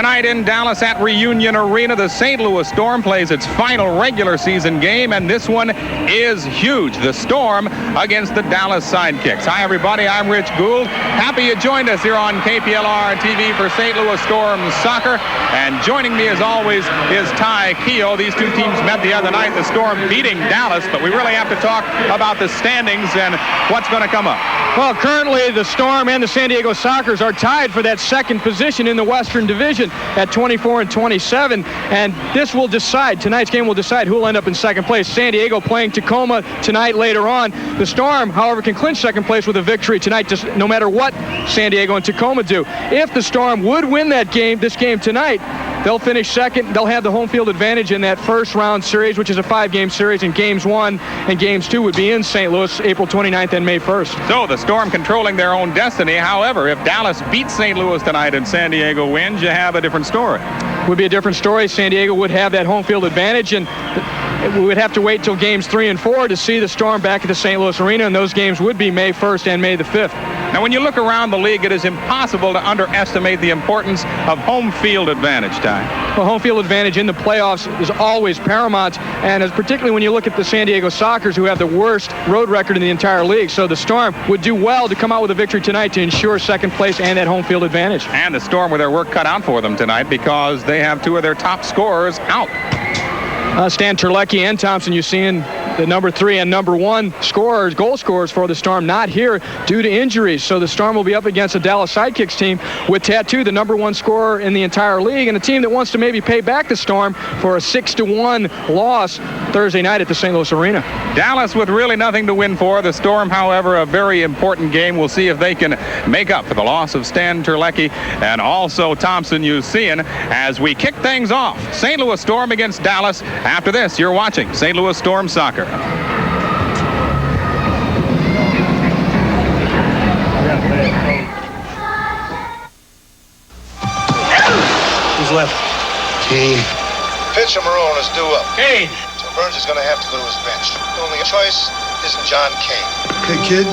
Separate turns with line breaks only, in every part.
Tonight in Dallas at Reunion Arena, the St. Louis Storm plays its final regular season game, and this one is huge. The Storm against the Dallas Sidekicks. Hi, everybody. I'm Rich Gould. Happy you joined us here on KPLR TV for St. Louis Storm Soccer. And joining me, as always, is Ty Keogh. These two teams met the other night, the Storm beating Dallas, but we really have to talk about the standings and what's going to come up.
Well, currently the Storm and the San Diego Sockers are tied for that second position in the Western Division at 24 and 27, and this will decide, tonight's game will decide who will end up in second place. San Diego playing Tacoma tonight later on. The Storm, however, can clinch second place with a victory tonight, just no matter what San Diego and Tacoma do. If the Storm would win this game tonight, they'll finish second. They'll have the home field advantage in that first round series, which is a 5-game series, and games 1 and games 2 would be in St. Louis April 29th and May 1st.
So the Storm controlling their own destiny. However, if Dallas beats St. Louis tonight and San Diego wins, you have a different story.
Would be a different story. San Diego would have that home field advantage, and we would have to wait till games 3 and 4 to see the Storm back at the St. Louis Arena, and those games would be May 1st and May the 5th.
Now, when you look around the league, it is impossible to underestimate the importance of home field advantage, Ty.
Well, home field advantage in the playoffs is always paramount, and particularly when you look at the San Diego Sockers, who have the worst road record in the entire league. So the Storm would do well to come out with a victory tonight to ensure second place and that home field advantage.
And the Storm with their work cut out for them tonight because they have 2 of their top scorers out.
Stan Terlecki and Thompson, you seeing the number 3 and number 1 scorers, goal scorers for the Storm, not here due to injuries. So the Storm will be up against the Dallas Sidekicks team with Tattoo, the number 1 scorer in the entire league, and a team that wants to maybe pay back the Storm for a 6-1 loss Thursday night at the St. Louis Arena.
Dallas with really nothing to win for. The Storm, however, a very important game. We'll see if they can make up for the loss of Stan Terlecki and also Thompson, you seeing, as we kick things off. St. Louis Storm against Dallas. After this, you're watching St. Louis Storm Soccer.
Who's left?
Kane.
Pitch of Maroon is due up.
Kane.
So Burns is going to have to go to his bench. The only choice isn't John Kane.
Okay, kid.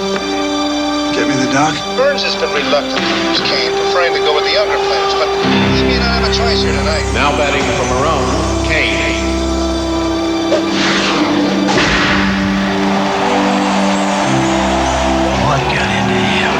Get me the doc.
Burns has been reluctant to use Kane, preferring to go with the younger players, but he may not have a choice here tonight.
Now batting for Maroon, Kane.
What got into him?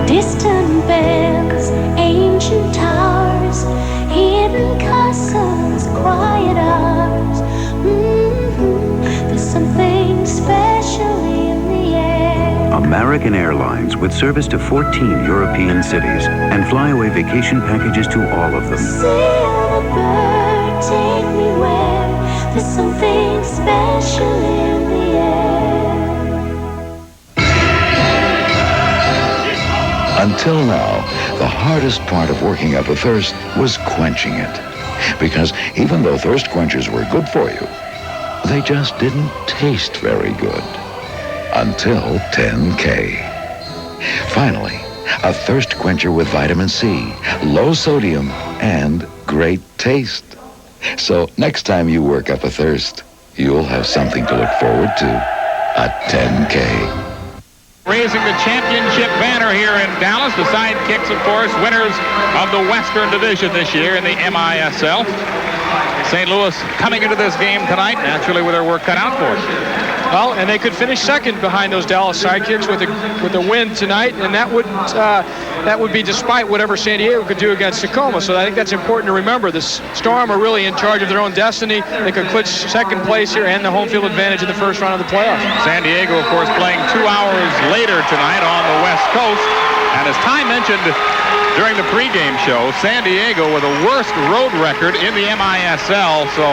Distant bells, ancient towers, hidden castles, quiet hours. There's something special in the air.
American Airlines, with service to 14 European cities and flyaway vacation packages to all of them.
Silver bird, take me where there's something special in the air.
Until now, the hardest part of working up a thirst was quenching it. Because even though thirst quenchers were good for you, they just didn't taste very good. Until 10K. Finally, a thirst quencher with vitamin C, low sodium, and great taste. So next time you work up a thirst, you'll have something to look forward to. A 10K.
Raising the championship banner here in Dallas. The Sidekicks, of course, winners of the Western Division this year in the MISL. St. Louis coming into this game tonight, naturally with their work cut out for it.
Well, and they could finish second behind those Dallas Sidekicks with a win tonight, and that would be despite whatever San Diego could do against Tacoma. So I think that's important to remember. The Storm are really in charge of their own destiny. They could clinch second place here and the home field advantage in the first round of the playoffs.
San Diego, of course, playing 2 hours later tonight on the West Coast. And as Ty mentioned, during the pregame show, San Diego with the worst road record in the MISL. So,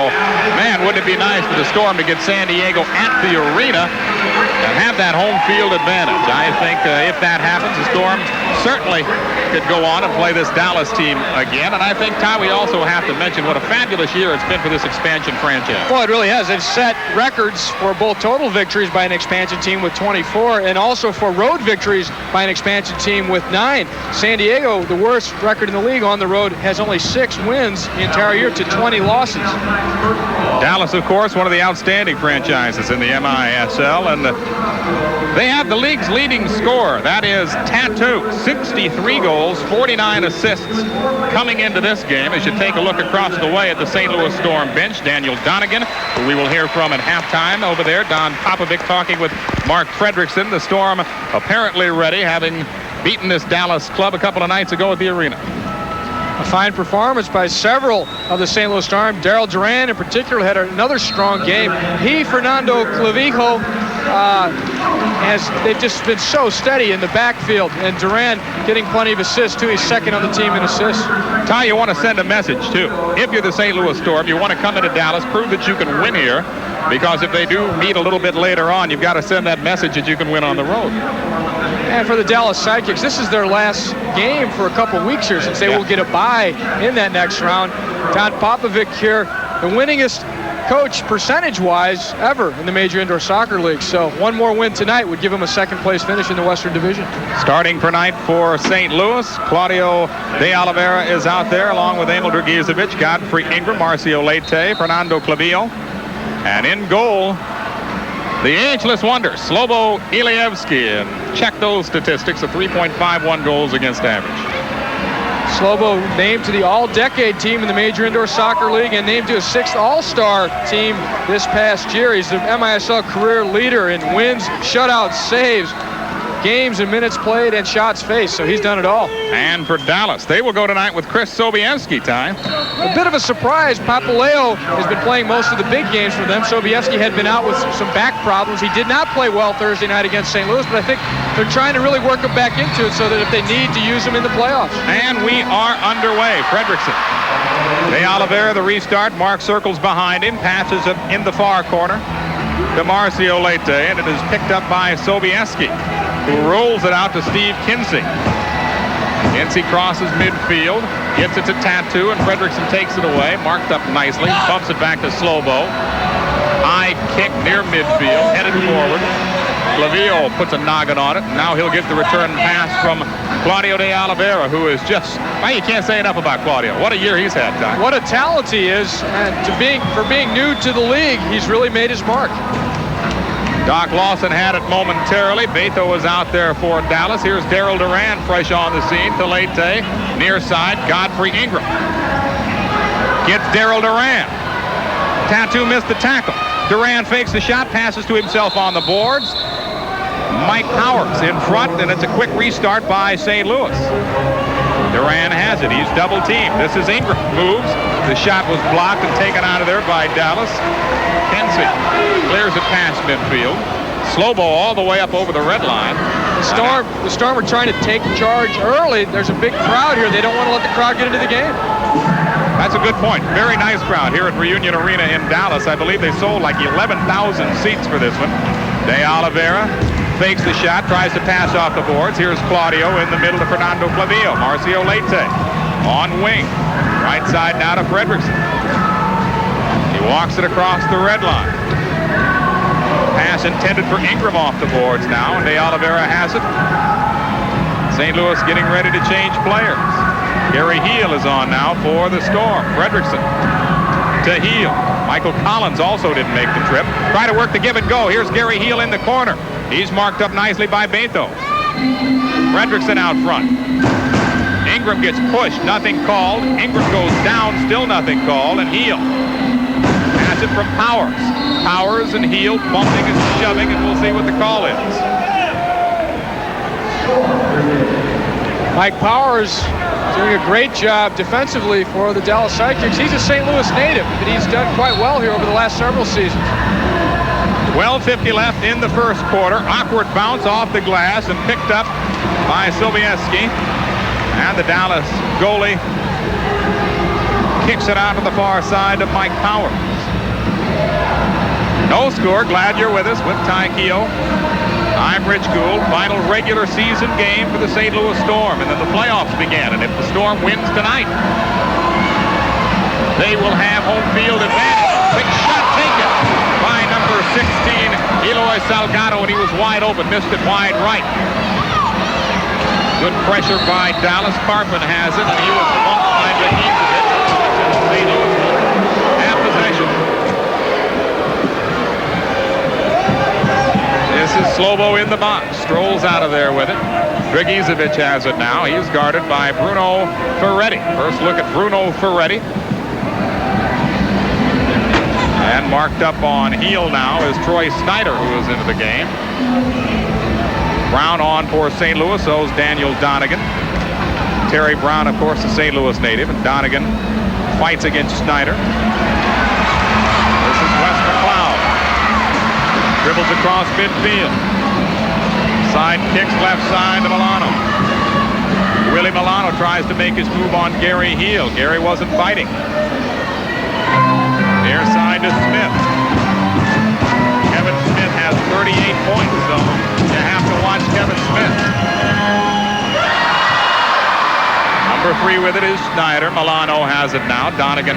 man, wouldn't it be nice for the Storm to get San Diego at the arena and have that home field advantage? I think if that happens, the Storm certainly could go on and play this Dallas team again. And I think, Ty, we also have to mention what a fabulous year it's been for this expansion franchise.
Well, it really has. They've set records for both total victories by an expansion team with 24 and also for road victories by an expansion team with 9. San Diego, the worst record in the league on the road, has only 6 wins the entire year to 20 losses.
Dallas, of course, one of the outstanding franchises in the MISL, and they have the league's leading scorer. That is Tattoo, 63 goals, 49 assists coming into this game. As you take a look across the way at the St. Louis Storm bench, Daniel Donegan, who we will hear from at halftime over there. Don Popovic talking with Mark Fredrickson. The Storm apparently ready, having beaten this Dallas club a couple of nights ago at the arena.
A fine performance by several of the St. Louis Storm. Daryl Duran in particular had another strong game. Fernando Clavijo, they've just been so steady in the backfield, and Duran getting plenty of assists too. He's second on the team in assists.
Ty, you want to send a message too. If you're the St. Louis Storm, you want to come into Dallas, prove that you can win here, because if they do meet a little bit later on, you've got to send that message that you can win on the road.
And for the Dallas Sidekicks, this is their last game for a couple weeks here, since they will get a bye in that next round. Don Popovic here, the winningest coach percentage-wise ever in the Major Indoor Soccer League. So one more win tonight would give him a second-place finish in the Western Division. Starting
tonight for St. Louis, Claudio de Oliveira is out there, along with Emil Dragicevic, Godfrey Ingram, Marcio Leite, Fernando Clavillo. And in goal, the ageless wonder, Slobo Ilievsky. And check those statistics, a 3.51 goals against average.
Slobo named to the all-decade team in the Major Indoor Soccer League and named to a 6th All-Star team this past year. He's the MISL career leader in wins, shutouts, saves, games and minutes played, and shots faced, so he's done it all.
And for Dallas, they will go tonight with Chris Sobieski, Ty.
A bit of a surprise. Papaleo has been playing most of the big games for them. Sobieski had been out with some back problems. He did not play well Thursday night against St. Louis, but I think they're trying to really work him back into it so that if they need to use him in the playoffs.
And we are underway. Fredrickson. De Oliveira, the restart. Mark circles behind him, passes it in the far corner to Marcio Leite, and it is picked up by Sobieski, who rolls it out to Steve Kinsey. Kinsey crosses midfield, gets it to Tattoo, and Fredrickson takes it away. Marked up nicely, bumps it back to Slobo. High kick near midfield, headed forward. Clavillo puts a noggin on it. Now he'll get the return pass from Claudio de Oliveira, who is just, well, you can't say enough about Claudio. What a year he's had, Ty.
What a talent he is, and for being new to the league, he's really made his mark.
Doc Lawson had it momentarily. Beto was out there for Dallas. Here's Daryl Duran fresh on the scene to Leite. Near side, Godfrey Ingram. Gets Daryl Duran. Tattoo missed the tackle. Duran fakes the shot, passes to himself on the boards. Mike Powers in front, and it's a quick restart by St. Louis. Duran has it. He's double teamed. This is Ingram. Moves. The shot was blocked and taken out of there by Dallas. Kinsey clears it past midfield. Slobo all the way up over the red line.
The Storm are trying to take charge early. There's a big crowd here. They don't want to let the crowd get into the game.
That's a good point. Very nice crowd here at Reunion Arena in Dallas. I believe they sold like 11,000 seats for this one. De Oliveira fakes the shot, tries to pass off the boards. Here's Claudio in the middle to Fernando Clavillo. Marcio Leite on wing. Right side now to Fredrickson. He walks it across the red line. Pass intended for Ingram off the boards now, and De Oliveira has it. St. Louis getting ready to change players. Gary Heel is on now for the Storm. Fredrickson to Heel. Michael Collins also didn't make the trip. Try to work the give and go. Here's Gary Heel in the corner. He's marked up nicely by Beto. Fredrickson out front. Ingram gets pushed, nothing called. Ingram goes down, still nothing called, and Heel. Pass it from Powers. Powers and Heel bumping and shoving, and we'll see what the call is.
Mike Powers doing a great job defensively for the Dallas Sidekicks. He's a St. Louis native, but he's done quite well here over the last several seasons.
12:50 left in the first quarter. Awkward bounce off the glass and picked up by Sobieski. And the Dallas goalie kicks it out to the far side to Mike Powers. No score. Glad you're with us with Ty Keogh. I'm Rich Gould. Final regular season game for the St. Louis Storm, and then the playoffs begin. And if the Storm wins tonight, they will have home field advantage. Quick shot taken by number 16, Eloy Salgado, and he was wide open. Missed it wide right. Good pressure by Dallas. Carpin has it, and he was bumped by Dragicevic. St. Louis have possession. This is Slobo in the box. Strolls out of there with it. Dragicevic has it now. He's guarded by Bruno Ferretti. First look at Bruno Ferretti. And marked up on heel now is Troy Snyder, who is into the game. Brown on for St. Louis, so's Daniel Donegan. Terry Brown, of course, a St. Louis native, and Donegan fights against Snyder. This is Wes McLeod. Dribbles across midfield. Side kicks left side to Milano. Willie Milano tries to make his move on Gary Heel. Gary wasn't fighting. Near side to Smith. Kevin Smith has 38 points, so you have to watch Kevin Smith. Number 3 with it is Snyder. Milano has it now. Donegan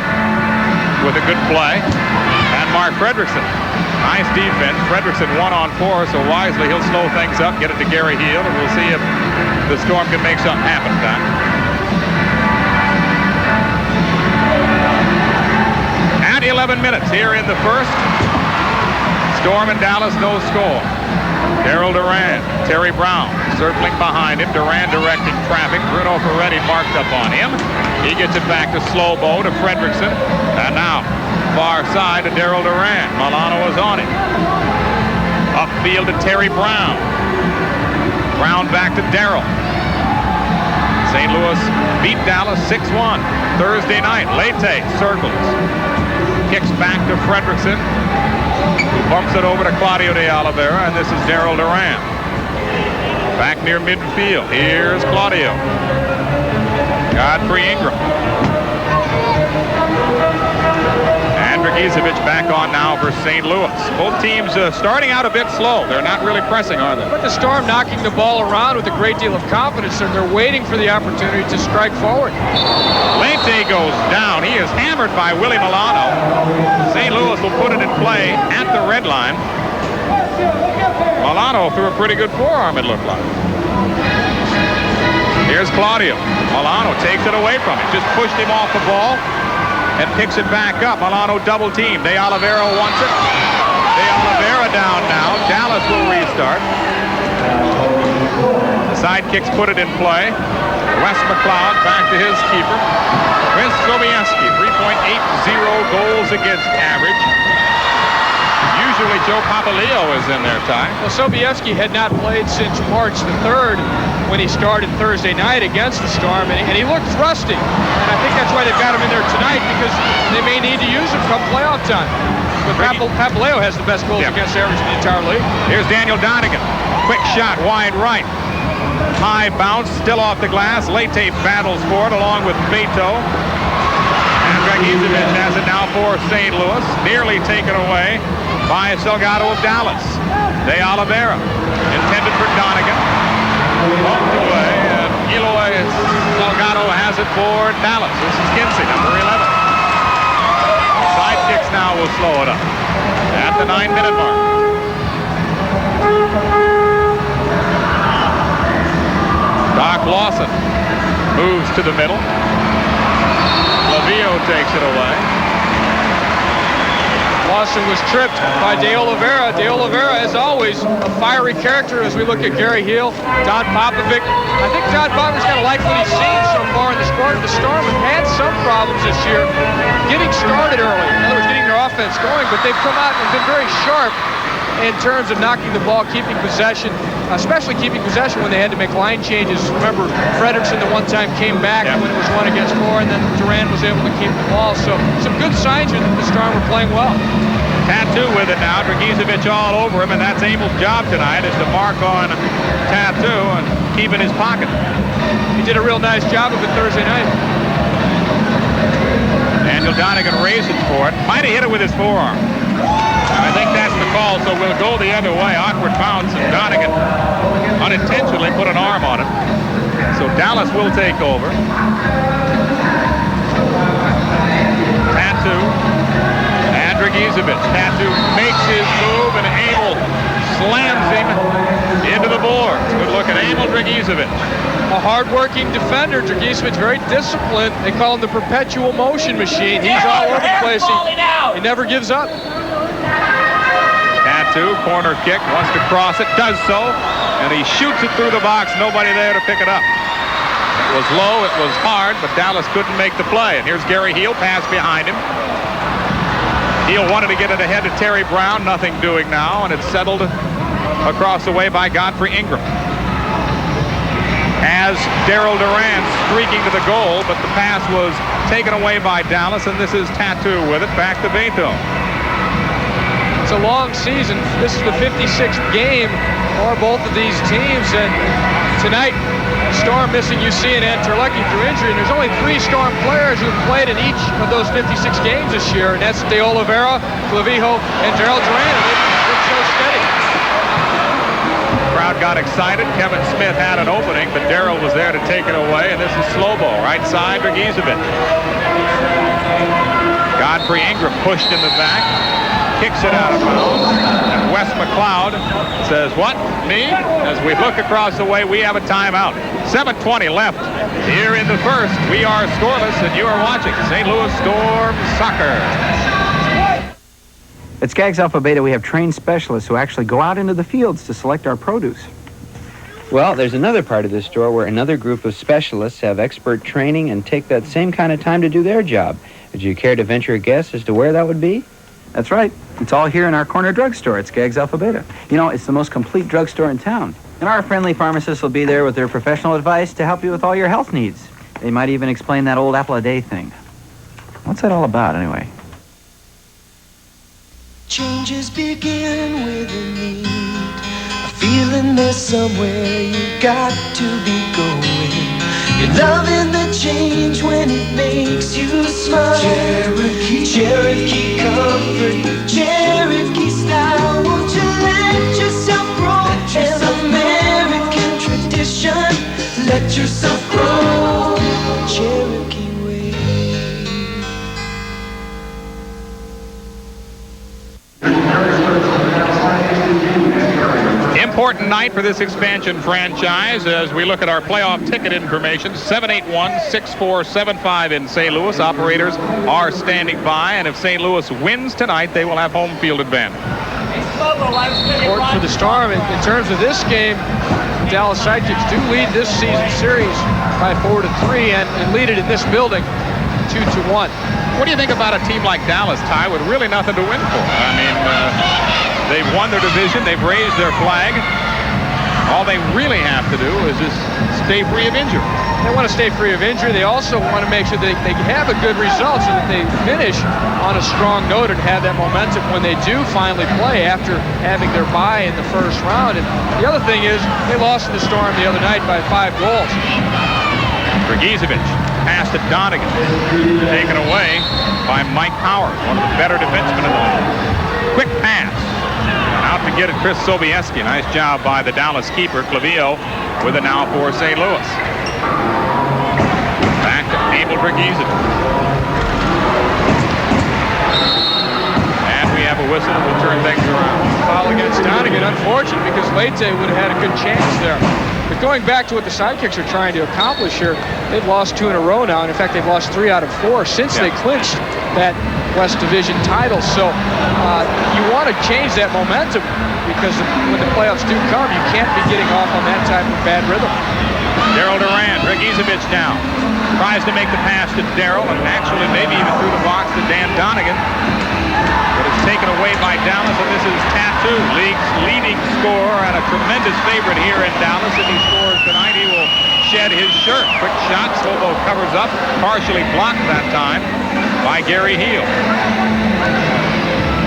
with a good play. And Mark Fredrickson. Nice defense. Fredrickson 1-on-4, so wisely he'll slow things up, get it to Gary Heel, and we'll see if the Storm can make something happen tonight. At 11 minutes here in the first. Storm and Dallas, no score. Darryl Duran, Terry Brown circling behind him. Duran directing traffic. Bruno Ferretti marked up on him. He gets it back to Slobo to Fredrickson. And now far side to Darryl Duran. Milano is on him. Upfield to Terry Brown. Brown back to Darryl. St. Louis beat Dallas 6-1 Thursday night. Leite circles. Kicks back to Fredrickson, who bumps it over to Claudio de Oliveira, and this is Darryl Duran. Back near midfield. Here's Claudio. Godfrey Ingram. And Dragicevic back on now for St. Louis. Both teams starting out a bit slow. They're not really pressing, are they?
But the Storm knocking the ball around with a great deal of confidence, and they're waiting for the opportunity to strike forward.
Leite goes down. He is hammered by Willie Milano. St. Louis will put it in play at the red line. Milano threw a pretty good forearm, it looked like. Here's Claudio. Milano takes it away from him. Just pushed him off the ball and picks it back up. Milano double team. De Oliveira wants it. De Oliveira down now. Dallas will restart. The Sidekicks put it in play. Wes McLeod back to his keeper. Chris Sobieski, 3.80 goals against average. Usually Joe Papaleo is in there, Ty.
Well, Sobieski had not played since March the 3rd when he started Thursday night against the Storm, and he looked rusty. And I think that's why they've got him in there tonight, because they may need to use him come playoff time. But Papaleo has the best goals against average in the entire league.
Here's Daniel Donegan. Quick shot wide right. High bounce, still off the glass. Leite battles for it along with Beto. And Dragicevic has it now for St. Louis. Nearly taken away by Salgado of Dallas. De Oliveira intended for Donegan. Bumped away, and Eloy Salgado has it for Dallas. This is Kinsey, number 11. Sidekicks now will slow it up at the 9-minute mark. Doc Lawson moves to the middle. Lavio takes it away.
Lawson was tripped by De Oliveira. De Oliveira, as always, a fiery character as we look at Gary Heel, Don Popovic. I think Don Popovic's going to like what he's seen so far in the sport. The Storm have had some problems this year getting started early. In other words, getting their offense going, but they've come out and been very sharp in terms of knocking the ball, keeping possession, especially keeping possession when they had to make line changes. Remember, Fredrickson the one time came back when it was 1-against-4, and then Duran was able to keep the ball. So some good signs here that the Storm were playing well.
Tattoo with it now. Dragicevic all over him, and that's Abel's job tonight, is to mark on Tattoo and keep in his pocket.
He did a real nice job of it Thursday night.
Daniel Donegan races for it. Might have hit it with his forearm. I think that's the call, so we'll go the other way. Awkward bounce, and Donegan unintentionally put an arm on it. So Dallas will take over. Tattoo. And Dragicevic. Tattoo makes his move, and Emil slams him into the boards. Good look at Emil Dragicevic.
A hard-working defender. Dragicevic very disciplined. They call him the perpetual motion machine. He's all over the place. He never gives up.
Tattoo, corner kick, wants to cross it, does so, and he shoots it through the box. Nobody there to pick it up. It was low, it was hard, but Dallas couldn't make the play. And here's Gary Heel, pass behind him. Heel wanted to get it ahead to Terry Brown, nothing doing now, and it's settled across the way by Godfrey Ingram. As Darrell Duran streaking to the goal, but the pass was taken away by Dallas, and this is Tattoo with it, back to Beto.
It's a long season. This is the 56th game for both of these teams, and tonight, Storm missing Usian and Terlecki through injury, and there's only 3 Storm players who've played in each of those 56 games this year, and that's De Oliveira, Clavijo, and Darrell Duran, and they've been so steady.
The crowd got excited. Kevin Smith had an opening, but Darrell was there to take it away, and this is slow ball, right side, Dragicevic. Godfrey Ingram pushed in the back. Kicks it out of bounds, and Wes McLeod says, what, me? As we look across the way, we have a timeout. 7:20 left here in the first. We are scoreless, and you are watching St. Louis Storm Soccer.
At Skaggs Alpha Beta, we have trained specialists who actually go out into the fields to select our produce.
Well, there's another part of this store where another group of specialists have expert training and take that same kind of time to do their job. Would you care to venture a guess as to where that would be?
That's right. It's all here in our corner drugstore at Skaggs Alpha Beta. You know, it's the most complete drugstore in town. And our friendly pharmacists will be there with their professional advice to help you with all your health needs. They might even explain that old apple a day thing. What's that all about, anyway?
Changes begin with a need, a feeling there's somewhere you got to be going. You're loving the change when it makes you smile. Cherokee comfort, Cherokee style. Won't you let yourself grow? An American tradition. Let yourself grow. Cherokee way.
Important night for this expansion franchise as we look at our playoff ticket information. 781-6475 in St. Louis. Operators are standing by, and if St. Louis wins tonight, they will have home field advantage.
Important for the Storm in terms of this game. Dallas Sidekicks do lead this season series by 4-3 and lead it in this building 2-1.
What do you think about a team like Dallas, Ty, with really nothing to win for? I mean, they've won their division. They've raised their flag. All they really have to do is just stay free of injury.
They want to stay free of injury. They also want to make sure they have a good result so that they finish on a strong note and have that momentum when they do finally play after having their bye in the first round. And the other thing is they lost to the Storm the other night by 5 goals.
Dragicevic pass to Donegan, taken away by Mike Powers, one of the better defensemen in the league. Quick pass. Out to get it, Chris Sobieski. Nice job by the Dallas keeper, Clavijo, with it now for St. Louis. Back to Emil Dragicevic. And we have a whistle. We'll turn things around.
Foul against Donegan. Unfortunate because Leite would have had a good chance there. But going back to what the Sidekicks are trying to accomplish here, they've lost 2 in a row now. And in fact, they've lost 3 out of 4 since they clinched that West Division title. So you want to change that momentum because when the playoffs do come, you can't be getting off on that type of bad rhythm.
Darrell Duran, Dragicevic down. Tries to make the pass to Darrell and actually maybe even through the box to Dan Donegan. But it's taken away by Dallas, and this is Tattoo, league's leading scorer and a tremendous favorite here in Dallas. If he scores tonight, he will shed his shirt. Quick shot, Slobo covers up, partially blocked that time by Gary Heel.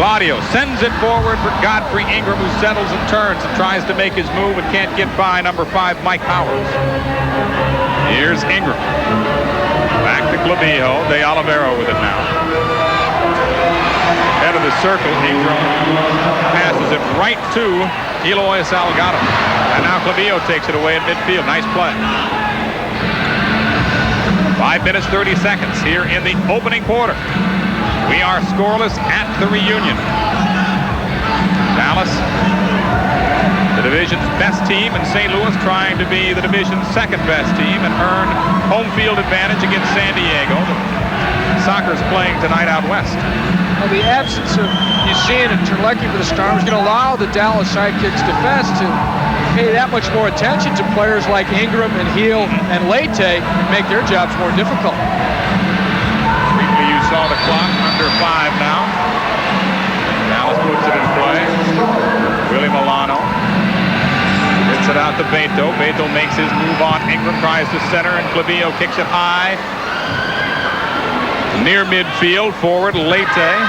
Claudio sends it forward for Godfrey Ingram, who settles and turns and tries to make his move and can't get by number 5, Mike Powers. Here's Ingram. Back to Clavijo. De Oliveira with it now. Head of the circle, Ingram passes it right to Eloy Salgado. And now Clavijo takes it away in midfield. Nice play. 5 minutes, 30 seconds here in the opening quarter. We are scoreless at the reunion. Dallas, the division's best team, and St. Louis trying to be the division's second best team and earn home field advantage against San Diego. Soccer's playing tonight out west.
Well, the absence of Musean and Terlecki for the Storm is going to allow the Dallas Sidekicks defense to pay that much more attention to players like Ingram and Heel and Leite and make their jobs more difficult.
Briefly, you saw the clock under 5 now. Dallas puts it in play. Willie Milano hits it out to Beto. Beto makes his move on. Ingram tries to center, and Clavijo kicks it high. Near midfield, forward, Leite.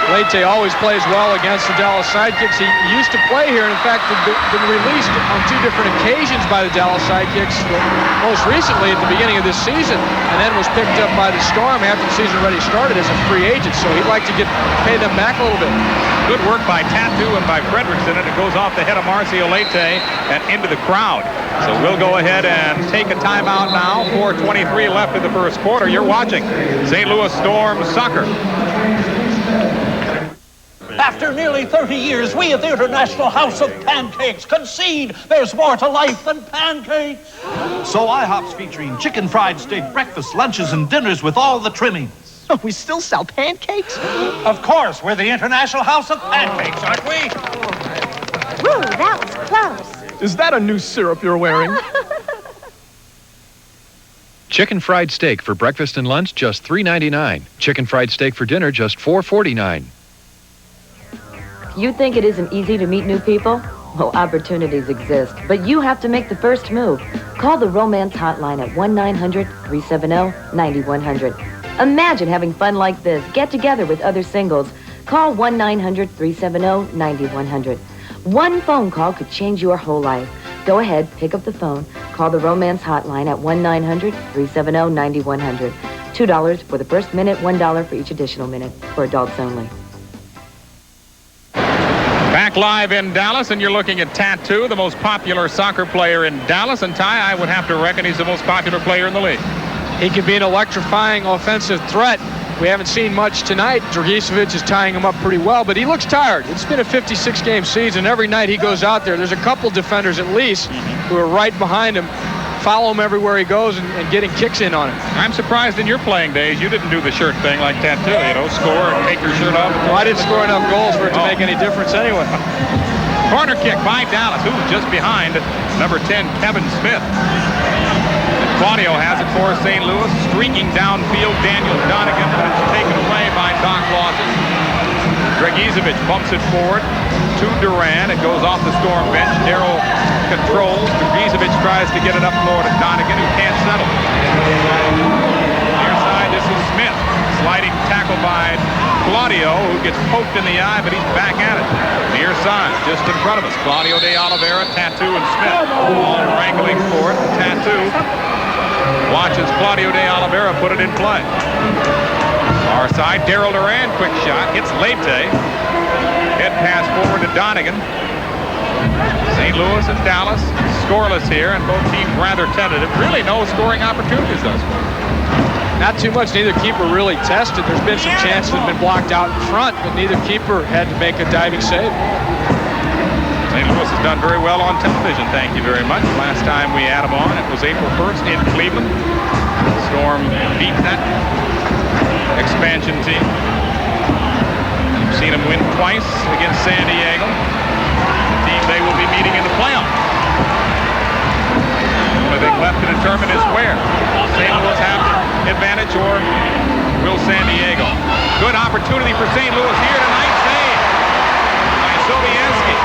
Leite always plays well against the Dallas Sidekicks. He used to play here, and in fact, been released on 2 different occasions by the Dallas Sidekicks, most recently at the beginning of this season, and then was picked up by the Storm after the season already started as a free agent, so he'd like to pay them back a little bit.
Good work by Tattoo and by Fredrickson, and it goes off the head of Marcio Leite and into the crowd. So we'll go ahead and take a timeout now. 4:23 left in the first quarter. You're watching St. Louis Storm Soccer.
After nearly 30 years, we at the International House of Pancakes concede there's more to life than pancakes.
So IHOP's featuring chicken fried steak breakfast, lunches, and dinners with all the trimmings.
We still sell pancakes? Of course, we're the International House of Pancakes, aren't we?
Woo, that was close.
Is that a new syrup you're wearing?
Chicken fried steak for breakfast and lunch, just $3.99. Chicken fried steak for dinner, just $4.49.
You think it isn't easy to meet new people? Well, opportunities exist, but you have to make the first move. Call the Romance Hotline at 1-900-370-9100. Imagine having fun like this. Get together with other singles. Call 1-900-370-9100. One phone call could change your whole life. Go ahead, pick up the phone. Call the Romance Hotline at 1-900-370-9100. $2 for the first minute, $1 for each additional minute. For adults only.
Back live in Dallas, and you're looking at Tattoo, the most popular soccer player in Dallas. And Ty, I would have to reckon he's the most popular player in the league.
He can be an electrifying offensive threat. We haven't seen much tonight. Dragicevic is tying him up pretty well, but he looks tired. It's been a 56-game season. Every night he goes out there, there's a couple defenders at least who are right behind him, follow him everywhere he goes and getting kicks in on him.
I'm surprised in your playing days you didn't do the shirt thing like Tattoo, you know, score and take your shirt off.
Well, I didn't score enough goals for it to make any difference anyway.
Corner kick by Dallas, who's just behind number 10, Kevin Smith. Claudio has it for St. Louis, streaking downfield. Daniel Donegan, but it's taken away by Doc Lawson. Dragicevic bumps it forward to Duran. It goes off the Storm bench. Darrell controls. Dragicevic tries to get it up lower to Donegan, who can't settle. Near side, this is Smith. Sliding tackle by Claudio, who gets poked in the eye, but he's back at it. Near side, just in front of us. Claudio de Oliveira, Tattoo, and Smith. All wrangling for it. Tattoo watches Claudio de Oliveira put it in play. Far side, Darrell Duran, quick shot, hits Leite. Head pass forward to Donegan. St. Louis and Dallas scoreless here, and both teams rather tentative. Really no scoring opportunities thus far.
Not too much. Neither keeper really tested. There's been some chances that have been blocked out in front, but neither keeper had to make a diving save.
St. Louis has done very well on television, thank you very much. Last time we had them on, it was April 1st in Cleveland. The Storm beat that expansion team. You've seen them win twice against San Diego, the team they will be meeting in the playoffs. The only thing left to determine is where. Will St. Louis have the advantage, or will San Diego? Good opportunity for St. Louis here tonight. Save by Sobieski.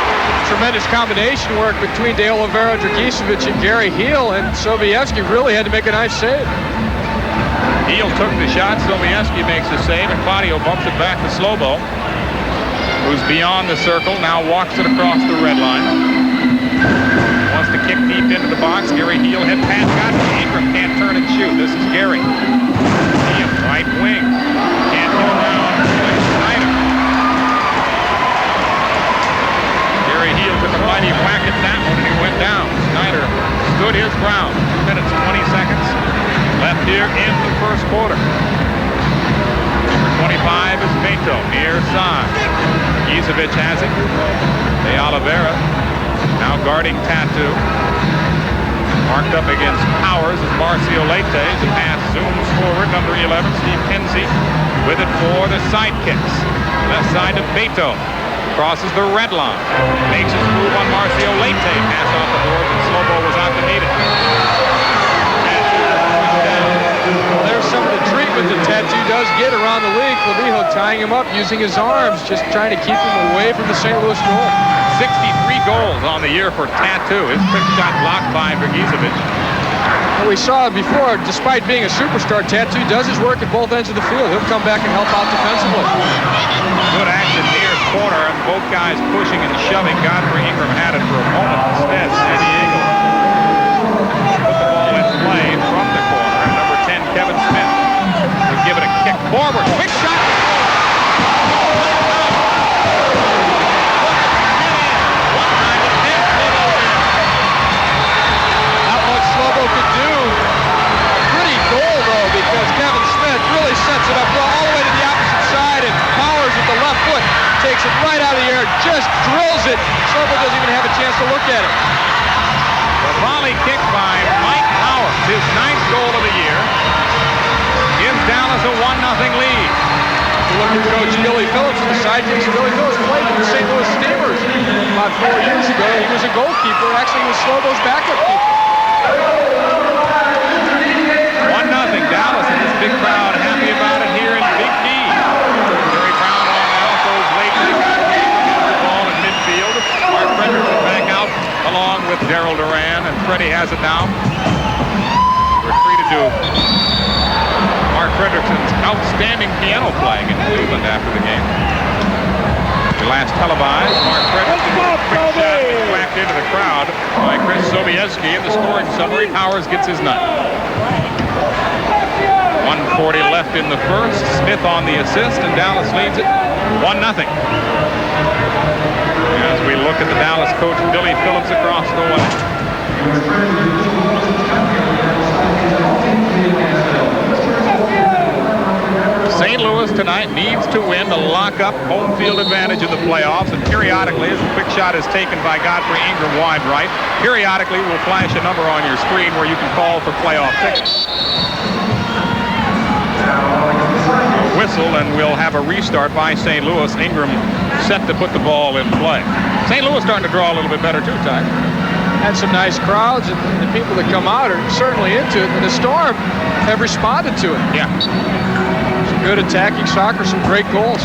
Tremendous combination work between De Oliveira, Dragicevic, and Gary Heel, and Sobieski really had to make a nice save.
Heel took the shot. Sobieski makes the save, and Claudio bumps it back to Slobo, who's beyond the circle, now walks it across the red line. Wants to kick deep into the box. Gary Heel hit pass. Godfrey Ingram can't turn and shoot. This is Gary. Heel, right wing. Can't get around. Snyder. Gary Heel took a mighty whack at that one, and he went down. Snyder stood his ground. 2 minutes, 20 seconds left here in the first quarter. Number 25 is Beto, near side. Gizovic has it. De Oliveira now guarding Tattoo. Marked up against Powers is Marcio Leite. The pass zooms forward. Number 11, Steve Kinsey, with it for the Sidekicks. Left side to Beto. Crosses the red line. Makes his move on Marcio Leite. Pass off the boards, and Slobo was out to meet it.
Well, there's some of the treatment that Tattoo does get around the league. Clavijo tying him up, using his arms, just trying to keep him away from the St. Louis goal.
63 goals on the year for Tattoo. His quick shot blocked by Dragicevic.
Well, we saw it before. Despite being a superstar, Tattoo does his work at both ends of the field. He'll come back and help out defensively.
Good action near corner, and both guys pushing and shoving. Godfrey Ingram had it for a moment. Instead, San Diego put the ball in play from the corner. And number 10, Kevin Smith, would give it a kick forward. Quick shot.
Because Kevin Smith really sets it up all the way to the opposite side, and Powers with the left foot takes it right out of the air, just drills it. Slobo doesn't even have a chance to look at it.
The volley kick by Mike Powers, his 9th goal of the year, gives Dallas a 1-0 lead.
Look at Coach Billy Phillips and the Sidekicks. Billy Phillips played with the St. Louis Steamers about 4 years ago. He was a goalkeeper. Actually, he was Slobo's backup keeper.
1-0 Dallas, and this big crowd happy about it here in Big D. Gary Brown on now, throws late to the ball in midfield. Mark Frederickson back out along with Daryl Duran, and Freddie has it now. We're treated to Mark Frederickson's outstanding piano playing in Cleveland after the game. The last televised, Mark Frederickson with a quick shot and whacked into the crowd by Chris Sobieski. In the scoring summary, Powers gets his nut. 1:40 left in the first. Smith on the assist, and Dallas leads it 1-0. As we look at the Dallas coach, Billy Phillips, across the way. St. Louis tonight needs to win to lock up home field advantage in the playoffs, and periodically, as the quick shot is taken by Godfrey Ingram wide right, periodically we'll flash a number on your screen where you can call for playoff tickets. Whistle, and we'll have a restart by St. Louis. Ingram set to put the ball in play. St. Louis starting to draw a little bit better too, Ty.
Had some nice crowds, and the people that come out are certainly into it, and the Storm have responded to it.
Yeah.
Some good attacking soccer, some great goals.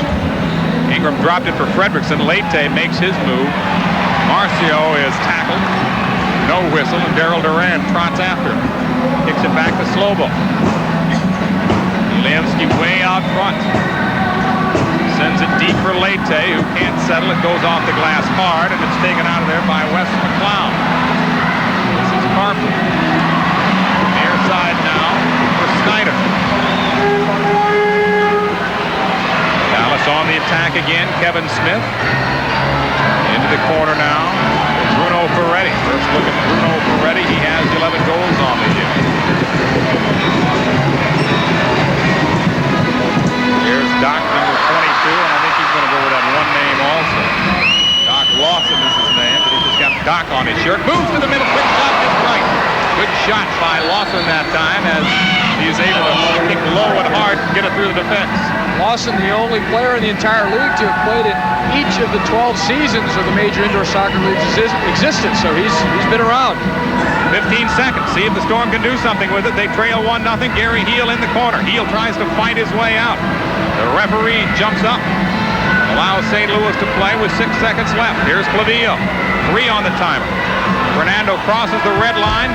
Ingram dropped it for Frederickson. Leite makes his move. Marcio is tackled. No whistle, and Daryl Duran trots after him. Kicks it back to Slobo. Liamski way out front. Sends it deep for Leite, who can't settle. It goes off the glass hard, and it's taken out of there by Wes McLeod. This is Carpenter. Near side now for Snyder. Dallas on the attack again. Kevin Smith. Into the corner now. Bruno Ferretti. First look at Bruno Ferretti. He has 11 goals on the year. Here's Doc, number 22, and I think he's going to go with that one name also. Doc Lawson is his name, but he's just got Doc on his shirt. Moves to the middle, quick shot, just right. Good shot by Lawson that time, as he's able to kick low and hard and get it through the defense.
Lawson, the only player in the entire league to have played in each of the 12 seasons of the major indoor soccer league's existence, so he's been around.
15 seconds. See if the Storm can do something with it. They trail 1-0. Gary Heel in the corner. Heel tries to fight his way out. The referee jumps up, allows St. Louis to play with 6 seconds left. Here's Clavillo. 3 on the timer. Fernando crosses the red line,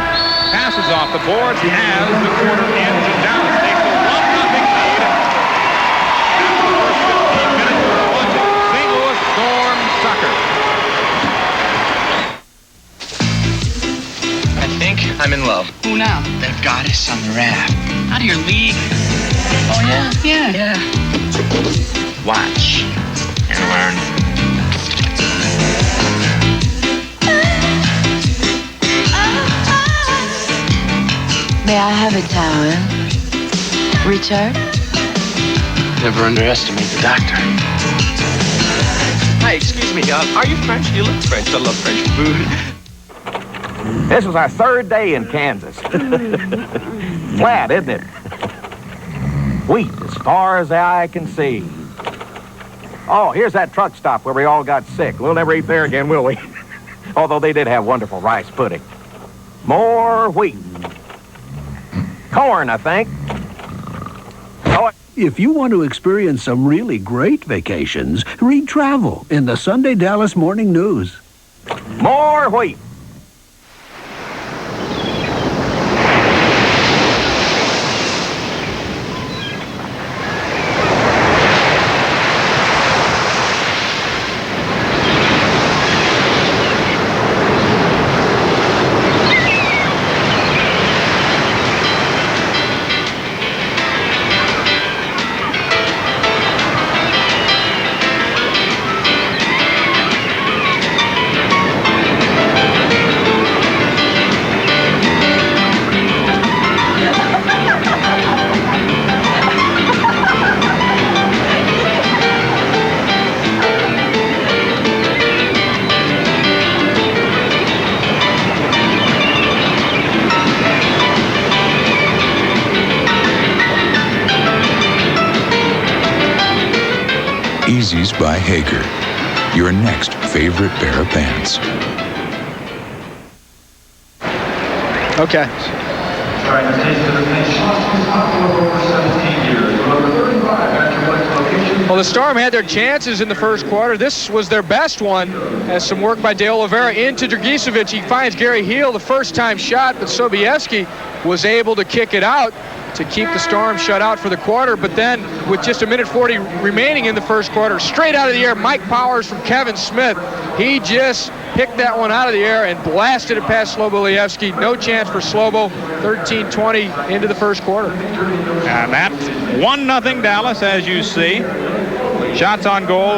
passes off the boards as the quarter ends, and Dallas takes a
of.
Who now?
The goddess on the raft.
Out of your league.
Oh, yeah?
Yeah.
Watch and learn.
May I have a towel? Richard?
Never underestimate the doctor.
Hi, excuse me. Are you French? You look French. I love French food.
This is our third day in Kansas. Flat, isn't it? Wheat as far as the eye can see. Oh, here's that truck stop where we all got sick. We'll never eat there again, will we? Although they did have wonderful rice pudding. More wheat. Corn, I think. Oh,
if you want to experience some really great vacations, read Travel in the Sunday Dallas Morning News.
more wheat.
Easy's by Hager, your next favorite pair of pants.
Okay. Well, the Storm had their chances in the first quarter. This was their best one, as some work by De Oliveira into Dragicevic. He finds Gary Heel, the first-time shot, but Sobieski was able to kick it out to keep the Storm shut out for the quarter. But then, with just a minute 40 remaining in the first quarter, straight out of the air, Mike Powers from Kevin Smith. He just picked that one out of the air and blasted it past Slobolievsky. No chance for Slobo. 13-20 into the first quarter.
And that's 1-0 Dallas, as you see. Shots on goal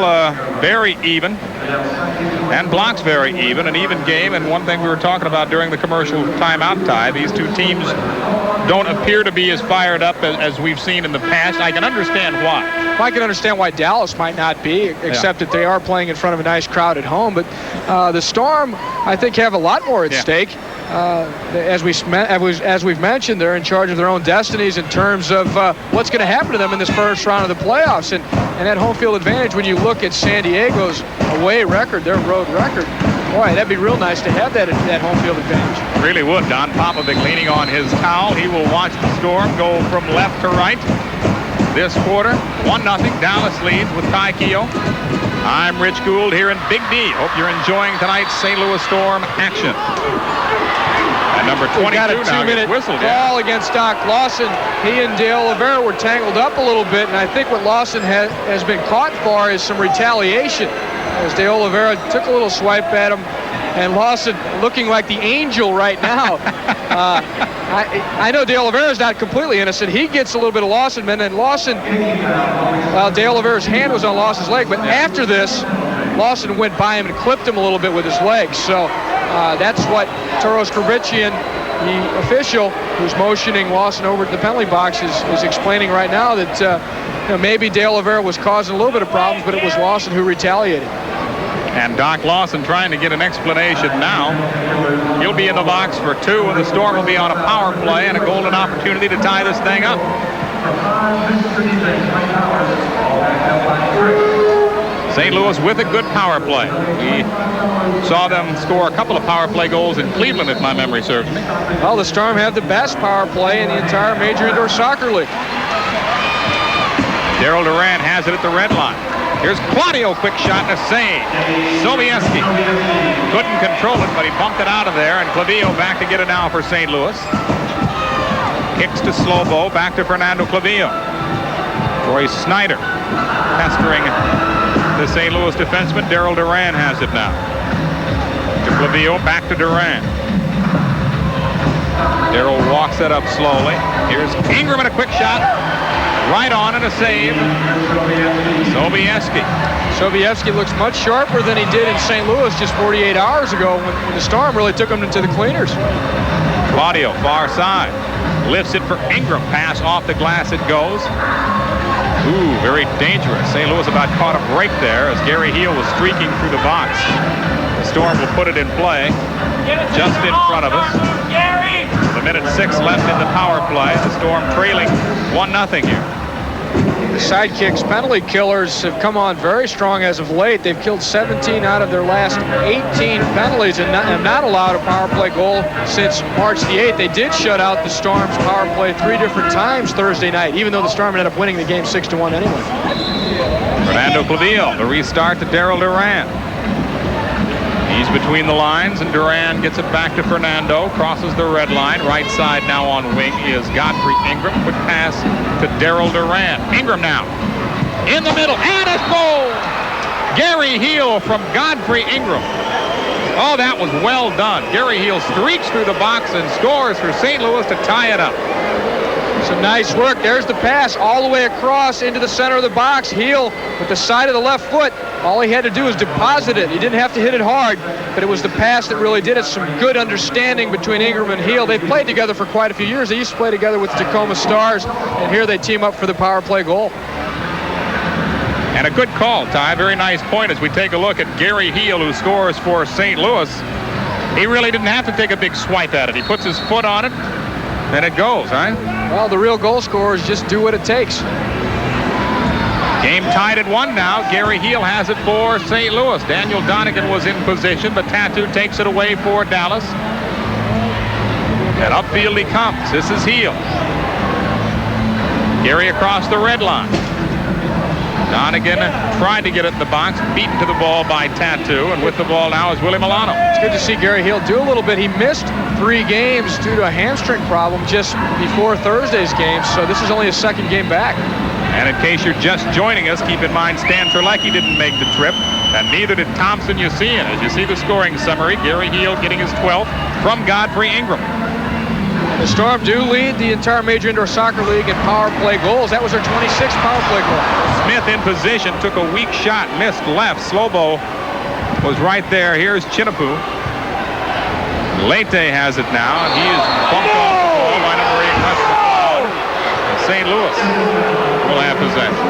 very even, and blocks very even, an even game. And one thing we were talking about during the commercial timeout, Ty, these two teams don't appear to be as fired up as we've seen in the past. I can understand why.
Well, I can understand why Dallas might not be, except that they are playing in front of a nice crowd at home. But the Storm, I think, have a lot more at stake. As we've mentioned, they're in charge of their own destinies in terms of what's going to happen to them in this first round of the playoffs. And that home field advantage, when you look at San Diego's away record, their road record, boy, that'd be real nice to have that home field advantage.
Really would. Don Popovic leaning on his towel. He will watch the Storm go from left to right this quarter. 1-0. Dallas leads with Ty Keogh. I'm Rich Gould here in Big D. Hope you're enjoying tonight's St. Louis Storm action. And number 22
got a
now gets whistled.
Ball against Doc Lawson. He and De Oliveira were tangled up a little bit, and I think what Lawson has been caught for is some retaliation, as De Oliveira took a little swipe at him, and Lawson looking like the angel right now. I know De Oliveira's not completely innocent. He gets a little bit of Lawson, and then Lawson, De Oliveira's hand was on Lawson's leg, but after this, Lawson went by him and clipped him a little bit with his legs. So that's what Toros Krbichian, the official who's motioning Lawson over to the penalty box, is explaining right now, that maybe De Oliveira was causing a little bit of problems, but it was Lawson who retaliated.
And Doc Lawson trying to get an explanation now. He'll be in the box for two, and the Storm will be on a power play and a golden opportunity to tie this thing up. St. Louis with a good power play. We saw them score a couple of power play goals in Cleveland, if my memory serves me.
Well, the Storm have the best power play in the entire Major Indoor Soccer League.
Daryl Durant has it at the red line. Here's Claudio, quick shot and a save. Sobieski couldn't control it, but he bumped it out of there, and Clavillo back to get it now for St. Louis. Kicks to Slobo, back to Fernando Clavillo. Roy Snyder pestering the St. Louis defenseman. Daryl Durant has it now. To Clavillo, back to Durant. Darrell walks it up slowly. Here's Ingram and a quick shot. Right on and a save.
Sobieski looks much sharper than he did in St. Louis just 48 hours ago when the Storm really took him into the cleaners.
Claudio, far side. Lifts it for Ingram. Pass off the glass it goes. Ooh, very dangerous. St. Louis about caught a break there as Gary Heel was streaking through the box. The Storm will put it in play just in front of us. The minute 6 left in the power play. The Storm trailing 1-0 here.
The Sidekicks penalty killers have come on very strong as of late. They've killed 17 out of their last 18 penalties and have not allowed a power play goal since March the 8th. They did shut out the Storm's power play 3 different times Thursday night, even though the Storm ended up winning the game 6-1 anyway.
Fernando Clavillo, the restart to Darrell Duran. He's between the lines, and Duran gets it back to Fernando, crosses the red line. Right side now on wing is Godfrey Ingram. Quick pass to Darrell Duran. Ingram now in the middle, and a goal! Gary Heel from Godfrey Ingram. Oh, that was well done. Gary Heel streaks through the box and scores for St. Louis to tie it up.
Some nice work. There's the pass all the way across into the center of the box. Heel with the side of the left foot. All he had to do was deposit it. He didn't have to hit it hard, but it was the pass that really did it. Some good understanding between Ingram and Heel. They've played together for quite a few years. They used to play together with the Tacoma Stars, and here they team up for the power play goal.
And a good call, Ty. Very nice point as we take a look at Gary Heel, who scores for St. Louis. He really didn't have to take a big swipe at it. He puts his foot on it, and it goes, right?
Well, the real goal scorers just do what it takes.
Game tied at 1 now. Gary Heel has it for St. Louis. Daniel Donegan was in position, but Tattoo takes it away for Dallas. And upfield he comes. This is Heel. Gary across the red line. Donegan tried to get it in the box, beaten to the ball by Tattoo, and with the ball now is Willie Milano.
It's good to see Gary Heel do a little bit. He missed 3 games due to a hamstring problem just before Thursday's game, so this is only his 2nd game back.
And in case you're just joining us, keep in mind Stan Terlecki didn't make the trip, and neither did Thompson Yusian. As you see the scoring summary, Gary Heel getting his 12th from Godfrey Ingram.
The Storm do lead the entire Major Indoor Soccer League in power play goals. That was their 26th power play goal.
Smith in position, took a weak shot, missed left. Slobo was right there. Here's Chinapoo. Leite has it now, and he is bumped off the ball by number 8, Wes McCloud. St. Louis will have possession.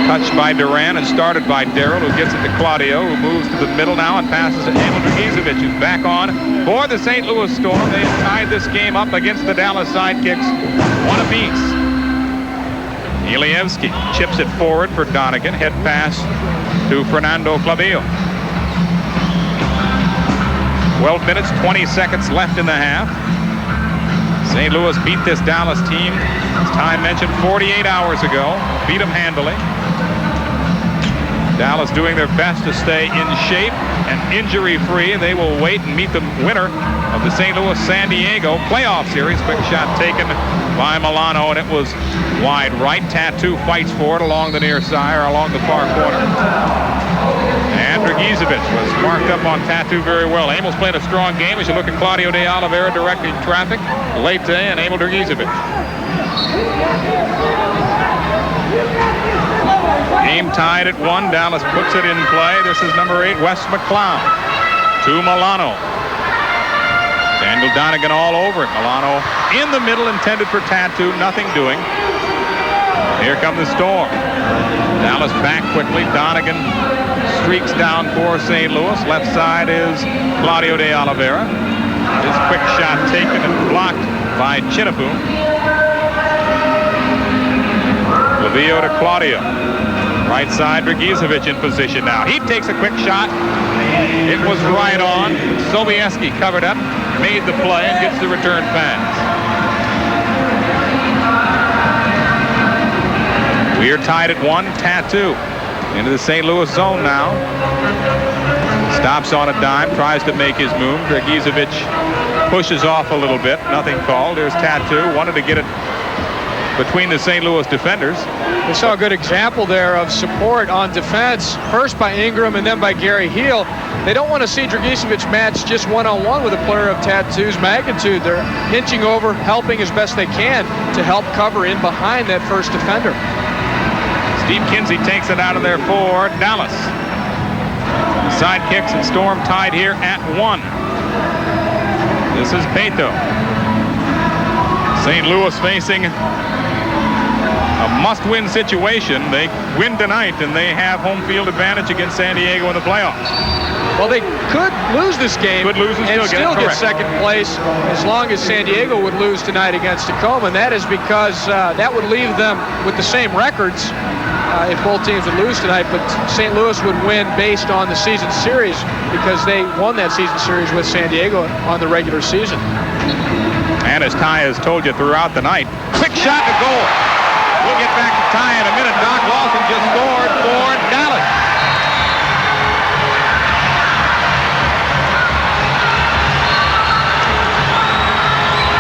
Touched by Duran and started by Darrell, who gets it to Claudio, who moves to the middle now and passes to Emil Dragicevic, who's back on for the St. Louis Storm. They have tied this game up against the Dallas Sidekicks 1 apiece. Ilievsky chips it forward for Donegan. Head pass to Fernando Clavillo. 12 minutes, 20 seconds left in the half. St. Louis beat this Dallas team, as Ty mentioned, 48 hours ago. Beat them handily. Dallas doing their best to stay in shape and injury-free. They will wait and meet the winner of the St. Louis-San Diego playoff series. Quick shot taken by Milano, and it was wide right. Tattoo fights for it along the near side, or along the far corner. And Dragicevic was marked up on Tattoo very well. Emil's playing a strong game as you look at Claudio de Oliveira directing traffic. Leite and Emil Dragicevic. Game tied at 1. Dallas puts it in play. This is number 8, Wes McCloud. To Milano. Daniel Donegan all over it. Milano in the middle, intended for Tattoo. Nothing doing. Here come the Storm. Dallas back quickly. Donegan streaks down for St. Louis. Left side is Claudio de Oliveira. His quick shot taken and blocked by Chinapoo. Clavillo to Claudio. Right side, Dragicevic in position now. He takes a quick shot. It was right on. Sobieski covered up, made the play, and gets the return pass. We are tied at 1. Tattoo into the St. Louis zone now. Stops on a dime, tries to make his move. Dragicevic pushes off a little bit. Nothing called. There's Tattoo. Wanted to get it between the St. Louis defenders.
We saw a good example there of support on defense, first by Ingram and then by Gary Heel. They don't want to see Dragicevic match just one-on-one with a player of Tattoo's magnitude. They're hinching over, helping as best they can to help cover in behind that first defender.
Steve Kinsey takes it out of there for Dallas. Sidekicks and Storm tied here at 1. This is Beto. St. Louis facing a must-win situation. They win tonight, and they have home field advantage against San Diego in the playoffs.
Well, they could lose this game and still get second place as long as San Diego would lose tonight against Tacoma. And that is because that would leave them with the same records if both teams would lose tonight. But St. Louis would win based on the season series because they won that season series with San Diego on the regular season.
And as Ty has told you throughout the night, quick shot to goal. We'll get back to Ty in a minute. Doc Lawson just scored for Dallas.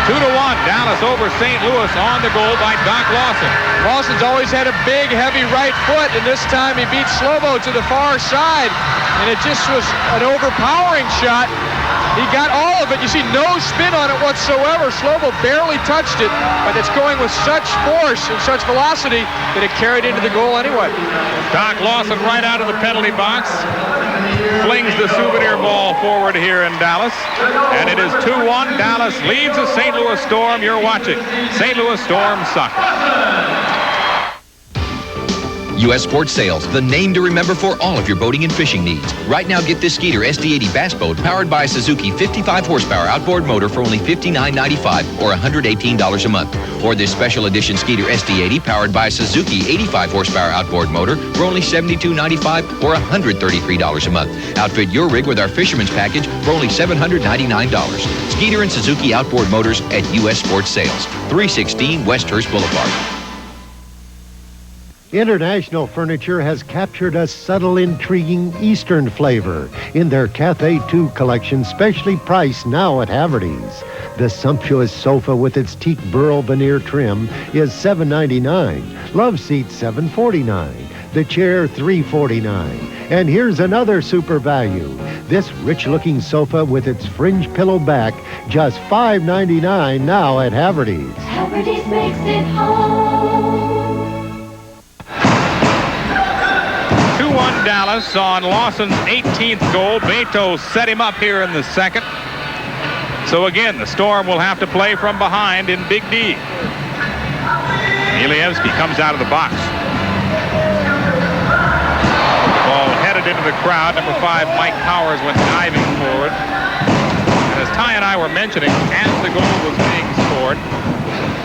Two to 1, Dallas over St. Louis on the goal by Doc Lawson.
Lawson's always had a big, heavy right foot, and this time he beat Slovo to the far side, and it just was an overpowering shot. He got all of it. You see no spin on it whatsoever. Slovo barely touched it, but it's going with such force and such velocity that it carried into the goal anyway.
Doc Lawson right out of the penalty box. Flings the souvenir ball forward here in Dallas. And it is 2-1. Dallas leads the St. Louis Storm. You're watching St. Louis Storm Soccer.
U.S. Sport Sales, the name to remember for all of your boating and fishing needs. Right now, get this Skeeter SD80 bass boat powered by a Suzuki 55 horsepower outboard motor for only $59.95 or $118 a month. Or this special edition Skeeter SD80 powered by a Suzuki 85 horsepower outboard motor for only $72.95 or $133 a month. Outfit your rig with our Fisherman's Package for only $799. Skeeter and Suzuki outboard motors at U.S. Sport Sales, 316 West Hurst Boulevard.
International Furniture has captured a subtle, intriguing Eastern flavor in their Cathay 2 collection, specially priced now at Haverty's. The sumptuous sofa with its teak burl veneer trim is $7.99. Love seat $7.49. The chair $3.49. And here's another super value. This rich-looking sofa with its fringe pillow back, just $5.99 now at Haverty's.
Haverty's makes it home.
2-1 Dallas on Lawson's 18th goal. Beto set him up here in the second. So again, the Storm will have to play from behind in Big D. Ilievsky comes out of the box. Ball headed into the crowd. Number 5, Mike Powers, went diving forward. And as Ty and I were mentioning, as the goal was being scored,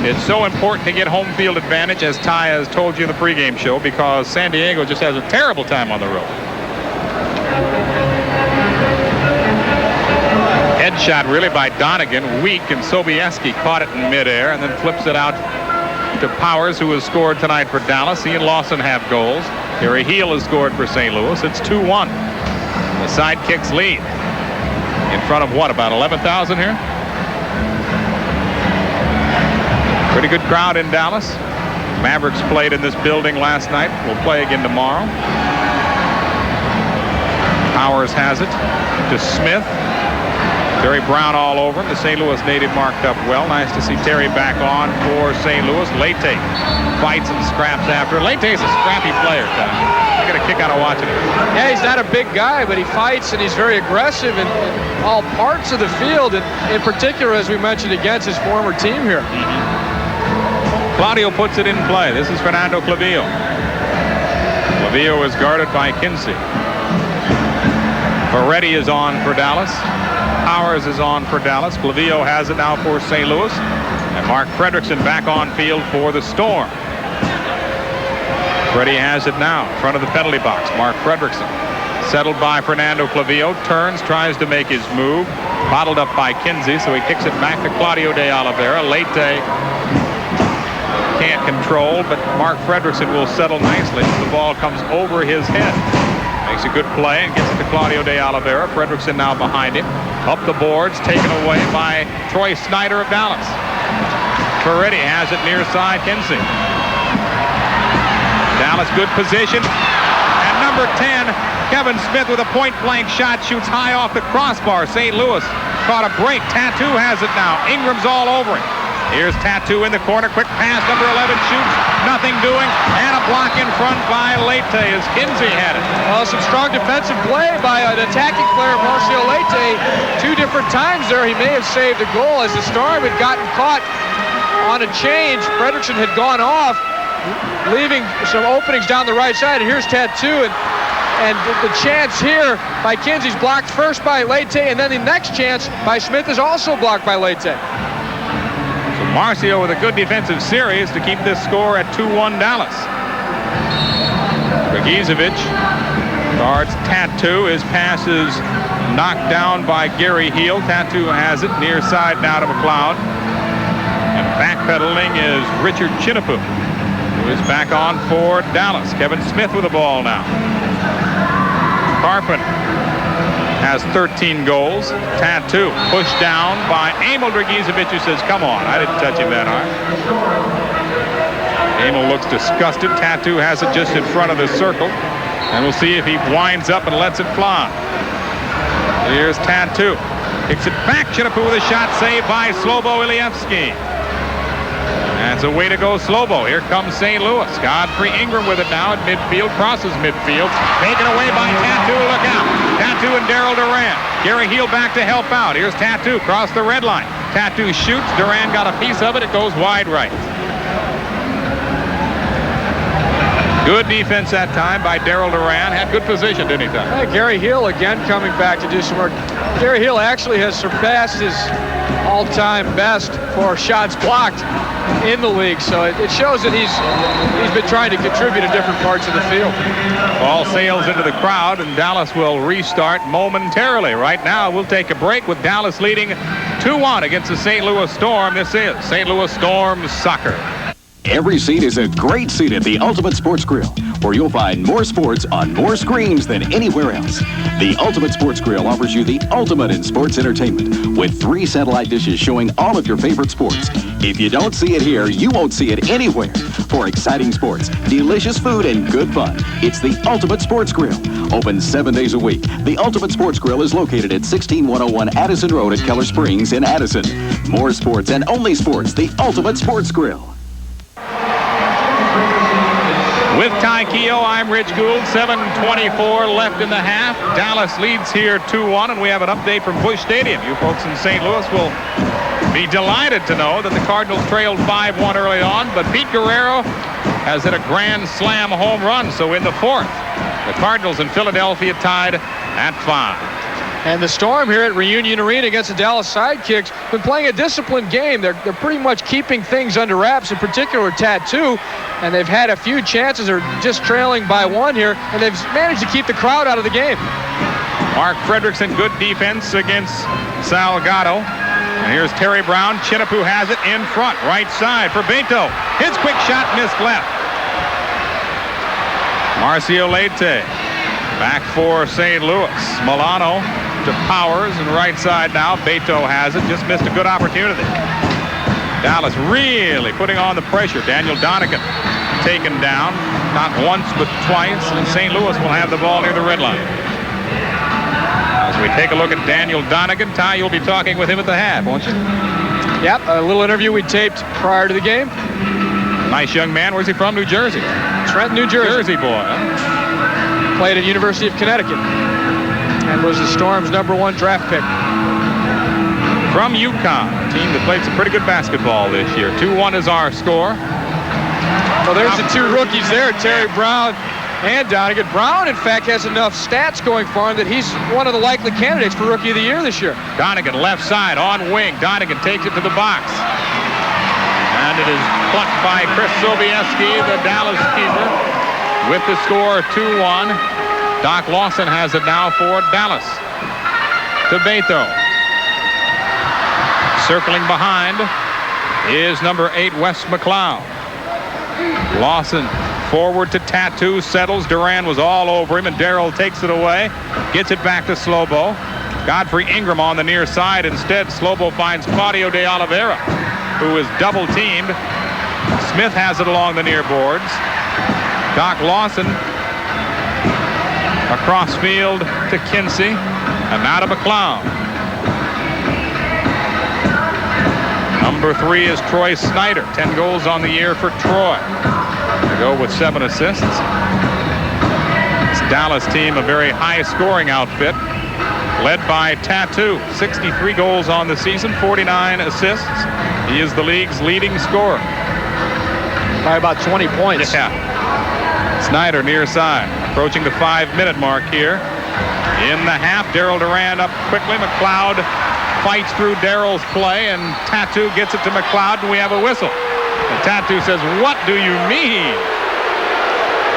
it's so important to get home field advantage, as Ty has told you in the pregame show, because San Diego just has a terrible time on the road. Headshot really by Donegan, weak, and Sobieski caught it in midair and then flips it out to Powers, who has scored tonight for Dallas. He and Lawson have goals. Gary Heel has scored for St. Louis. It's 2-1. The Sidekicks lead. In front of what, about 11,000 here? Pretty good crowd in Dallas. Mavericks played in this building last night. Will play again tomorrow. Powers has it to Smith. Terry Brown all over him. The St. Louis native marked up well. Nice to see Terry back on for St. Louis. Leite fights and scraps after. Leite's a scrappy player, Tom. I get a kick out of watching him.
Yeah, he's not a big guy, but he fights and he's very aggressive in all parts of the field, and in particular, as we mentioned, against his former team here.
Claudio puts it in play. This is Fernando Clavillo. Clavillo is guarded by Kinsey. Ferretti is on for Dallas. Powers is on for Dallas. Clavillo has it now for St. Louis. And Mark Fredrickson back on field for the Storm. Freddie has it now in front of the penalty box. Mark Fredrickson settled by Fernando Clavillo. Turns, tries to make his move. Bottled up by Kinsey, so he kicks it back to Claudio de Oliveira. Leite can't control, but Mark Fredrickson will settle nicely. The ball comes over his head. Makes a good play and gets it to Claudio de Oliveira. Fredrickson now behind him. Up the boards, taken away by Troy Snyder of Dallas. Ferretti has it near side Kinsey. Dallas good position. And number 10, Kevin Smith with a point-blank shot shoots high off the crossbar. St. Louis caught a break. Tattoo has it now. Ingram's all over it. Here's Tattoo in the corner. Quick pass. Number 11 shoots. Nothing doing. And a block in front by Leite as Kinsey had it.
Well, some strong defensive play by an attacking player, Marcio Leite. 2 different times there, he may have saved a goal as the Storm had gotten caught on a change. Fredrickson had gone off, leaving some openings down the right side. And here's Tattoo. And the chance here by Kinsey's blocked first by Leite, and then the next chance by Smith is also blocked by Leite.
So Marcio with a good defensive series to keep this score at 2-1 Dallas. Dragicevic guards Tattoo. His pass is knocked down by Gary Heel. Tattoo has it near side now to McLeod. And backpedaling is Richard Chinapoo, who is back on for Dallas. Kevin Smith with the ball now. Carpenter has 13 goals. Tattoo pushed down by Emil Dragicevic, who says, come on, I didn't touch him that hard. Emil looks disgusted. Tattoo has it just in front of the circle. And we'll see if he winds up and lets it fly. Here's Tattoo. Kicks it back. Chinapoo with a shot saved by Slobo Ilievsky. That's a way to go, Slobo. Here comes St. Louis. Godfrey Ingram with it now at midfield. Crosses midfield. Taken away by Tattoo. Look out. Tattoo and Daryl Duran. Gary Heel back to help out. Here's Tattoo. Cross the red line. Tattoo shoots. Duran got a piece of it. It goes wide right. Good defense that time by Daryl Duran. Had good position, didn't he, Tom?
Gary Hill again coming back to do some work. Gary Hill actually has surpassed his all-time best for shots blocked in the league, so it shows that he's been trying to contribute to different parts of the field.
Ball sails into the crowd, and Dallas will restart momentarily. Right now, we'll take a break with Dallas leading 2-1 against the St. Louis Storm. This is St. Louis Storm Soccer.
Every seat is a great seat at the Ultimate Sports Grill, where you'll find more sports on more screens than anywhere else. The Ultimate Sports Grill offers you the ultimate in sports entertainment, with 3 satellite dishes showing all of your favorite sports. If you don't see it here, you won't see it anywhere. For exciting sports, delicious food, and good fun, it's the Ultimate Sports Grill. Open 7 days a week. The Ultimate Sports Grill is located at 16101 Addison Road at Keller Springs in Addison. More sports and only sports, the Ultimate Sports Grill.
With Ty Keogh, I'm Rich Gould. 7:24 left in the half. Dallas leads here 2-1, and we have an update from Busch Stadium. You folks in St. Louis will be delighted to know that the Cardinals trailed 5-1 early on, but Pete Guerrero has hit a grand slam home run. So in the 4th, the Cardinals in Philadelphia tied at 5.
And the Storm here at Reunion Arena against the Dallas Sidekicks been playing a disciplined game. They're pretty much keeping things under wraps, in particular Tattoo, and they've had a few chances. They're just trailing by 1 here, and they've managed to keep the crowd out of the game.
Mark Fredrickson, good defense against Salgado. And here's Terry Brown. Chinapoo has it in front, right side for Beto. His quick shot missed left. Marcio Leite back for St. Louis. Milano to Powers, and right side now. Beto has it. Just missed a good opportunity. Dallas really putting on the pressure. Daniel Donegan taken down, not once but twice, and St. Louis will have the ball near the red line. As we take a look at Daniel Donegan, Ty, you'll be talking with him at the half, won't you?
Yep, a little interview we taped prior to the game.
Nice young man. Where's he from? New Jersey.
Trenton, New Jersey.
Jersey boy. Huh?
Played at University of Connecticut and was the Storm's #1 draft pick.
From UConn, a team that played some pretty good basketball this year. 2-1 is our score.
Well, there's the 2 rookies there, Terry Brown and Donegan. Brown, in fact, has enough stats going for him that he's one of the likely candidates for Rookie of the Year this year.
Donegan left side on wing. Donegan takes it to the box. And it is plucked by Chris Sobieski, the Dallas keeper, with the score 2-1. Doc Lawson has it now for Dallas. To Beto. Circling behind is number 8, Wes McLeod. Lawson forward to Tattoo, settles. Duran was all over him, and Darrell takes it away. Gets it back to Slobo. Godfrey Ingram on the near side. Instead, Slobo finds Claudio de Oliveira, who is double teamed. Smith has it along the near boards. Doc Lawson across field to Kinsey, and now to McLeod. Number 3 is Troy Snyder. 10 goals on the year for Troy. To go with 7 assists. This Dallas team, a very high-scoring outfit, led by Tattoo. 63 goals on the season, 49 assists. He is the league's leading scorer.
By about 20 points.
Yeah. Snyder near side, approaching the 5-minute mark here. In the half, Daryl Durand up quickly. McLeod fights through Daryl's play, and Tattoo gets it to McLeod, and we have a whistle. And Tattoo says, "What do you mean?"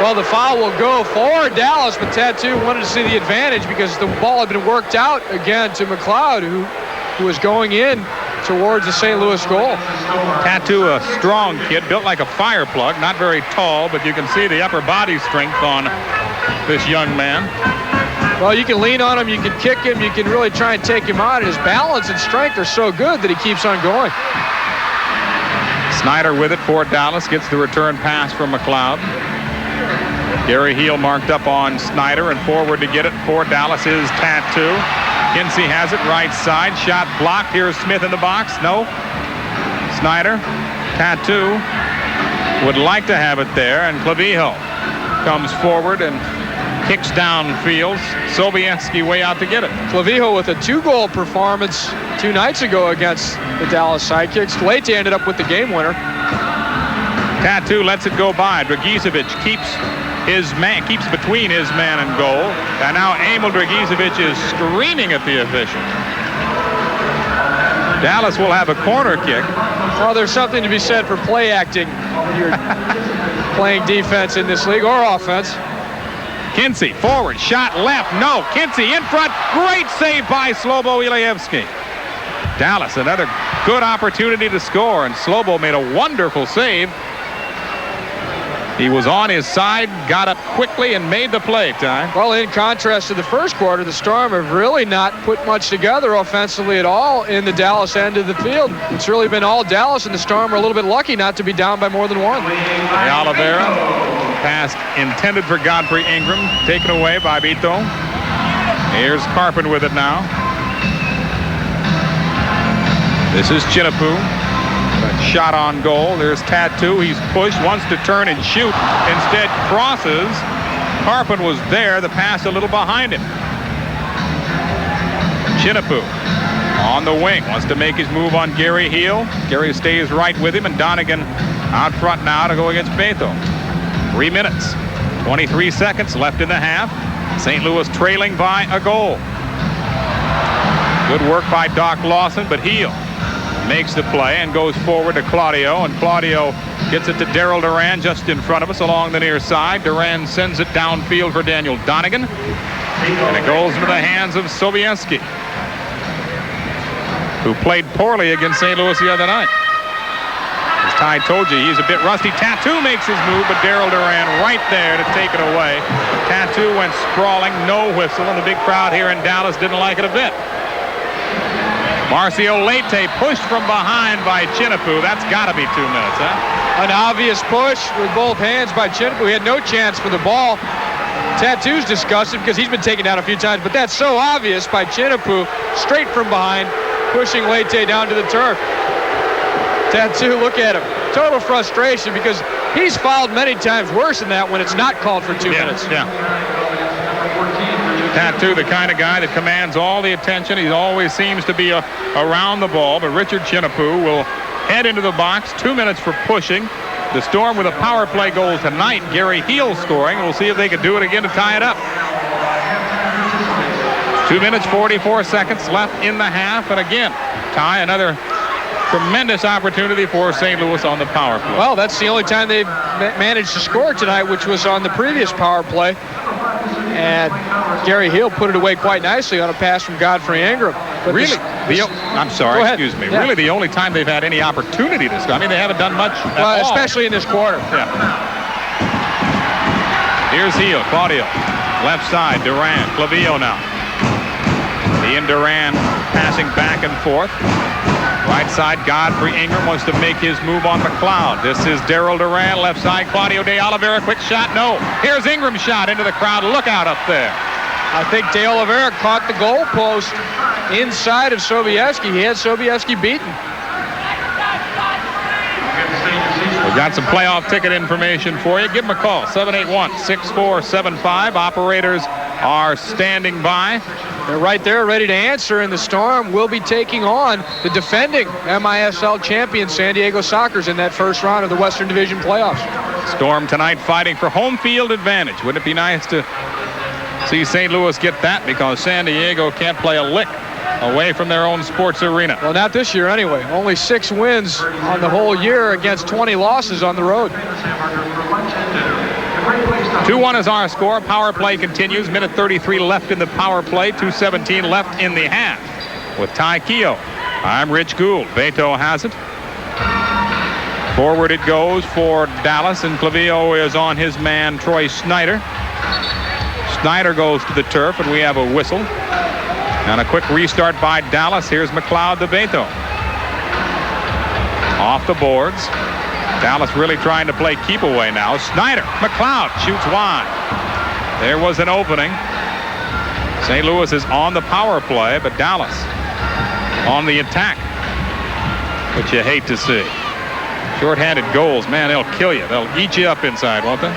Well, the foul will go for Dallas, but Tattoo wanted to see the advantage because the ball had been worked out again to McLeod, who was going in towards the St. Louis goal.
Tattoo, a strong kid, built like a fire plug, not very tall, but you can see the upper body strength on this young man.
Well, you can lean on him, you can kick him, you can really try and take him out, and his balance and strength are so good that he keeps on going.
Snyder with it for Dallas, gets the return pass from McLeod. Gary Heel marked up on Snyder, and forward to get it for Dallas is Tattoo. Kinsey has it right side, shot blocked. Here's Smith in the box. No. Snyder. Tattoo would like to have it there, and Clavijo comes forward and kicks downfield. Sobieski way out to get it.
Clavijo with a 2-goal performance 2 nights ago against the Dallas Sidekicks. Leite ended up with the game winner.
Tattoo lets it go by. Dragicevic keeps between his man and goal. And now Emil Dragicevic is screaming at the official. Dallas will have a corner kick.
Well, there's something to be said for play acting when you're playing defense in this league, or offense.
Kinsey forward, shot left, no. Kinsey in front, great save by Slobo Ilyievsky. Dallas, another good opportunity to score, and Slobo made a wonderful save. He was on his side, got up quickly, and made the play, Ty.
Well, in contrast to the first quarter, the Storm have really not put much together offensively at all in the Dallas end of the field. It's really been all Dallas, and the Storm are a little bit lucky not to be down by more than 1.
De Oliveira, pass intended for Godfrey Ingram, taken away by Vito. Here's Carpin with it now. This is Chinapu. Shot on goal. There's Tattoo. He's pushed, wants to turn and shoot. Instead crosses. Carpin was there. The pass a little behind him. Chinapu on the wing. Wants to make his move on Gary Heel. Gary stays right with him, and Donegan out front now to go against Beto. 3 minutes. 23 seconds left in the half. St. Louis trailing by a goal. Good work by Doc Lawson, but Heel makes the play and goes forward to Claudio, and Claudio gets it to Daryl Durand just in front of us along the near side. Durand sends it downfield for Daniel Donegan, and it goes into the hands of Sobieski, who played poorly against St. Louis the other night. As Ty told you, he's a bit rusty. Tattoo makes his move, but Daryl Durand right there to take it away. Tattoo went sprawling, no whistle, and the big crowd here in Dallas didn't like it a bit. Marcio Leite pushed from behind by Chinapu. That's got to be 2 minutes, huh?
An obvious push with both hands by Chinapu. He had no chance for the ball. Tattoo's disgusted because he's been taken down a few times, but that's so obvious by Chinapu, straight from behind, pushing Leite down to the turf. Tattoo, look at him. Total frustration because he's fouled many times worse than that when it's not called for 2 minutes.
Yeah. Tattoo, the kind of guy that commands all the attention. He always seems to be around the ball, but Richard Chinapu will head into the box. 2 minutes for pushing. The Storm with a power play goal tonight. Gary Heel scoring. We'll see if they can do it again to tie it up. 2 minutes, 44 seconds left in the half, and again, Ty, another tremendous opportunity for St. Louis on the power play.
Well, that's the only time they've managed to score tonight, which was on the previous power play. And Gary Hill put it away quite nicely on a pass from Godfrey Ingram. But
really? I'm sorry, excuse me. Yeah. Really the only time they've had any opportunity to score. I mean, they haven't done much at all.
Especially in this quarter.
Yeah. Here's Hill, Claudio. Left side, Durand, Clavillo now. Ian Duran passing back and forth. Right side, Godfrey Ingram wants to make his move on McLeod. This is Daryl Duran. Left side, Claudio De Oliveira. Quick shot. No. Here's Ingram's shot into the crowd. Look out up there.
I think De Oliveira caught the goal post inside of Sobieski. He had Sobieski beaten.
We've got some playoff ticket information for you. Give them a call, 781-6475. Operators are standing by.
They're right there ready to answer, and the Storm will be taking on the defending MISL champion San Diego Sockers in that first round of the Western Division playoffs.
Storm tonight fighting for home field advantage. Wouldn't it be nice to see St. Louis get that, because San Diego can't play a lick away from their own sports arena.
Well, not this year anyway. Only 6 wins on the whole year against 20 losses on the road.
2-1 is our score. Power play continues. Minute 33 left in the power play. 2:17 left in the half with Ty Keogh. I'm Rich Gould. Beto has it. Forward it goes for Dallas, and Clavillo is on his man, Troy Snyder. Snyder goes to the turf, and we have a whistle. And a quick restart by Dallas. Here's McLeod to Beto. Off the boards. Dallas really trying to play keep away now. Snyder, McLeod shoots wide. There was an opening. St. Louis is on the power play, but Dallas on the attack, which you hate to see. Short-handed goals, man, they'll kill you. They'll eat you up inside, won't they?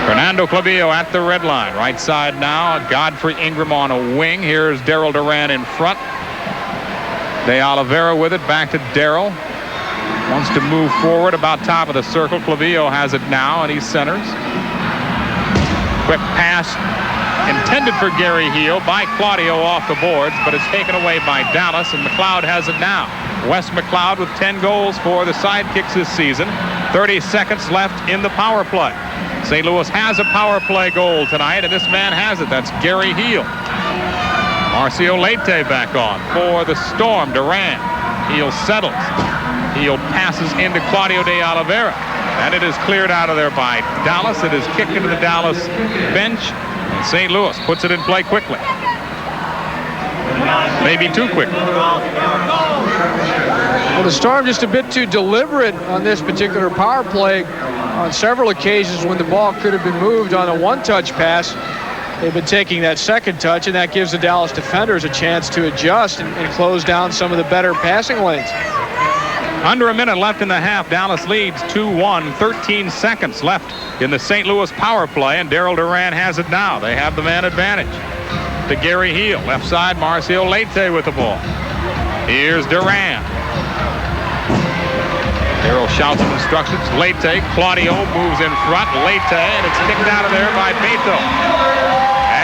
Fernando Clavillo at the red line. Right side now. Godfrey Ingram on a wing. Here's Daryl Duran in front. De Oliveira with it. Back to Daryl. Wants to move forward about top of the circle. Clavillo has it now, and he centers. Quick pass intended for Gary Heel by Claudio off the boards, but it's taken away by Dallas, and McLeod has it now. Wes McLeod with 10 goals for the Sidekicks this season. 30 seconds left in the power play. St. Louis has a power play goal tonight, and this man has it. That's Gary Heel. Marcio Leite back on for the Storm. Duran. Heel settles. Heel passes into Claudio De Oliveira, and it is cleared out of there by Dallas. It is kicked into the Dallas bench, and St. Louis puts it in play quickly. Maybe too quickly.
Well, the Storm just a bit too deliberate on this particular power play. On several occasions when the ball could have been moved on a one-touch pass, they've been taking that second touch, and that gives the Dallas defenders a chance to adjust and close down some of the better passing lanes.
Under a minute left in the half. Dallas leads 2-1. 13 seconds left in the St. Louis power play, and Daryl Duran has it now. They have the man advantage. To Gary Heel. Left side, Marcio Leite with the ball. Here's Duran. Daryl shouts some instructions. Leite, Claudio moves in front. Leite, and it's kicked out of there by Beto.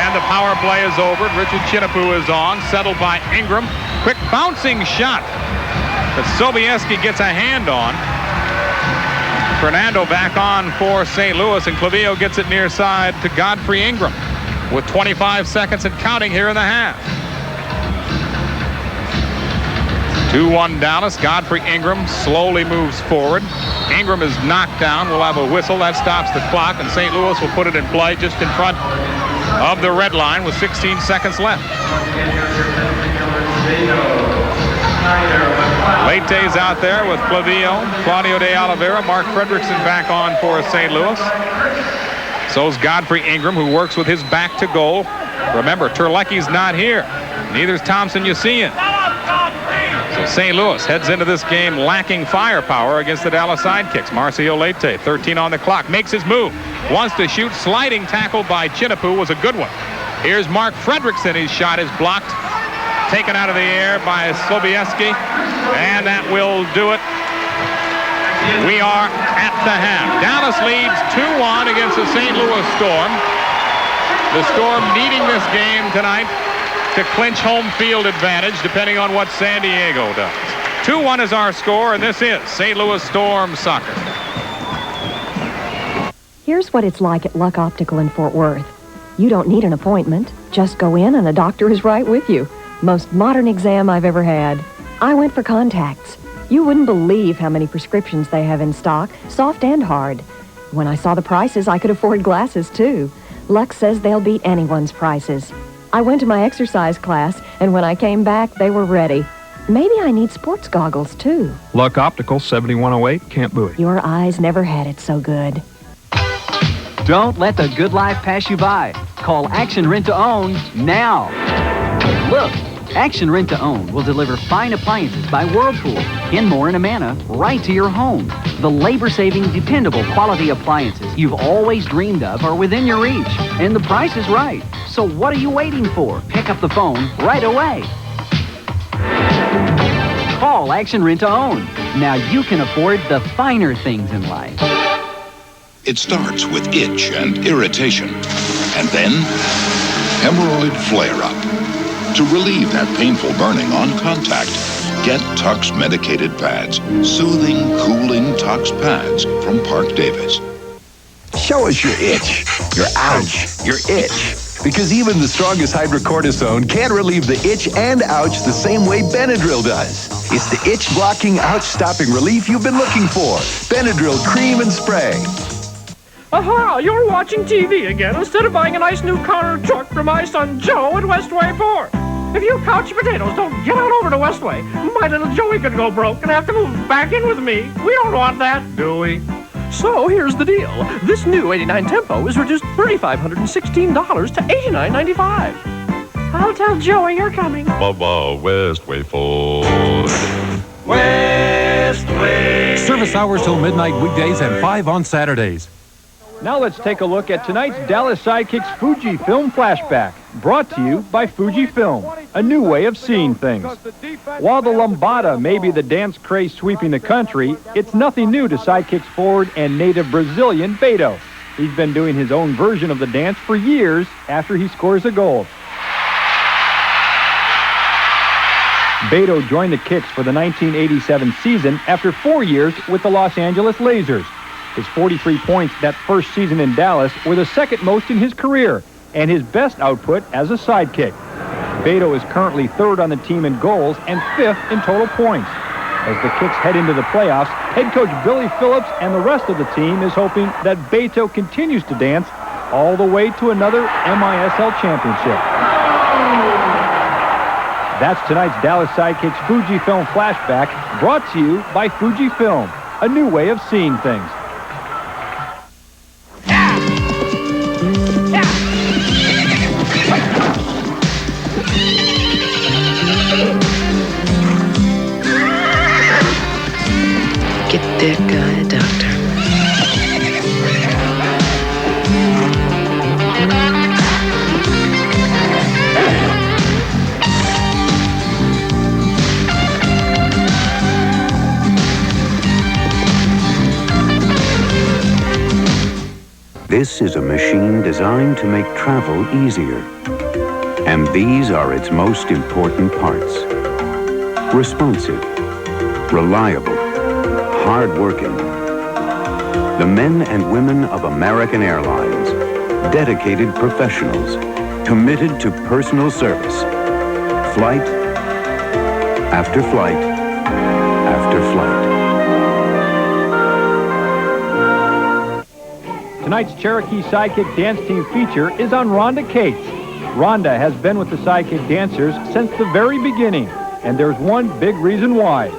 And the power play is over. Richard Chinapu is on, settled by Ingram. Quick bouncing shot that Sobieski gets a hand on. Fernando back on for St. Louis, and Clavillo gets it near side to Godfrey Ingram with 25 seconds and counting here in the half. 2-1 Dallas. Godfrey Ingram slowly moves forward. Ingram is knocked down. We'll have a whistle. That stops the clock, and St. Louis will put it in play just in front of the red line with 16 seconds left. Leite's out there with Clavillo, Claudio De Oliveira, Mark Fredrickson back on for St. Louis. So's Godfrey Ingram, who works with his back to goal. Remember, Terlecki's not here. Neither's Thompson Yusian. So St. Louis heads into this game lacking firepower against the Dallas Sidekicks. Marcio Leite, 13 on the clock, makes his move. Wants to shoot. Sliding tackle by Chinapu was a good one. Here's Mark Fredrickson. His shot is blocked. Taken out of the air by Sobieski. And that will do it. We are at the half. Dallas leads 2-1 against the St. Louis Storm. The Storm needing this game tonight to clinch home field advantage, depending on what San Diego does. 2-1 is our score, and this is St. Louis Storm soccer.
Here's what it's like at Luck Optical in Fort Worth. You don't need an appointment. Just go in, and a doctor is right with you. Most modern exam I've ever had. I went for contacts. You wouldn't believe how many prescriptions they have in stock, soft and hard. When I saw the prices, I could afford glasses, too. Luck says they'll beat anyone's prices. I went to my exercise class, and when I came back, they were ready. Maybe I need sports goggles, too.
Luck Optical, 7108, Camp Bowie.
Your eyes never had it so good.
Don't let the good life pass you by. Call Action Rent to Own now. Look, Action Rent to Own will deliver fine appliances by Whirlpool, Kenmore, and Amana right to your home. The labor-saving, dependable quality appliances you've always dreamed of are within your reach, and the price is right. So what are you waiting for? Pick up the phone right away. Call Action Rent to Own. Now you can afford the finer things in life.
It starts with itch and irritation, and then hemorrhoid flare-up. To relieve that painful burning on contact, get Tux medicated pads. Soothing, cooling Tux pads from Park Davis.
Show us your itch, your ouch, your itch. Because even the strongest hydrocortisone can't relieve the itch and ouch the same way Benadryl does. It's the itch-blocking, ouch-stopping relief you've been looking for. Benadryl Cream and Spray.
Aha! You're watching TV again instead of buying a nice new car or truck for my son Joe at Westway Ford. If you couch potatoes don't get on over to Westway, my little Joey could go broke and have to move back in with me. We don't want that, do we? So here's the deal. This new 89 Tempo is reduced $3,516 to $89.95. I'll tell Joey you're coming.
Bubba Westway Ford.
Westway. Service hours till midnight weekdays and 5 on Saturdays.
Now let's take a look at tonight's Dallas Sidekicks Fujifilm Flashback, brought to you by Fujifilm, a new way of seeing things. While the lambada may be the dance craze sweeping the country, it's nothing new to Sidekicks forward and native Brazilian Beto. He's been doing his own version of the dance for years after he scores a goal. Beto joined the Kicks for the 1987 season after 4 years with the Los Angeles Lasers. His 43 points that first season in Dallas were the second most in his career, and his best output as a sidekick. Beto is currently third on the team in goals and fifth in total points. As the Kicks head into the playoffs, head coach Billy Phillips and the rest of the team is hoping that Beto continues to dance all the way to another MISL championship. That's tonight's Dallas Sidekicks Fujifilm Flashback, brought to you by Fujifilm, a new way of seeing things.
Get that guy a doctor.
This is a machine designed to make travel easier. And these are its most important parts. Responsive, reliable, hard-working. The men and women of American Airlines, dedicated professionals, committed to personal service. Flight after flight after flight.
Tonight's Cherokee Sidekick Dance Team feature is on Rhonda Cates. Rhonda has been with the Sidekick Dancers since the very beginning, and there's one big reason why.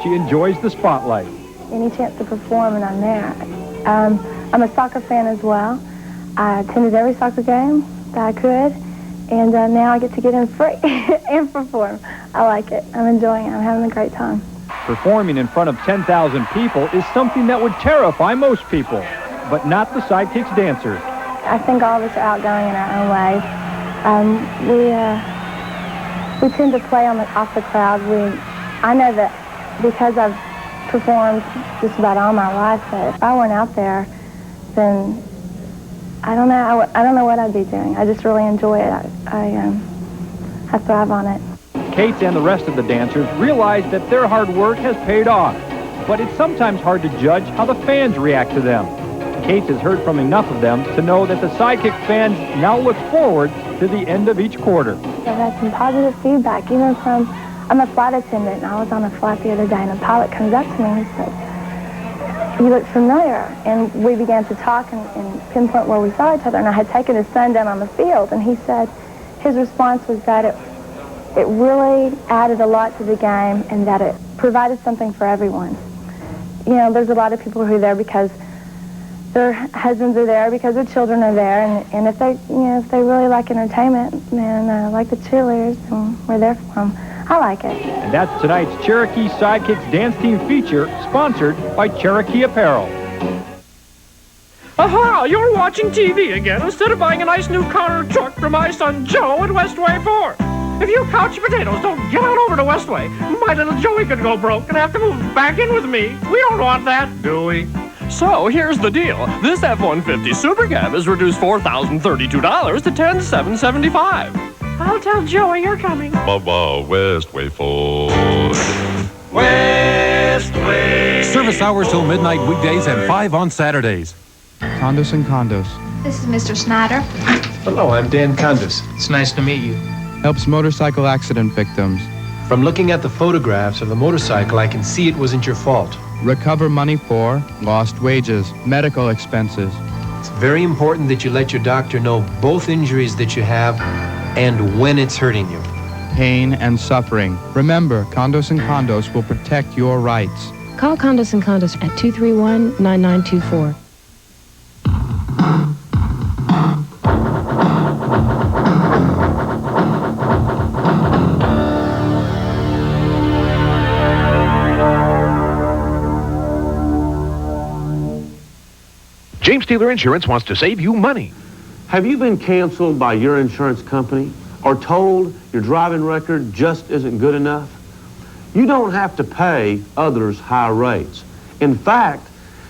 She enjoys the spotlight.
Any chance to perform, and I'm there. I'm a soccer fan as well. I attended every soccer game that I could, and now I get to get in free and perform. I like it. I'm enjoying it. I'm having a great time.
Performing in front of 10,000 people is something that would terrify most people, but not the Sidekicks dancers.
I think all of us are outgoing in our own ways. We tend to play off the crowd. I know that because I've performed just about all my life, that if I weren't out there, then I don't know what I'd be doing. I just really enjoy it. I thrive on it.
Cates and the rest of the dancers realize that their hard work has paid off, but it's sometimes hard to judge how the fans react to them. Cates has heard from enough of them to know that the Sidekick fans now look forward to the end of each quarter.
I've had some positive feedback, even from, I'm a flight attendant, and I was on a flight the other day, and a pilot comes up to me and he said, "You look familiar." And we began to talk and pinpoint where we saw each other, and I had taken his son down on the field, and he said, his response was that it really added a lot to the game and that it provided something for everyone. You know, there's a lot of people who are there because their husbands are there, because their children are there, and if they, if they really like entertainment and like the cheerleaders, then we're there for them. I like it.
And that's tonight's Cherokee Sidekicks Dance Team feature, sponsored by Cherokee Apparel.
Aha! You're watching TV again instead of buying a nice new car or truck for my son Joe at Westway 4. If you couch potatoes don't get on over to Westway, my little Joey could go broke and have to move back in with me. We don't want that, do we?
So, here's the deal. This F-150 Super Cab is reduced $4,032 to $10,775.
I'll tell Joey you're coming.
Bubba Westway Ford.
Westway.
Service hours till midnight weekdays and 5 on Saturdays.
Condos and Condos.
This is Mr. Snyder.
Hello, I'm Dan Condos.
It's nice to meet you.
Helps motorcycle accident victims.
From looking at the photographs of the motorcycle, I can see it wasn't your fault.
Recover money for lost wages, medical expenses.
It's very important that you let your doctor know both injuries that you have and when it's hurting you.
Pain and suffering. Remember, Condos and Condos will protect your rights.
Call Condos and Condos at 231-9924.
James Taylor Insurance wants to save you money.
Have you been canceled by your insurance company or told your driving record just isn't good enough? You don't have to pay others high rates. In fact,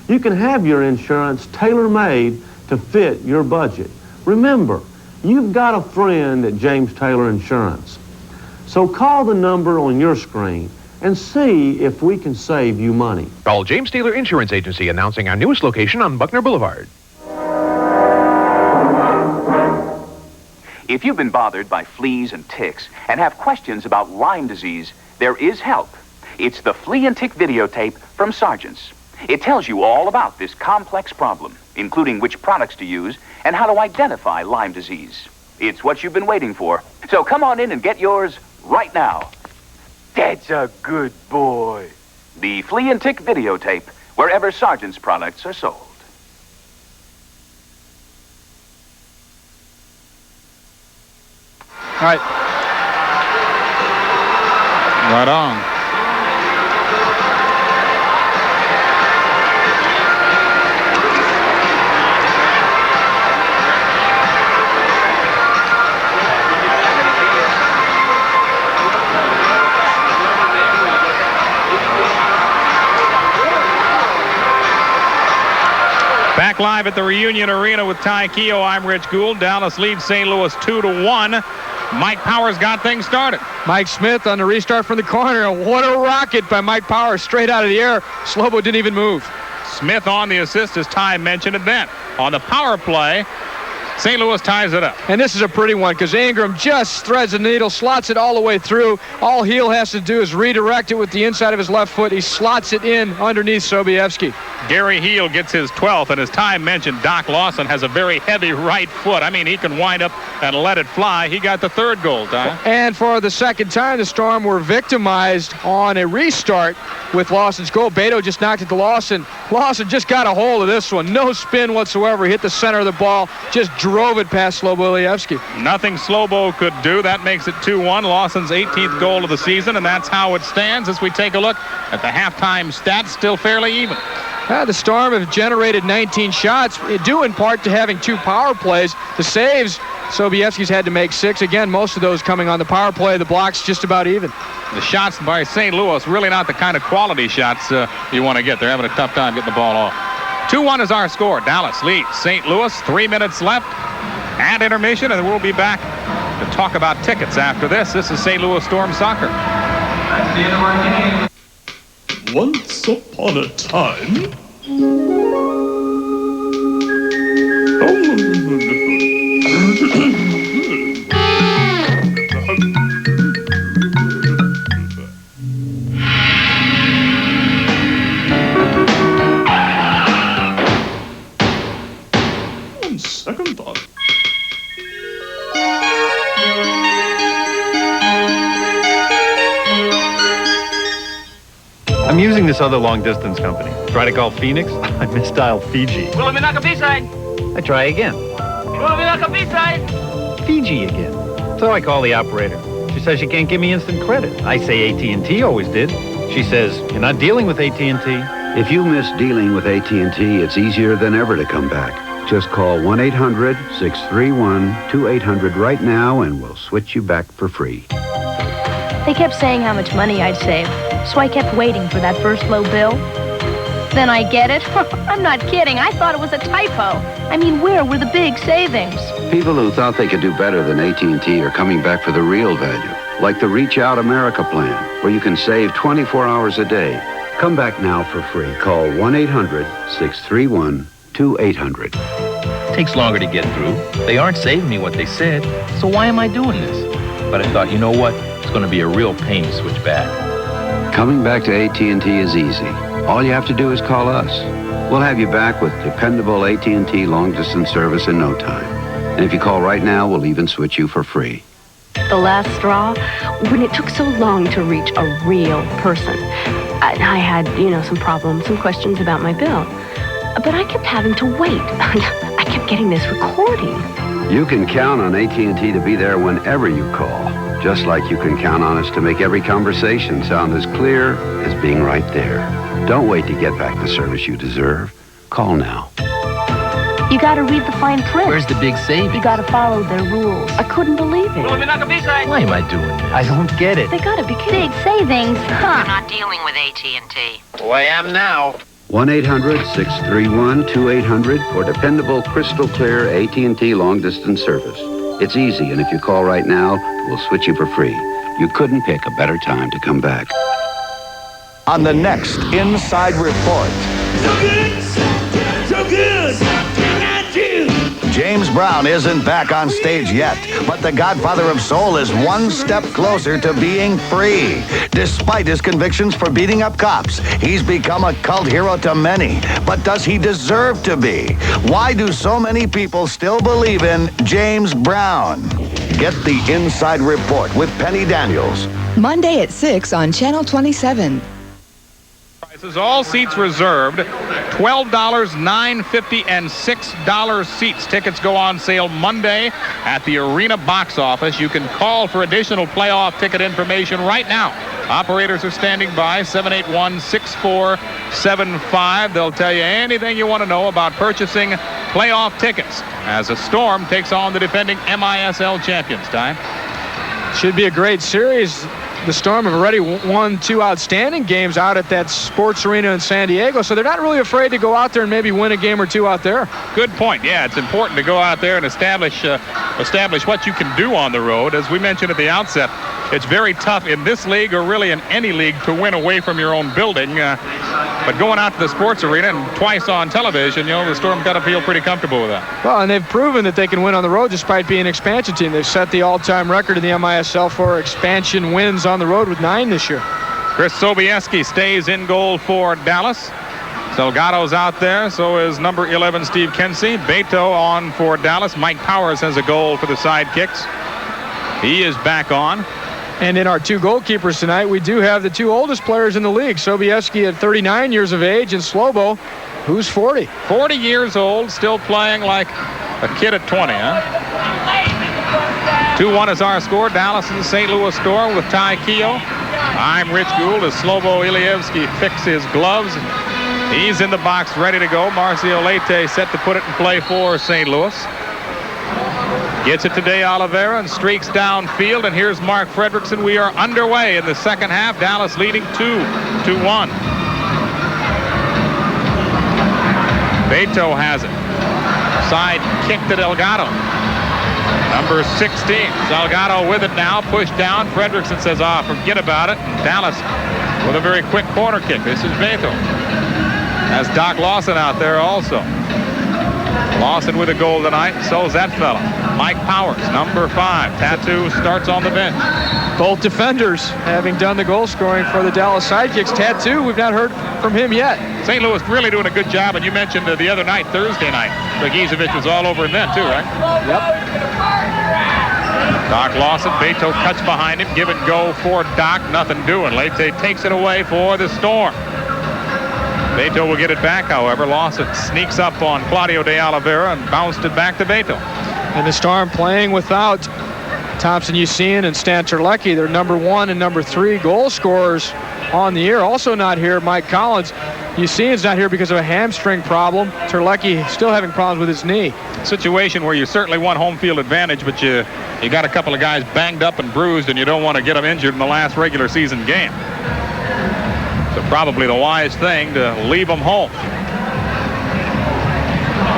you can have your insurance tailor-made to fit your budget. Remember, you've got a friend at James Taylor Insurance. So call the number on your screen and see if we can save you money.
Call James Taylor Insurance Agency, announcing our newest location on Buckner Boulevard.
If you've been bothered by fleas and ticks and have questions about Lyme disease, there is help. It's the Flea and Tick videotape from Sargent's. It tells you all about this complex problem, including which products to use and how to identify Lyme disease. It's what you've been waiting for. So come on in and get yours right now. That's a good boy. The Flea and Tick videotape, wherever Sargent's products are sold.
All right. Right on. Back live at the Reunion Arena with Ty Keogh. I'm Rich Gould. Dallas leads St. Louis 2-1. Mike Powers got things started.
Mike Smith on the restart from the corner. What a rocket by Mike Powers, straight out of the air. Slobo didn't even move.
Smith on the assist, as Ty mentioned it then. On the power play, St. Louis ties it up.
And this is a pretty one because Ingram just threads the needle, slots it all the way through. All Heel has to do is redirect it with the inside of his left foot. He slots it in underneath Sobiewski.
Gary Heel gets his 12th, and as Ty mentioned, Doc Lawson has a very heavy right foot. I mean, he can wind up and let it fly. He got the third goal, Ty.
And for the second time, the Storm were victimized on a restart with Lawson's goal. Beto just knocked it to Lawson. Lawson just got a hold of this one. No spin whatsoever. He hit the center of the ball. Just drove it past Slobowiewski.
Nothing Slobo could do. That makes it 2-1. Lawson's 18th goal of the season, and that's how it stands as we take a look at the halftime stats. Still fairly even.
The Storm have generated 19 shots, due in part to having two power plays. The saves, Sobiewski's had to make 6. Again, most of those coming on the power play. The blocks just about even.
The shots by St. Louis, really not the kind of quality shots you want to get. They're having a tough time getting the ball off. 2-1 is our score. Dallas leads St. Louis. 3 minutes left and intermission, and we'll be back to talk about tickets after this. This is St. Louis Storm Soccer.
That's the end of our game. Once upon a time... On second thought...
I'm using this other long-distance company. Try to call Phoenix, I misdialed Fiji. I try again. Fiji again. So I call the operator. She says she can't give me instant credit. I say AT&T always did. She says, you're not dealing with AT&T.
If you miss dealing with AT&T, it's easier than ever to come back. Just call 1-800-631-2800 right now and we'll switch you back for free.
They kept saying how much money I'd save, so I kept waiting for that first low bill. Then I get it. I'm not kidding. I thought it was a typo. I mean, where were the big savings?
People who thought they could do better than AT&T are coming back for the real value, like the Reach Out America plan, where you can save 24 hours a day. Come back now for free. Call 1-800-631-2800.
Takes longer to get through. They aren't saving me what they said, so why am I doing this? But I thought, you know what? It's going to be a real pain to switch back.
Coming back to AT&T is easy. All you have to do is call us. We'll have you back with dependable AT&T long-distance service in no time. And if you call right now, we'll even switch you for free.
The last straw, when it took so long to reach a real person. I had, some problems, some questions about my bill. But I kept having to wait. I kept getting this recording.
You can count on AT&T to be there whenever you call. Just like you can count on us to make every conversation sound as clear as being right there. Don't wait to get back the service you deserve. Call now.
You gotta read the fine print.
Where's the big savings?
You gotta follow their rules. I couldn't believe it.
Why am I doing this?
I don't get it.
They gotta be kidding. Big savings.
You're not dealing with AT&T.
Well, I am now.
1-800-631-2800 for dependable, crystal clear AT&T long-distance service. It's easy, and if you call right now, we'll switch you for free. You couldn't pick a better time to come back.
On the next Inside Report.
So good! So good!
James Brown isn't back on stage yet, but the Godfather of Soul is one step closer to being free. Despite his convictions for beating up cops, he's become a cult hero to many. But does he deserve to be? Why do so many people still believe in James Brown? Get the Inside Report with Penny Daniels.
Monday at 6 on Channel 27.
All seats reserved, $12, $9.50, and $6 seats. Tickets go on sale Monday at the Arena box office. You can call for additional playoff ticket information right now. Operators are standing by, 781-6475. They'll tell you anything you want to know about purchasing playoff tickets as a Storm takes on the defending MISL champions. Ty?
Should be a great series. The Storm have already won 2 outstanding games out at that sports arena in San Diego, so they're not really afraid to go out there and maybe win a game or 2 out there.
Good point. Yeah, it's important to go out there and establish what you can do on the road. As we mentioned at the outset, it's very tough in this league or really in any league to win away from your own building. But going out to the sports arena and twice on television, the Storm got to feel pretty comfortable with that.
Well, and they've proven that they can win on the road despite being an expansion team. They've set the all-time record in the MISL for expansion wins on the road with 9 this year.
Chris Sobieski stays in goal for Dallas. Salgado's out there, so is number 11 Steve Kensey. Beto on for Dallas. Mike Powers has a goal for the Sidekicks. He is back on.
And in our 2 goalkeepers tonight, we do have the 2 oldest players in the league. Sobieski at 39 years of age and Slobo, who's 40.
40 years old, still playing like a kid at 20, huh? 2-1 is our score. Dallas and the St. Louis Storm with Ty Keogh. I'm Rich Gould as Slobo Ilievsky fixes his gloves. He's in the box ready to go. Marcio Leite set to put it in play for St. Louis. Gets it to De Oliveira and streaks downfield. And here's Mark Fredrickson. We are underway in the second half. Dallas leading 2-1. Beto has it. Side kick to Delgado. Number 16. Salgado with it now. Pushed down. Fredrickson says, forget about it. And Dallas with a very quick corner kick. This is Beto. Has Doc Lawson out there also. Lawson with a goal tonight. So is that fella. Mike Powers, number 5. Tattoo starts on the bench.
Both defenders having done the goal scoring for the Dallas Sidekicks. Tattoo, we've not heard from him yet.
St. Louis really doing a good job. And you mentioned the other night, Thursday night, Begizovich was all over him then too, right?
Yep.
Doc Lawson, Beto cuts behind him. Give and go for Doc. Nothing doing. Leite takes it away for the Storm. Beto will get it back, however. Lawson sneaks up on Claudio de Oliveira and bounced it back to Beto.
And the Storm playing without Thompson Usean and Stan Terlecki, their number 1 and number 3 goal scorers on the year. Also not here, Mike Collins. Usean's not here because of a hamstring problem. Terlecki still having problems with his knee.
Situation where you certainly want home field advantage, but you got a couple of guys banged up and bruised, and you don't want to get them injured in the last regular season game. So probably the wise thing to leave them home.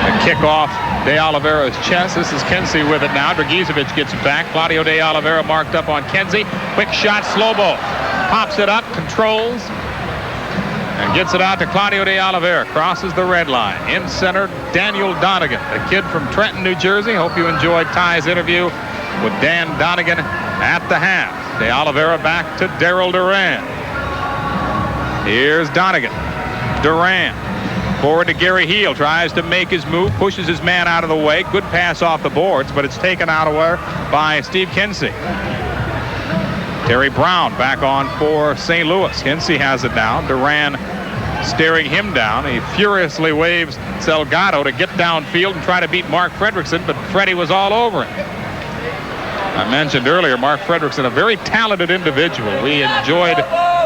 A kick off De Oliveira's chest. This is Kinsey with it now. Dragicevic gets it back. Claudio De Oliveira marked up on Kinsey. Quick shot, Slobo. Pops it up, controls, and gets it out to Claudio de Oliveira. Crosses the red line. In center, Daniel Donegan, a kid from Trenton, New Jersey. Hope you enjoyed Ty's interview with Dan Donegan at the half. De Oliveira back to Daryl Duran. Here's Donegan. Duran. Forward to Gary Heel. Tries to make his move. Pushes his man out of the way. Good pass off the boards, but it's taken out of there by Steve Kinsey. Terry Brown back on for St. Louis. Kinsey has it now. Duran staring him down. He furiously waves Salgado to get downfield and try to beat Mark Fredrickson, but Freddie was all over him. I mentioned earlier, Mark Fredrickson, a very talented individual. We enjoyed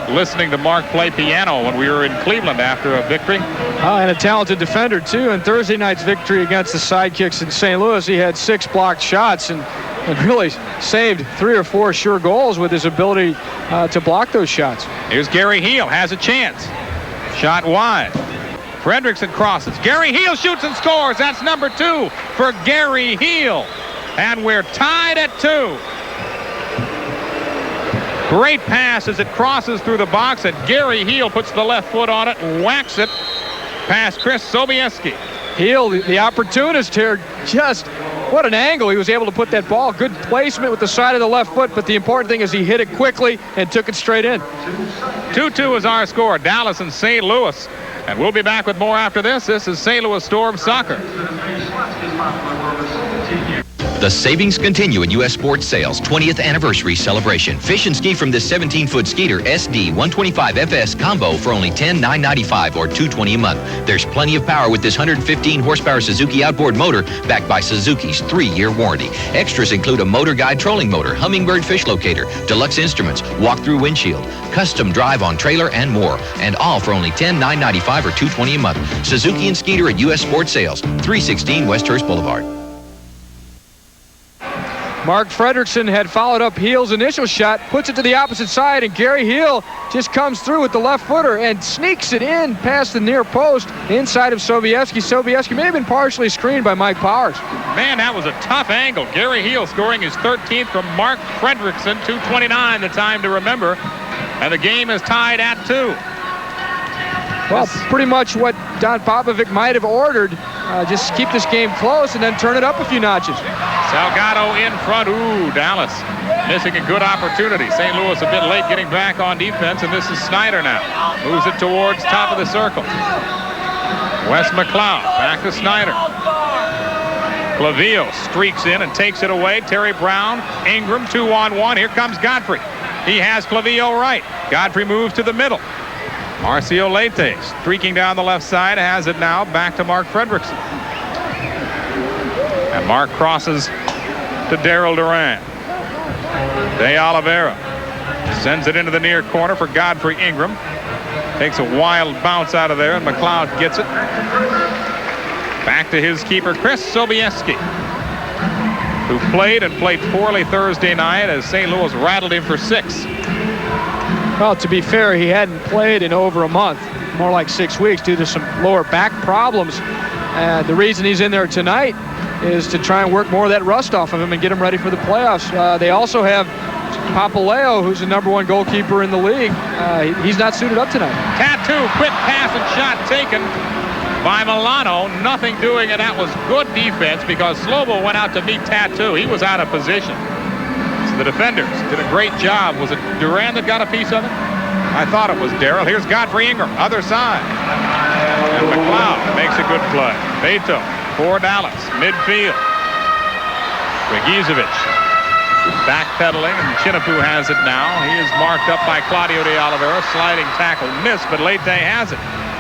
listening to Mark play piano when we were in Cleveland after a victory.
And a talented defender, too. In Thursday night's victory against the Sidekicks in St. Louis, he had 6 blocked shots and really saved 3 or 4 sure goals with his ability to block those shots.
Here's Gary Heel, has a chance. Shot wide. Fredrickson crosses. Gary Heel shoots and scores. That's number 2 for Gary Heel. And we're tied at 2. Great pass as it crosses through the box, and Gary Heel puts the left foot on it and whacks it past Chris Sobieski.
Heel, the opportunist here, just what an angle. He was able to put that ball. Good placement with the side of the left foot, but the important thing is he hit it quickly and took it straight in.
2-2 is our score. Dallas and St. Louis. And we'll be back with more after this. This is St. Louis Storm Soccer.
The savings continue at U.S. Sports Sales 20th anniversary celebration. Fish and ski from this 17-foot Skeeter SD 125 FS combo for only $10,995 or $220 a month. There's plenty of power with this 115 horsepower Suzuki outboard motor backed by Suzuki's 3-year warranty. Extras include a motor guide trolling motor, Hummingbird fish locator, deluxe instruments, walk-through windshield, custom drive on trailer, and more. And all for only $10,995 or $220 a month. Suzuki and Skeeter at U.S. Sports Sales, 316 Westhurst Boulevard.
Mark Fredrickson had followed up Heel's initial shot, puts it to the opposite side, and Gary Heel just comes through with the left footer and sneaks it in past the near post inside of Sobieski. Sobieski may have been partially screened by Mike Powers.
Man, that was a tough angle. Gary Heel scoring his 13th from Mark Fredrickson, 2:29, the time to remember. And the game is tied at 2.
Well, pretty much what Don Popovic might have ordered. Just keep this game close and then turn it up a few notches.
Salgado in front. Ooh, Dallas missing a good opportunity. St. Louis a bit late getting back on defense, and this is Snyder now. Moves it towards top of the circle. Wes McLeod back to Snyder. Clavillo streaks in and takes it away. Terry Brown, Ingram, 2-on-1. Here comes Godfrey. He has Clavillo right. Godfrey moves to the middle. Marcio Leite streaking down the left side, has it now back to Mark Fredrickson. And Mark crosses to Daryl Duran. De Oliveira sends it into the near corner for Godfrey Ingram. Takes a wild bounce out of there, and McLeod gets it. Back to his keeper, Chris Sobieski, who played poorly Thursday night as St. Louis rattled him for 6.
Well, to be fair, he hadn't played in over a month, more like 6 weeks, due to some lower back problems. The reason he's in there tonight is to try and work more of that rust off of him and get him ready for the playoffs. They also have Papaleo, who's the #1 goalkeeper in the league. He's not suited up tonight.
Tattoo, quick pass and shot taken by Milano. Nothing doing, and that was good defense because Slobo went out to meet Tattoo. He was out of position. The defenders did a great job. Was it Duran that got a piece of it? I thought it was Daryl. Here's Godfrey Ingram, other side. And McLeod makes a good play. Beto for Dallas, midfield. Dragicevic Backpedaling, and Chinapoo has it now. He is marked up by Claudio de Oliveira. Sliding tackle missed, but Leite has it.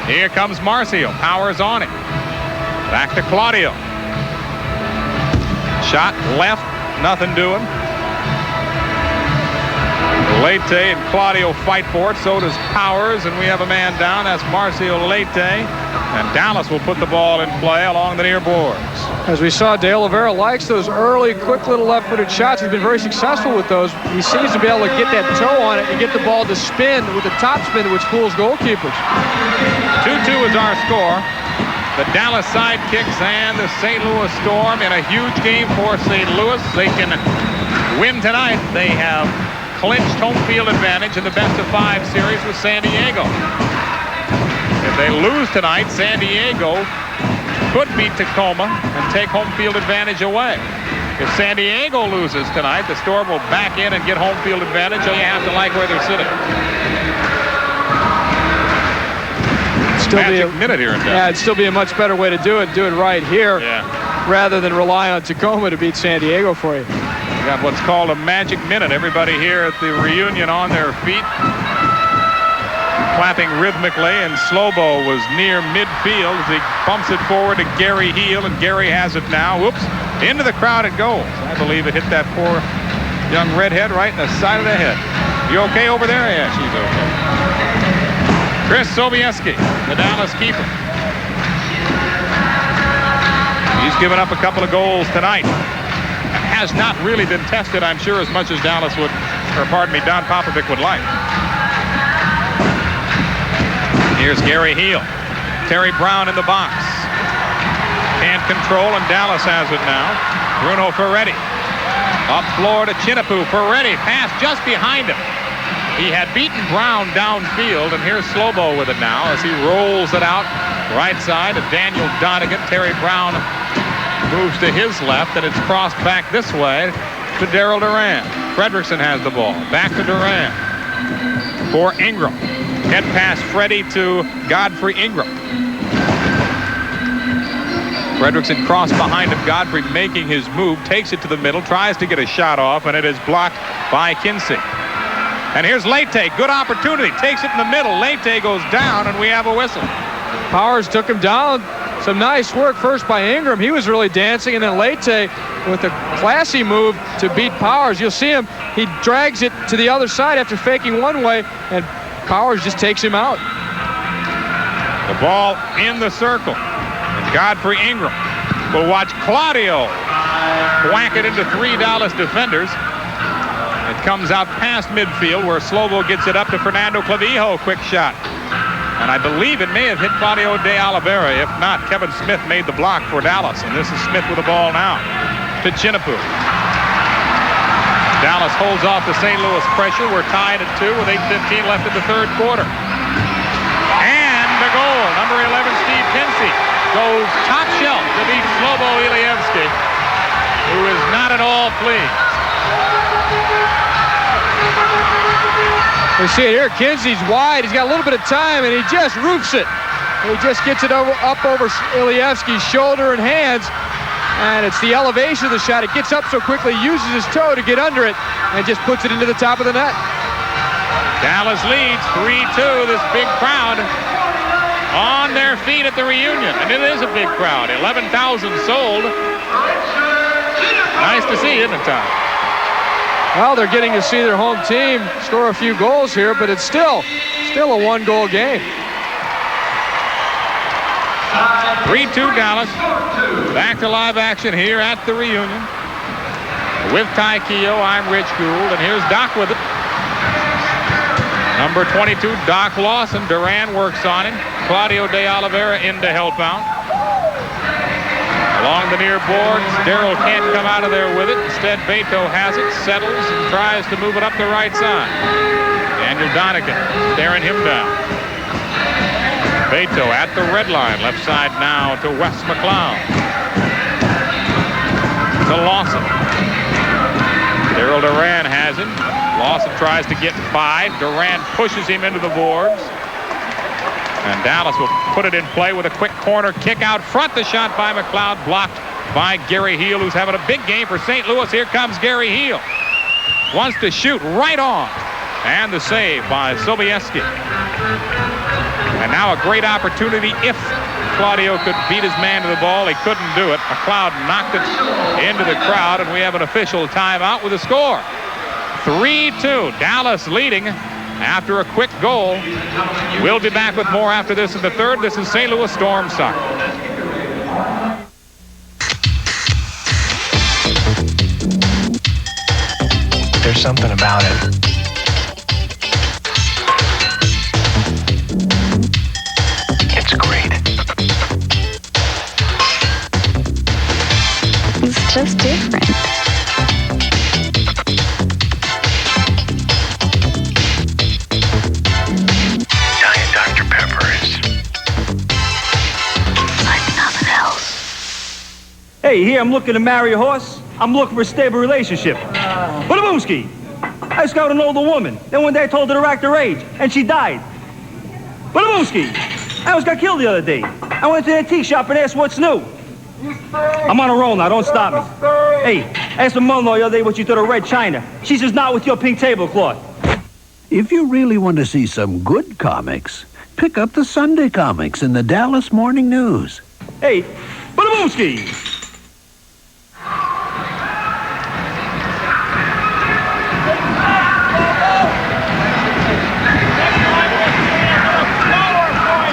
Here comes Marcio. Powers on it. Back to Claudio. Shot left, nothing doing. Leite and Claudio fight for it. So does Powers, and we have a man down. That's Marcio Leite. And Dallas will put the ball in play along the near boards.
As we saw, De Oliveira likes those early, quick little left-footed shots. He's been very successful with those. He seems to be able to get that toe on it and get the ball to spin with the top spin, which fools goalkeepers.
2-2 is our score. The Dallas Sidekicks and the St. Louis Storm in a huge game for St. Louis. They can win tonight. They have clinched home field advantage in the best-of-5 series with San Diego. If they lose tonight, San Diego could beat Tacoma and take home field advantage away. If San Diego loses tonight, the Storm will back in and get home field advantage, so you have to like where they're sitting. Magic minute here in Dallas.
Yeah, it'd still be a much better way to do it. Do it right here rather than rely on Tacoma to beat San Diego for you.
We got what's called a magic minute. Everybody here at the reunion on their feet, clapping rhythmically, and Slobo was near midfield as he bumps it forward to Gary Heel, and Gary has it now. Whoops. Into the crowd it goes. I believe it hit that poor young redhead right in the side of the head. You okay over there? Yeah, she's okay. Chris Sobieski, the Dallas keeper. He's given up a couple of goals tonight. Has not really been tested, I'm sure, as much as Dallas would, or pardon me, Don Popovic would like. Here's Gary Heel. Terry Brown in the box. Can't control, and Dallas has it now. Bruno Ferretti. Up floor to Chinapoo. Ferretti pass just behind him. He had beaten Brown downfield, and here's Slobo with it now as he rolls it out right side to Daniel Donegan. Terry Brown moves to his left, and it's crossed back this way to Daryl Duran. Fredrickson has the ball. Back to Duran for Ingram. Head pass Freddie to Godfrey Ingram. Fredrickson crossed behind him. Godfrey making his move, takes it to the middle, tries to get a shot off, and it is blocked by Kinsey. And here's Leite. Good opportunity. Takes it in the middle. Leite goes down, and we have a whistle.
Powers took him down. Some nice work first by Ingram. He was really dancing, and then Leite with a classy move to beat Powers. You'll see him. He drags it to the other side after faking one way, and Powers just takes him out.
The ball in the circle. And Godfrey Ingram will watch Claudio whack it into 3 Dallas defenders. It comes out past midfield where Slobo gets it up to Fernando Clavijo. Quick shot. And I believe it may have hit Claudio de Oliveira. If not, Kevin Smith made the block for Dallas. And this is Smith with the ball now to Chinapoo. Dallas holds off the St. Louis pressure. We're tied at 2 with 8:15 left in the third quarter. And the goal. Number 11, Steve Kinsey, goes top shelf to beat Slobo Ilievsky, who is not at all pleased.
We see it here. Kinsey's wide. He's got a little bit of time, and he just roofs it. He just gets it up over Ilievsky's shoulder and hands, and it's the elevation of the shot. It gets up so quickly, uses his toe to get under it, and just puts it into the top of the net.
Dallas leads 3-2. This big crowd on their feet at the reunion, and it is a big crowd. 11,000 sold. Nice to see, isn't it, Tom?
Well, they're getting to see their home team score a few goals here, but it's still a one-goal game.
3-2 Dallas. Back to live action here at the reunion. With Ty Keogh, I'm Rich Gould, and here's Doc with it. Number 22, Doc Lawson. Duran works on him. Claudio de Oliveira in to help out. Along the near boards, Darrell can't come out of there with it. Instead, Beto has it, settles, and tries to move it up the right side. Daniel Donegan staring him down. Beto at the red line, left side now to Wes McLeod. To Lawson. Darrell Duran has him. Lawson tries to get by. Duran pushes him into the boards. And Dallas will put it in play with a quick corner kick out front. The shot by McLeod blocked by Gary Heel, who's having a big game for St. Louis. Here comes Gary Heel. wants to shoot right on. And the save by Sobieski. And now a great opportunity if Claudio could beat his man to the ball. He couldn't do it. McLeod knocked it into the crowd, and we have an official timeout with a score. 3-2. Dallas leading after a quick goal. We'll be back with more after this in the third. This is St. Louis Storm Soccer.
There's something about it. It's great.
It's just different.
Diet Dr. Pepper is
like nothing else.
Hey, here, I'm looking to marry a horse. I'm looking for a stable relationship. Badaboomski! I scouted an older woman. Then one day I told her to rack her age, and she died. Badaboomski! I almost got killed the other day. I went to the antique shop and asked what's new. I'm on a roll now, don't stop me. Hey, I asked my mother-in-law the other day what you thought of red china. She says, not with your pink tablecloth.
If you really want to see some good comics, pick up the Sunday comics in the Dallas Morning News.
Hey, Badaboomski!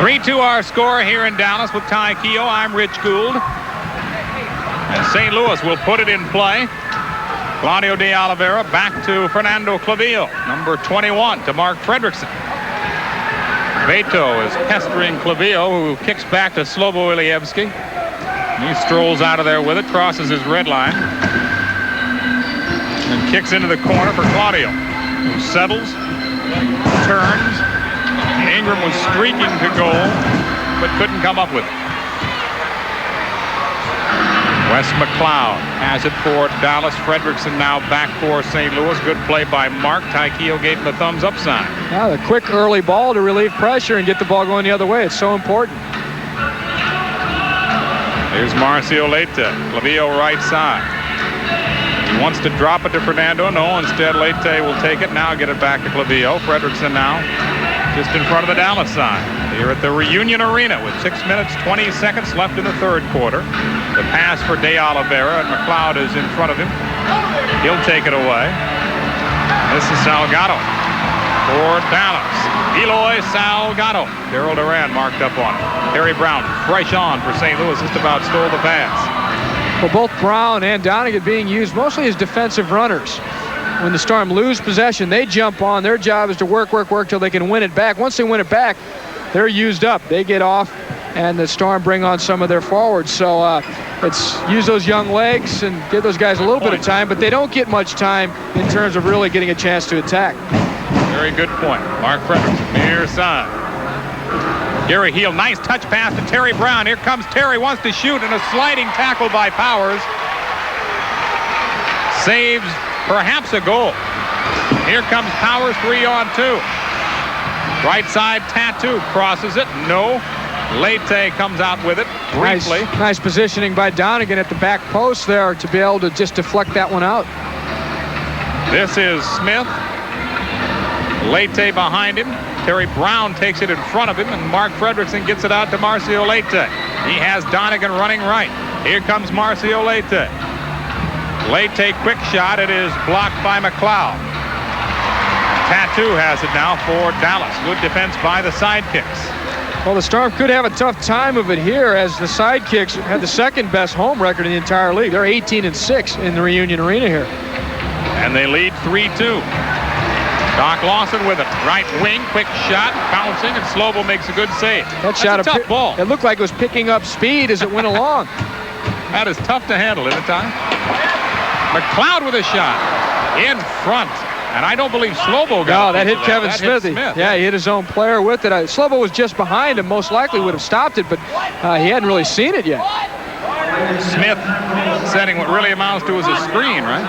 3-2 our score here in Dallas with Ty Keogh. I'm Rich Gould. And St. Louis will put it in play. Claudio de Oliveira back to Fernando Clavillo. Number 21 to Mark Fredrickson. Beto is pestering Clavillo, who kicks back to Slobo Ilievsky. He strolls out of there with it, crosses his red line, and kicks into the corner for Claudio, who settles, turns. Ingram was streaking to goal, but couldn't come up with it. Wes McLeod has it for Dallas. Fredrickson now back for St. Louis. Good play by Mark. Ty Keogh gave him the thumbs up sign.
Now the quick early ball to relieve pressure and get the ball going the other way. It's so important.
Here's Marcio Leite. Clavillo right side. He wants to drop it to Fernando. No, instead Leite will take it. Now get it back to Clavillo. Fredrickson now just in front of the Dallas side. Here at the Reunion Arena with 6 minutes, 20 seconds left in the third quarter. The pass for De Oliveira, and McLeod is in front of him. He'll take it away. This is Salgado for Dallas. Eloy Salgado. Daryl Duran marked up on it. Terry Brown fresh on for St. Louis, just about stole the pass.
Well, both Brown and Donegan being used mostly as defensive runners. When the Storm lose possession, they jump on. Their job is to work till they can win it back. Once they win it back, they're used up. They get off, and the Storm bring on some of their forwards. So it's use those young legs and give those guys a little bit of time, but they don't get much time in terms of really getting a chance to attack.
Very good point. Mark Fredrickson, near side. Gary Heel, nice touch pass to Terry Brown. Here comes Terry, wants to shoot, and a sliding tackle by Powers. Saves perhaps a goal. Here comes Powers, 3-on-2. Right side, Tattoo crosses it. No. Leite comes out with it briefly.
Nice positioning by Donegan at the back post there to be able to just deflect that one out.
This is Smith. Leite behind him. Terry Brown takes it in front of him, and Mark Fredrickson gets it out to Marcio Leite. He has Donegan running right. Here comes Marcio Leite. Leite quick shot. It is blocked by McLeod. Tattoo has it now for Dallas. Good defense by the Sidekicks.
Well, the Storm could have a tough time of it here as the Sidekicks had the second best home record in the entire league. They're 18-6 in the Reunion Arena here.
And they lead 3-2. Doc Lawson with it. Right wing, quick shot, bouncing, and Slobo makes a good save.
That shot
a tough ball.
It looked like it was picking up speed as it went along.
That is tough to handle, isn't it, Ty? McLeod with a shot in front. And I don't believe Slobo got it.
No, that hit Kevin Smith. Yeah, he hit his own player with it. Slobo was just behind him. Most likely would have stopped it, but he hadn't really seen it yet.
Smith setting what really amounts to as a screen, right?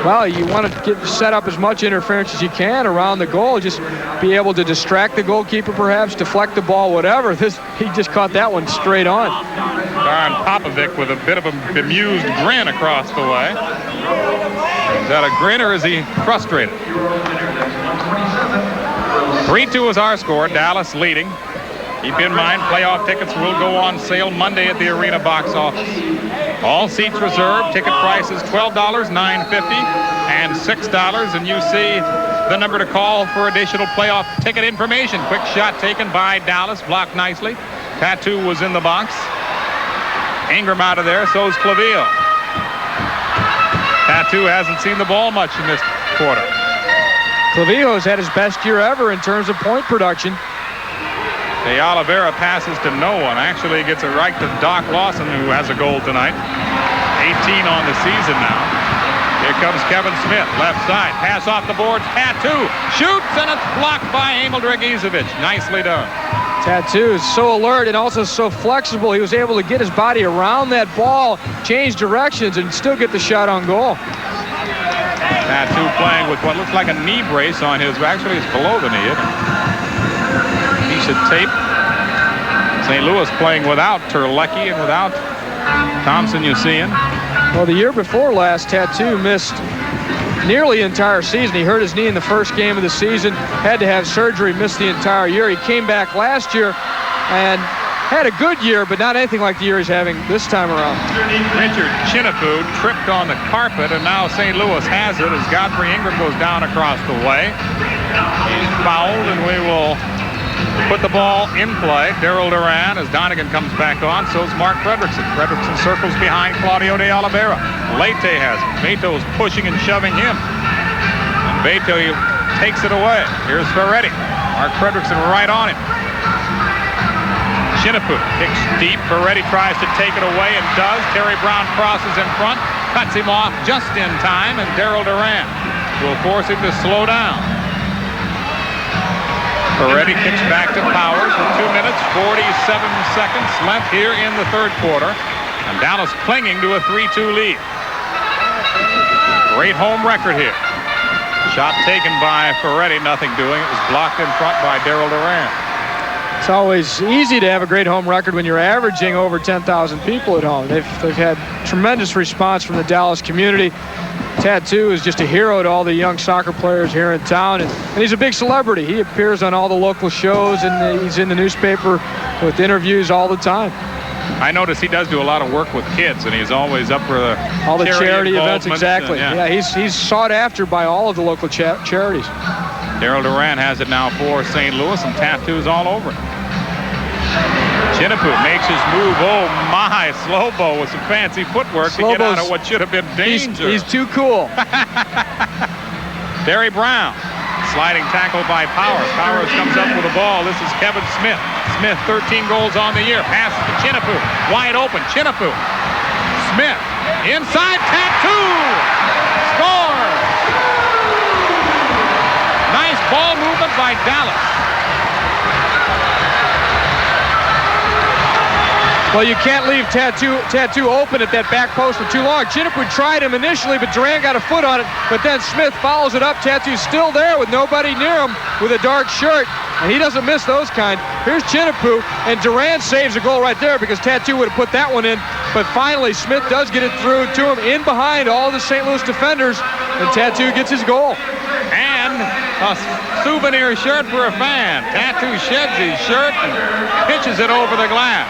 Well, you want to set up as much interference as you can around the goal. Just be able to distract the goalkeeper, perhaps, deflect the ball, whatever. He just caught that one straight on.
Darren Popovic with a bit of a bemused grin across the way. Is that a grin or is he frustrated? 3-2 is our score. Dallas leading. Keep in mind, playoff tickets will go on sale Monday at the arena box office. All seats reserved. Ticket prices $12, $9.50, and $6. And you see the number to call for additional playoff ticket information. Quick shot taken by Dallas, blocked nicely. Tattoo was in the box. Ingram out of there, so's Claviel. Tattoo hasn't seen the ball much in this quarter.
Claviel has had his best year ever in terms of point production.
De Oliveira passes to no one. Actually gets it right to Doc Lawson, who has a goal tonight. 18 on the season now. Here comes Kevin Smith, left side. Pass off the boards. Tattoo shoots, and it's blocked by Emil Dragicevic. Nicely done.
Tattoo is so alert and also so flexible. He was able to get his body around that ball, change directions, and still get the shot on goal.
Tattoo playing with what looks like a knee brace on his. Actually, it's below the knee. Piece of tape. St. Louis playing without Terlecki and without Thompson Usian.
Well, the year before last, Tattoo missed nearly the entire season. He hurt his knee in the first game of the season, had to have surgery, missed the entire year. He came back last year and had a good year, but not anything like the year he's having this time around.
Richard Chinnifu tripped on the carpet, and now St. Louis has it as Godfrey Ingram goes down across the way. He's fouled, and we will put the ball in play. Daryl Duran as Donegan comes back on. So's Mark Fredrickson. Fredrickson circles behind Claudio de Oliveira. Leite has it. Beto's pushing and shoving him. And Beto takes it away. Here's Ferretti. Mark Fredrickson right on him. Chinnifu kicks deep. Ferretti tries to take it away and does. Terry Brown crosses in front. Cuts him off just in time. And Daryl Duran will force him to slow down. Ferretti kicks back to Powers with 2 minutes, 47 seconds left here in the third quarter. And Dallas clinging to a 3-2 lead. Great home record here. Shot taken by Ferretti, nothing doing. It was blocked in front by Daryl Duran.
It's always easy to have a great home record when you're averaging over 10,000 people at home. They've had tremendous response from the Dallas community. Tattoo is just a hero to all the young soccer players here in town, and he's a big celebrity. He appears on all the local shows, and he's in the newspaper with interviews all the time.
I notice he does do a lot of work with kids, and he's always up for
all the charity events. Exactly.
Yeah,
he's sought after by all of the local charities.
Daryl Duran has it now for St. Louis, and Tattoo's all over it. Chinnifu makes his move. Oh my, Slobo with some fancy footwork to get out of what should have been danger.
He's too cool.
Terry Brown, sliding tackle by Powers. Powers comes up with the ball. This is Kevin Smith. Smith, 13 goals on the year. Passes to Chinnifu. Wide open. Chinnifu. Smith. Inside. Tattoo. Score. Nice ball movement by Dallas.
Well, you can't leave Tattoo open at that back post for too long. Chinnifu tried him initially, but Duran got a foot on it. But then Smith follows it up. Tattoo's still there with nobody near him with a dark shirt. And he doesn't miss those kind. Here's Chinnifu, and Duran saves a goal right there because Tattoo would have put that one in. But finally, Smith does get it through to him in behind all the St. Louis defenders, and Tattoo gets his goal.
And a souvenir shirt for a fan. Tattoo sheds his shirt and pitches it over the glass.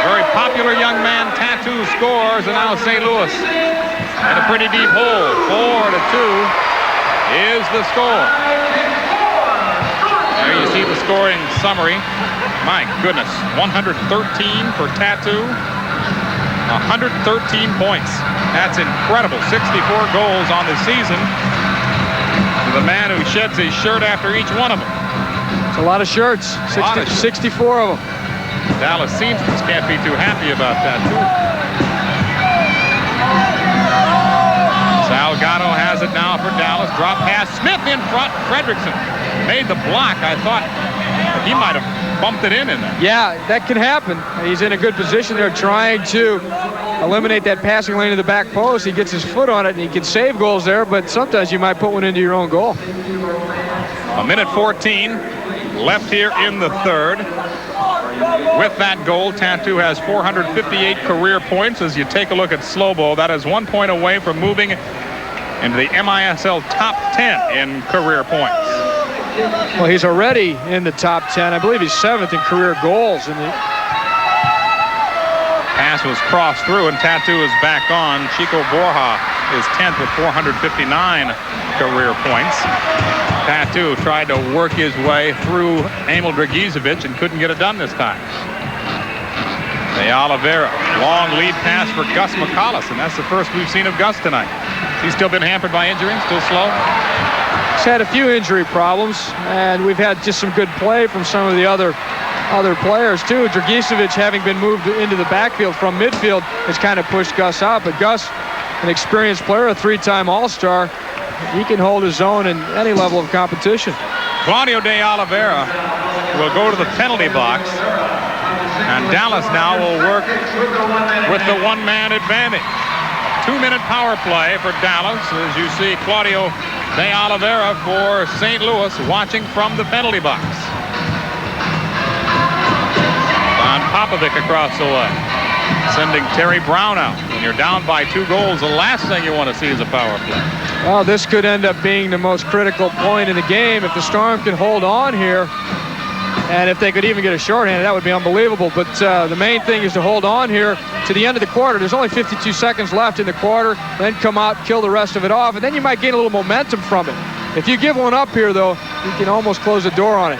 Very popular young man, Tattoo scores, and now St. Louis in a pretty deep hole. 4-2 is the score. There you see the scoring summary. My goodness, 113 for Tattoo, 113 points. That's incredible. 64 goals on the season. The man who sheds his shirt after each one of them.
It's a lot of shirts, 64 of them.
Dallas Seamsters can't be too happy about that, too. Salgado has it now for Dallas. Drop pass. Smith in front. Fredrickson made the block. I thought he might have bumped it in there.
Yeah, that can happen. He's in a good position there trying to eliminate that passing lane to the back post. He gets his foot on it, and he can save goals there, but sometimes you might put one into your own goal.
1:14 left here in the third. With that goal, Tattoo has 458 career points. As you take a look at Slobo, that is 1 point away from moving into the MISL top 10 in career points.
Well, he's already in the top 10. I believe he's 7th in career goals.
Pass was crossed through, and Tattoo is back on. Chico Borja is 10th with 459 career points. Tattoo tried to work his way through Emil Dragicevic and couldn't get it done this time. De Oliveira, long lead pass for Gus McCallis, and that's the first we've seen of Gus tonight. He's still been hampered by injury, still slow.
He's had a few injury problems, and we've had just some good play from some of the other players too. Dragicevic, having been moved into the backfield from midfield, has kind of pushed Gus out, but Gus, an experienced player, a 3-time All-Star, he can hold his own in any level of competition.
Claudio De Oliveira will go to the penalty box, and Dallas now will work with the one-man advantage. 2-minute power play for Dallas, as you see Claudio De Oliveira for St. Louis watching from the penalty box. Don Popovic across the way, sending Terry Brown out. When you're down by 2 goals, the last thing you want to see is a power play.
Well, this could end up being the most critical point in the game. If the Storm can hold on here, and if they could even get a shorthanded, that would be unbelievable. But the main thing is to hold on here to the end of the quarter. There's only 52 seconds left in the quarter. Then come out, kill the rest of it off, and then you might gain a little momentum from it. If you give one up here, though, you can almost close the door on it.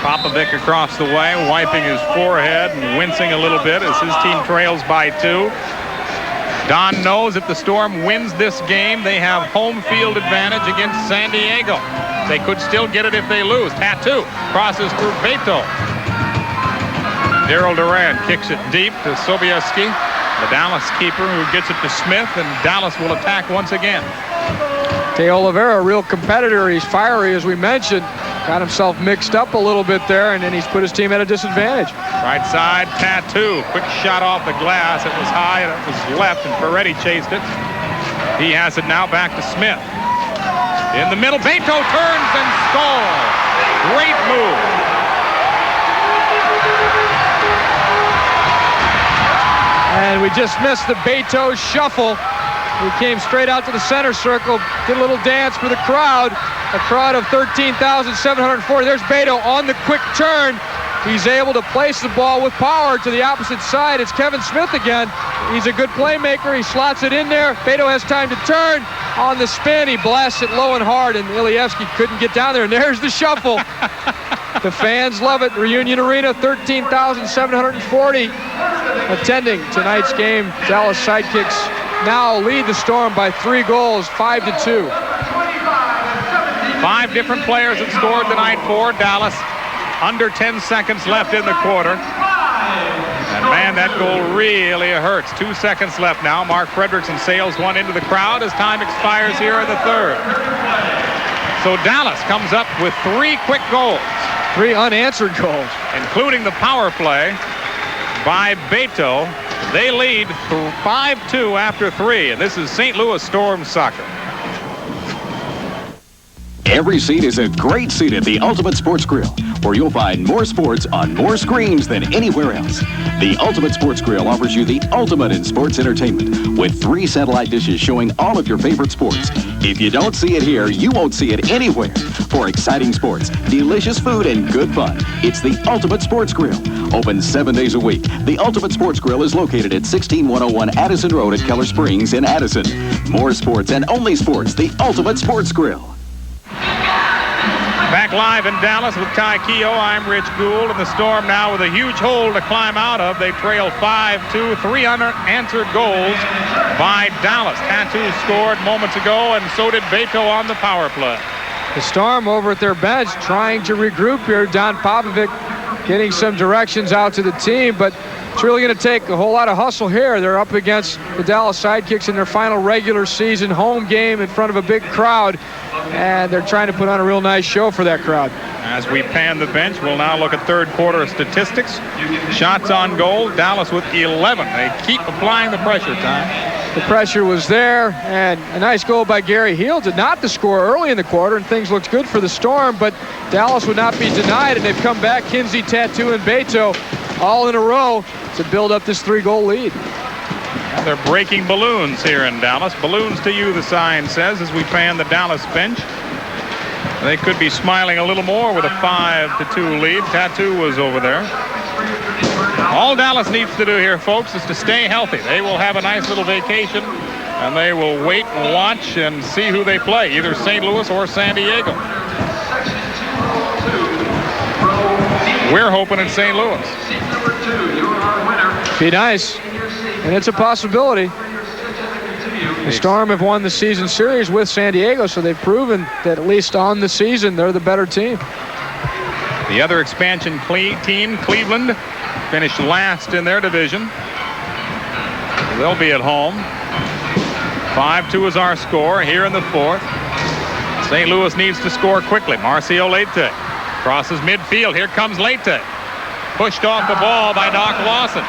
Popovic across the way, wiping his forehead and wincing a little bit as his team trails by 2. Don knows if the Storm wins this game, they have home field advantage against San Diego. They could still get it if they lose. Tattoo crosses through Beto. Daryl Duran kicks it deep to Sobieski, the Dallas keeper, who gets it to Smith, and Dallas will attack once again.
De Oliveira, a real competitor. He's fiery, as we mentioned. Got himself mixed up a little bit there, and then he's put his team at a disadvantage.
Right side, Tattoo. Quick shot off the glass. It was high, and it was left, and Ferretti chased it. He has it now back to Smith. In the middle, Beto turns and scores. Great move.
And we just missed the Beto shuffle. He came straight out to the center circle, did a little dance for the crowd. A crowd of 13,740. There's Beto on the quick turn. He's able to place the ball with power to the opposite side. It's Kevin Smith again. He's a good playmaker. He slots it in there. Beto has time to turn. On the spin, he blasts it low and hard, and Ilievsky couldn't get down there. And there's the shuffle. The fans love it. Reunion Arena, 13,740 attending tonight's game. Dallas Sidekicks now lead the Storm by 3 goals, 5-2.
5 different players have scored tonight for Dallas. Under 10 seconds left in the quarter. And man, that goal really hurts. 2 seconds left now. Mark Fredrickson sails one into the crowd as time expires here in the 3rd. So Dallas comes up with 3 quick goals.
3 unanswered goals.
Including the power play by Beto. They lead 5-2 after 3, and this is St. Louis Storm soccer.
Every seat is a great seat at the Ultimate Sports Grill, where you'll find more sports on more screens than anywhere else. The Ultimate Sports Grill offers you the ultimate in sports entertainment, with 3 satellite dishes showing all of your favorite sports. If you don't see it here, you won't see it anywhere. For exciting sports, delicious food, and good fun, it's the Ultimate Sports Grill. Open 7 days a week. The Ultimate Sports Grill is located at 16101 Addison Road at Keller Springs in Addison. More sports and only sports, the Ultimate Sports Grill.
Back live in Dallas with Ty Keogh, I'm Rich Gould, and the Storm now with a huge hole to climb out of. They trail 5-2, 3 unanswered goals by Dallas. Tattoo scored moments ago, and so did Beto on the power play.
The Storm over at their bench trying to regroup here. Don Popovic getting some directions out to the team, but it's really going to take a whole lot of hustle here. They're up against the Dallas Sidekicks in their final regular season home game in front of a big crowd, and they're trying to put on a real nice show for that crowd.
As we pan the bench, we'll now look at 3rd quarter statistics. Shots on goal, Dallas with 11. They keep applying the pressure, Ty.
The pressure was there, and a nice goal by Gary Heel did not to score early in the quarter, and things looked good for the Storm, but Dallas would not be denied, and they've come back. Kinsey, Tattoo, and Beto all in a row to build up this 3-goal lead.
And they're breaking balloons here in Dallas. Balloons to you, the sign says, as we fan the Dallas bench. They could be smiling a little more with a 5-2 lead. Tattoo was over there. All Dallas needs to do here, folks, is to stay healthy. They will have a nice little vacation, and they will wait and watch and see who they play, either St. Louis or San Diego. We're hoping it's St. Louis.
Be nice, and it's a possibility. The Storm have won the season series with San Diego, so they've proven that at least on the season, they're the better team.
The other expansion team, Cleveland, finished last in their division. They'll be at home. 5-2 is our score here in the fourth. St. Louis needs to score quickly. Marcio Leite crosses midfield. Here comes Leite. Pushed off the ball by Doc Lawson.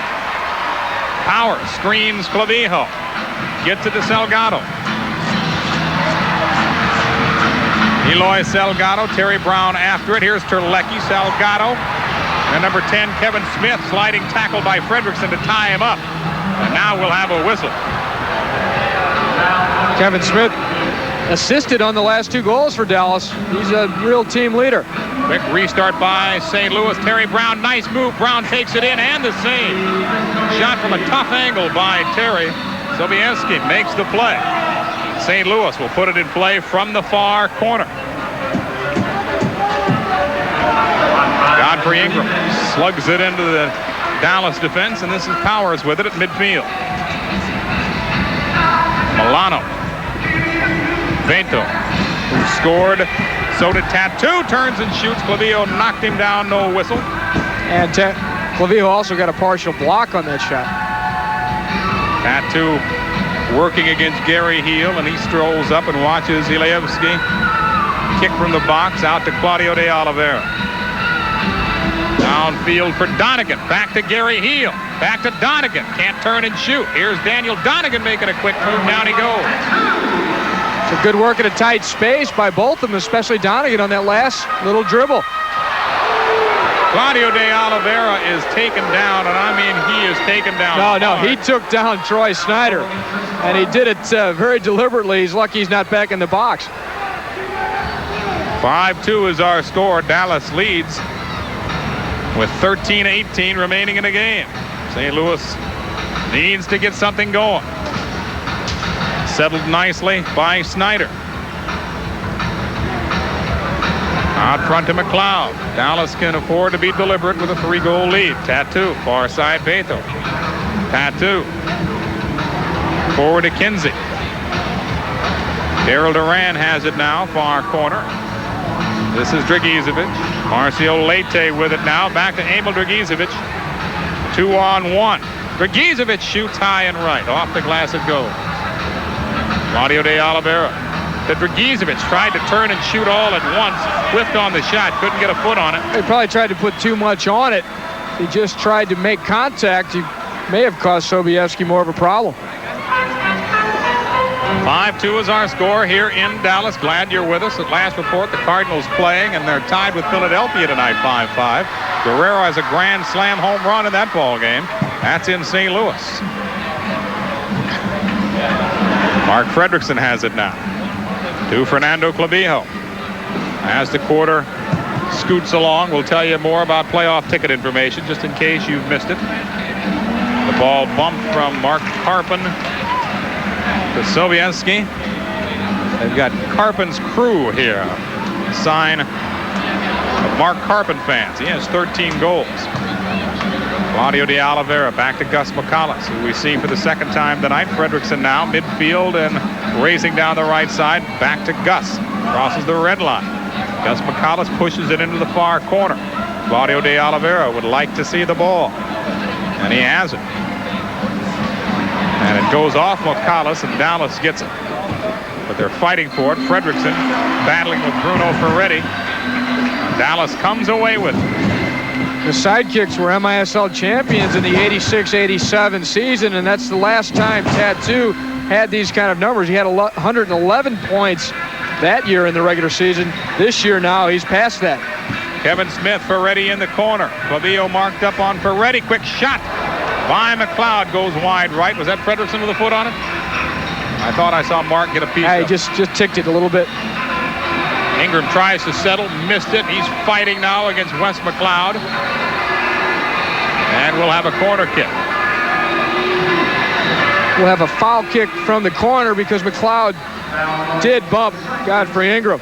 Power screens Clavijo. Gets it to Salgado. Eloy Salgado, Terry Brown after it. Here's Terlecki, Salgado, and number 10, Kevin Smith, sliding tackle by Fredrickson to tie him up. And now we'll have a whistle.
Kevin Smith assisted on the last 2 goals for Dallas. He's a real team leader.
Quick restart by St. Louis. Terry Brown, nice move. Brown takes it in and the save. Shot from a tough angle by Terry. Sobieski makes the play. St. Louis will put it in play from the far corner. Godfrey Ingram slugs it into the Dallas defense, and this is Powers with it at midfield. Milano. Vento, who scored. So did Tattoo. Turns and shoots. Clavijo knocked him down. No whistle.
And Clavijo also got a partial block on that shot.
Tattoo working against Gary Heel, and he strolls up and watches Ilevsky kick from the box out to Claudio de Oliveira. Downfield for Donegan. Back to Gary Heel. Back to Donegan. Can't turn and shoot. Here's Daniel Donegan making a quick move. Down he goes.
So good work in a tight space by both of them, especially Donegan on that last little dribble.
Claudio de Oliveira is taken down, and I mean he is taken down.
No, he took down Troy Snyder, and he did it very deliberately. He's lucky he's not back in the box.
5-2 is our score. Dallas leads with 13-18 remaining in the game. St. Louis needs to get something going. Settled nicely by Snyder. Out front to McLeod. Dallas can afford to be deliberate with a 3-goal lead. Tattoo, far side Beto. Tattoo. Forward to Kinsey. Daryl Duran has it now, far corner. This is Dragicevic. Marcio Leite with it now. Back to Emil Dragicevic. 2-on-1. Dragicevic shoots high and right. Off the glass it goes. Claudio de Oliveira. The Dragicevic tried to turn and shoot all at once. Whiffed on the shot. Couldn't get a foot on it.
He probably tried to put too much on it. He just tried to make contact. He may have caused Sobieski more of a problem.
5-2 is our score here in Dallas. Glad you're with us. At last report, the Cardinals playing, and they're tied with Philadelphia tonight, 5-5. Guerrero has a grand slam home run in that ball game. That's in St. Louis. Mark Fredrickson has it now. To Fernando Clavijo. As the quarter scoots along, we'll tell you more about playoff ticket information just in case you've missed it. The ball bumped from Mark Carpin to Sobieski. They've got Carpin's crew here. Sign of Mark Carpin fans. He has 13 goals. Claudio de Oliveira back to Gus McCallis, who we see for the second time tonight. Fredrickson now midfield and racing down the right side. Back to Gus. Crosses the red line. Gus McCallis pushes it into the far corner. Claudio de Oliveira would like to see the ball. And he has it. And it goes off McCallis, and Dallas gets it. But they're fighting for it. Fredrickson battling with Bruno Ferretti. Dallas comes away with it.
The Sidekicks were MISL champions in the 86-87 season, and that's the last time Tattoo had these kind of numbers. He had 111 points that year in the regular season. This year now, he's past that.
Kevin Smith, Ferretti in the corner. Clavillo marked up on Ferretti. Quick shot by McLeod, goes wide right. Was that Fredrickson with a foot on it? I thought I saw Mark get a piece of it.
Just ticked it a little bit.
Ingram tries to settle, missed it. He's fighting now against Wes McLeod. And we'll have a corner kick.
We'll have a foul kick from the corner because McLeod did bump Godfrey Ingram.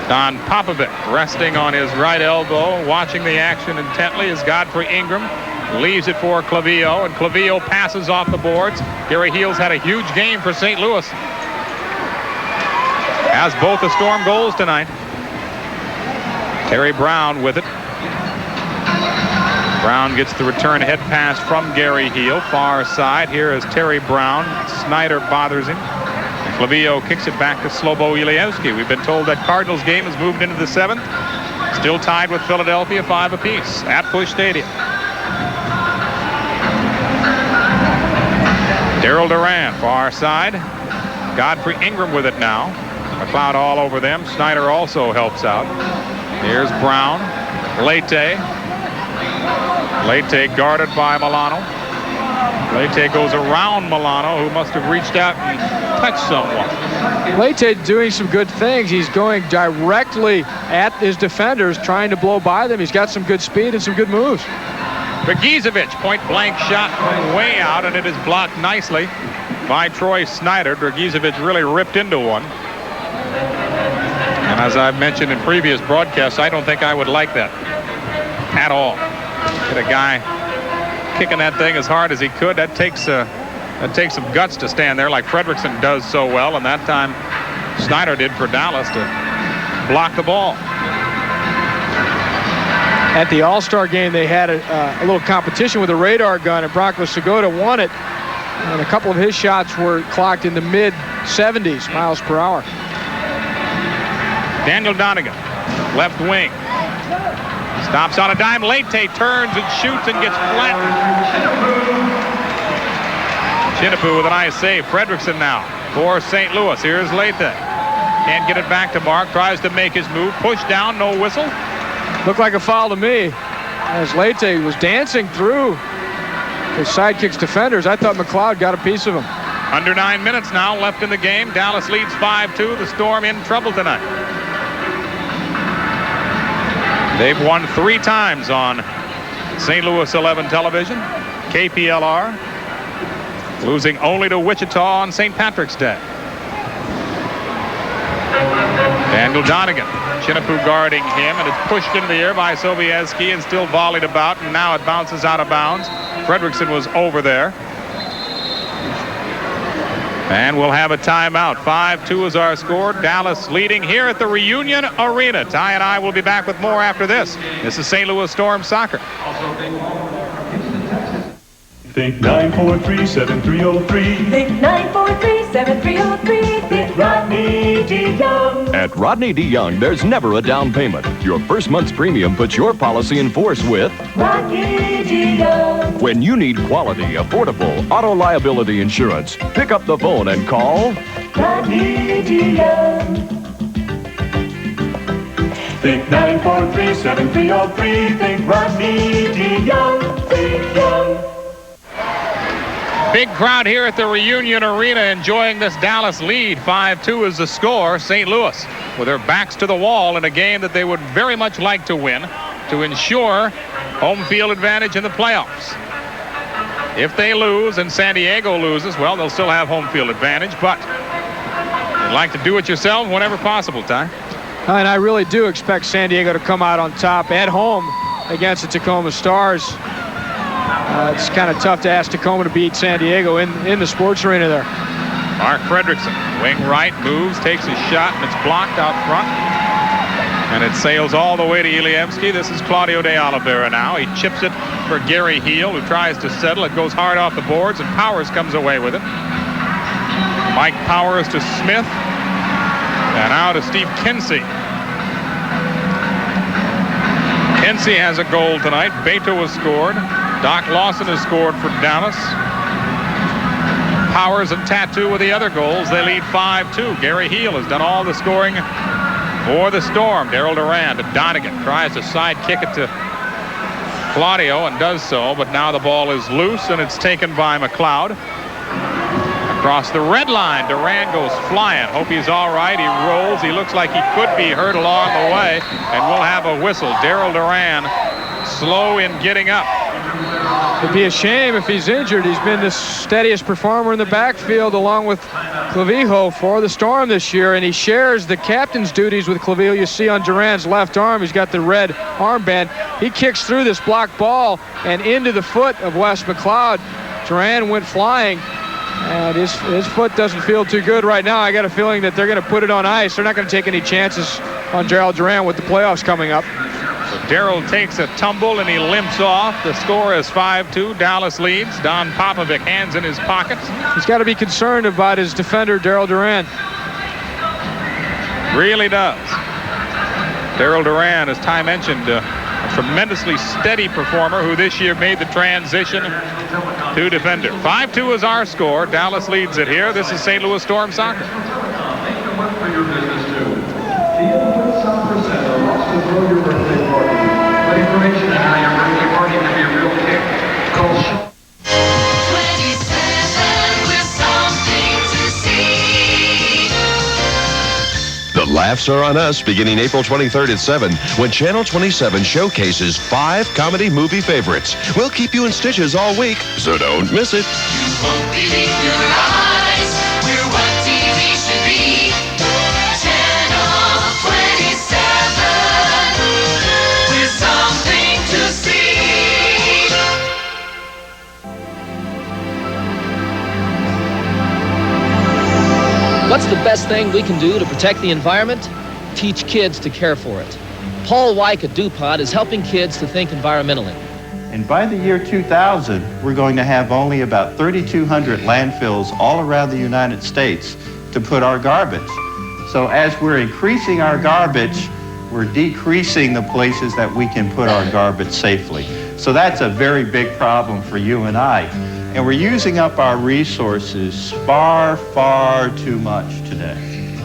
Don Popovic resting on his right elbow, watching the action intently as Godfrey Ingram leaves it for Clavillo, and Clavillo passes off the boards. Gary Heels had a huge game for St. Louis. Has both the Storm goals tonight. Terry Brown with it. Brown gets the return head pass from Gary Heel, far side. Here is Terry Brown. Snyder bothers him. And Clavillo kicks it back to Slobo Ilievsky. We've been told that Cardinals game has moved into the 7th. Still tied with Philadelphia, 5 apiece at Busch Stadium. Daryl Duran, far side. Godfrey Ingram with it now. McLeod all over them. Snyder also helps out. Here's Brown. Leite guarded by Milano. Leite goes around Milano, who must have reached out and touched someone.
Leite doing some good things. He's going directly at his defenders, trying to blow by them. He's got some good speed and some good moves.
Dragicevic, point-blank shot from way out, and it is blocked nicely by Troy Snyder. Dragicevic really ripped into one. And as I've mentioned in previous broadcasts, I don't think I would like that at all. Get a guy kicking that thing as hard as he could. That takes some guts to stand there like Fredrickson does so well, and that time Snyder did for Dallas to block the ball.
At the All-Star game, they had a little competition with a radar gun, and Branko Segota won it. And a couple of his shots were clocked in the mid-70s miles per hour.
Daniel Donegan, left wing. Stops on a dime. Leite turns and shoots and gets flat. Chinapoo with a nice save. Fredrickson now for St. Louis. Here's Leite. Can't get it back to Mark. Tries to make his move. Push down. No whistle.
Looked like a foul to me. As Leite was dancing through the Sidekicks defenders, I thought McLeod got a piece of him.
Under 9 minutes now left in the game. Dallas leads 5-2. The Storm in trouble tonight. They've won 3 times on St. Louis 11 television. KPLR losing only to Wichita on St. Patrick's Day. Daniel Donegan, Chinapoo guarding him, and it's pushed into the air by Sobieski and still volleyed about, and now it bounces out of bounds. Fredrickson was over there. And we'll have a timeout. 5-2 is our score. Dallas leading here at the Reunion Arena. Ty and I will be back with more after this. This is St. Louis Storm Soccer.
Think 943-7303.
Think 943-7303. Think Rodney D. Young.
At Rodney D. Young, there's never a down payment. Your first month's premium puts your policy in force with
Rodney D. Young.
When you need quality, affordable auto liability insurance, pick up the phone and call
Rodney D. Young.
Think 943-7303. Think Rodney D. Young. Think Young.
Big crowd here at the Reunion Arena enjoying this Dallas lead. 5-2 is the score. St. Louis with their backs to the wall in a game that they would very much like to win to ensure home field advantage in the playoffs. If they lose and San Diego loses, well, they'll still have home field advantage, but you'd like to do it yourself whenever possible, Ty.
And I really do expect San Diego to come out on top at home against the Tacoma Stars. It's kind of tough to ask Tacoma to beat San Diego in the sports arena there.
Mark Fredrickson, wing right, moves, takes his shot, and it's blocked out front. And it sails all the way to Ilievsky. This is Claudio de Oliveira now. He chips it for Gary Heel, who tries to settle. It goes hard off the boards, and Powers comes away with it. Mike Powers to Smith. And now to Steve Kinsey. Kinsey has a goal tonight. Beto has scored. Doc Lawson has scored for Dallas. Powers and Tattoo with the other goals. They lead 5-2. Gary Heel has done all the scoring For the Storm, Daryl Duran to Donegan. Tries to side kick it to Claudio and does so, but now the ball is loose and it's taken by McLeod. Across the red line, Duran goes flying. Hope he's all right. He rolls. He looks like he could be hurt along the way, and we'll have a whistle. Daryl Duran slow in getting up.
It'd be a shame if he's injured. He's been the steadiest performer in the backfield along with Clavijo for the Storm this year, and he shares the captain's duties with Clavijo. You see on Duran's left arm, he's got the red armband. He kicks through this blocked ball and into the foot of Wes McLeod. Duran went flying, and his foot doesn't feel too good right now. I got a feeling that they're going to put it on ice. They're not going to take any chances on Daryl Duran with the playoffs coming up.
So Daryl takes a tumble and he limps off. The score is 5-2. Dallas leads. Don Popovic hands in his pockets.
He's got to be concerned about his defender, Daryl Duran.
Really does. Daryl Duran, as Ty mentioned, a tremendously steady performer who this year made the transition to defender. 5-2 is our score. Dallas leads it here. This is St. Louis Storm soccer.
Information on how your birthday party can be a real kick. Call
27 with something to see.
The laughs are on us beginning April 23rd at 7 when Channel 27 showcases 5 comedy movie favorites. We'll keep you in stitches all week, so don't miss it.
You won't believe your eyes. We're what TV should be. Channel 27 with something to see.
What's the best thing we can do to protect the environment? Teach kids to care for it. Paul Weick at DuPont is helping kids to think environmentally.
And by the year 2000, we're going to have only about 3,200 landfills all around the United States to put our garbage. So as we're increasing our garbage, we're decreasing the places that we can put our garbage safely. So that's a very big problem for you and I. And we're using up our resources far, far too much today.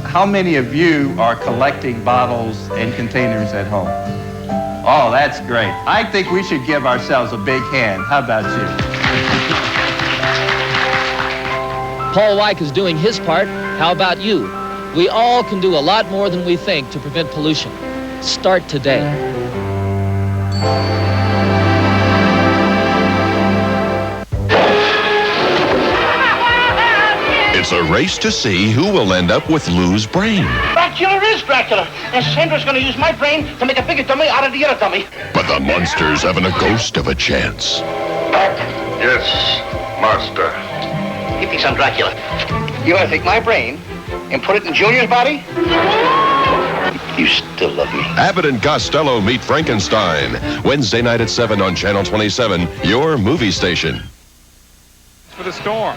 How many of you are collecting bottles and containers at home? Oh, that's great. I think we should give ourselves a big hand. How about you?
Paul Weick is doing his part. How about you? We all can do a lot more than we think to prevent pollution. Start today.
It's a race to see who will end up with Lou's brain.
Dracula is Dracula, and Sandra's going to use my brain to make a bigger dummy out of the other dummy.
But the monsters haven't a ghost of a chance.
Yes, master. He thinks I'm Dracula. You want to take my brain and put it in Junior's body? You still love me.
Abbott and Costello meet Frankenstein. Wednesday night at 7 on Channel 27, your movie station.
For the Storm.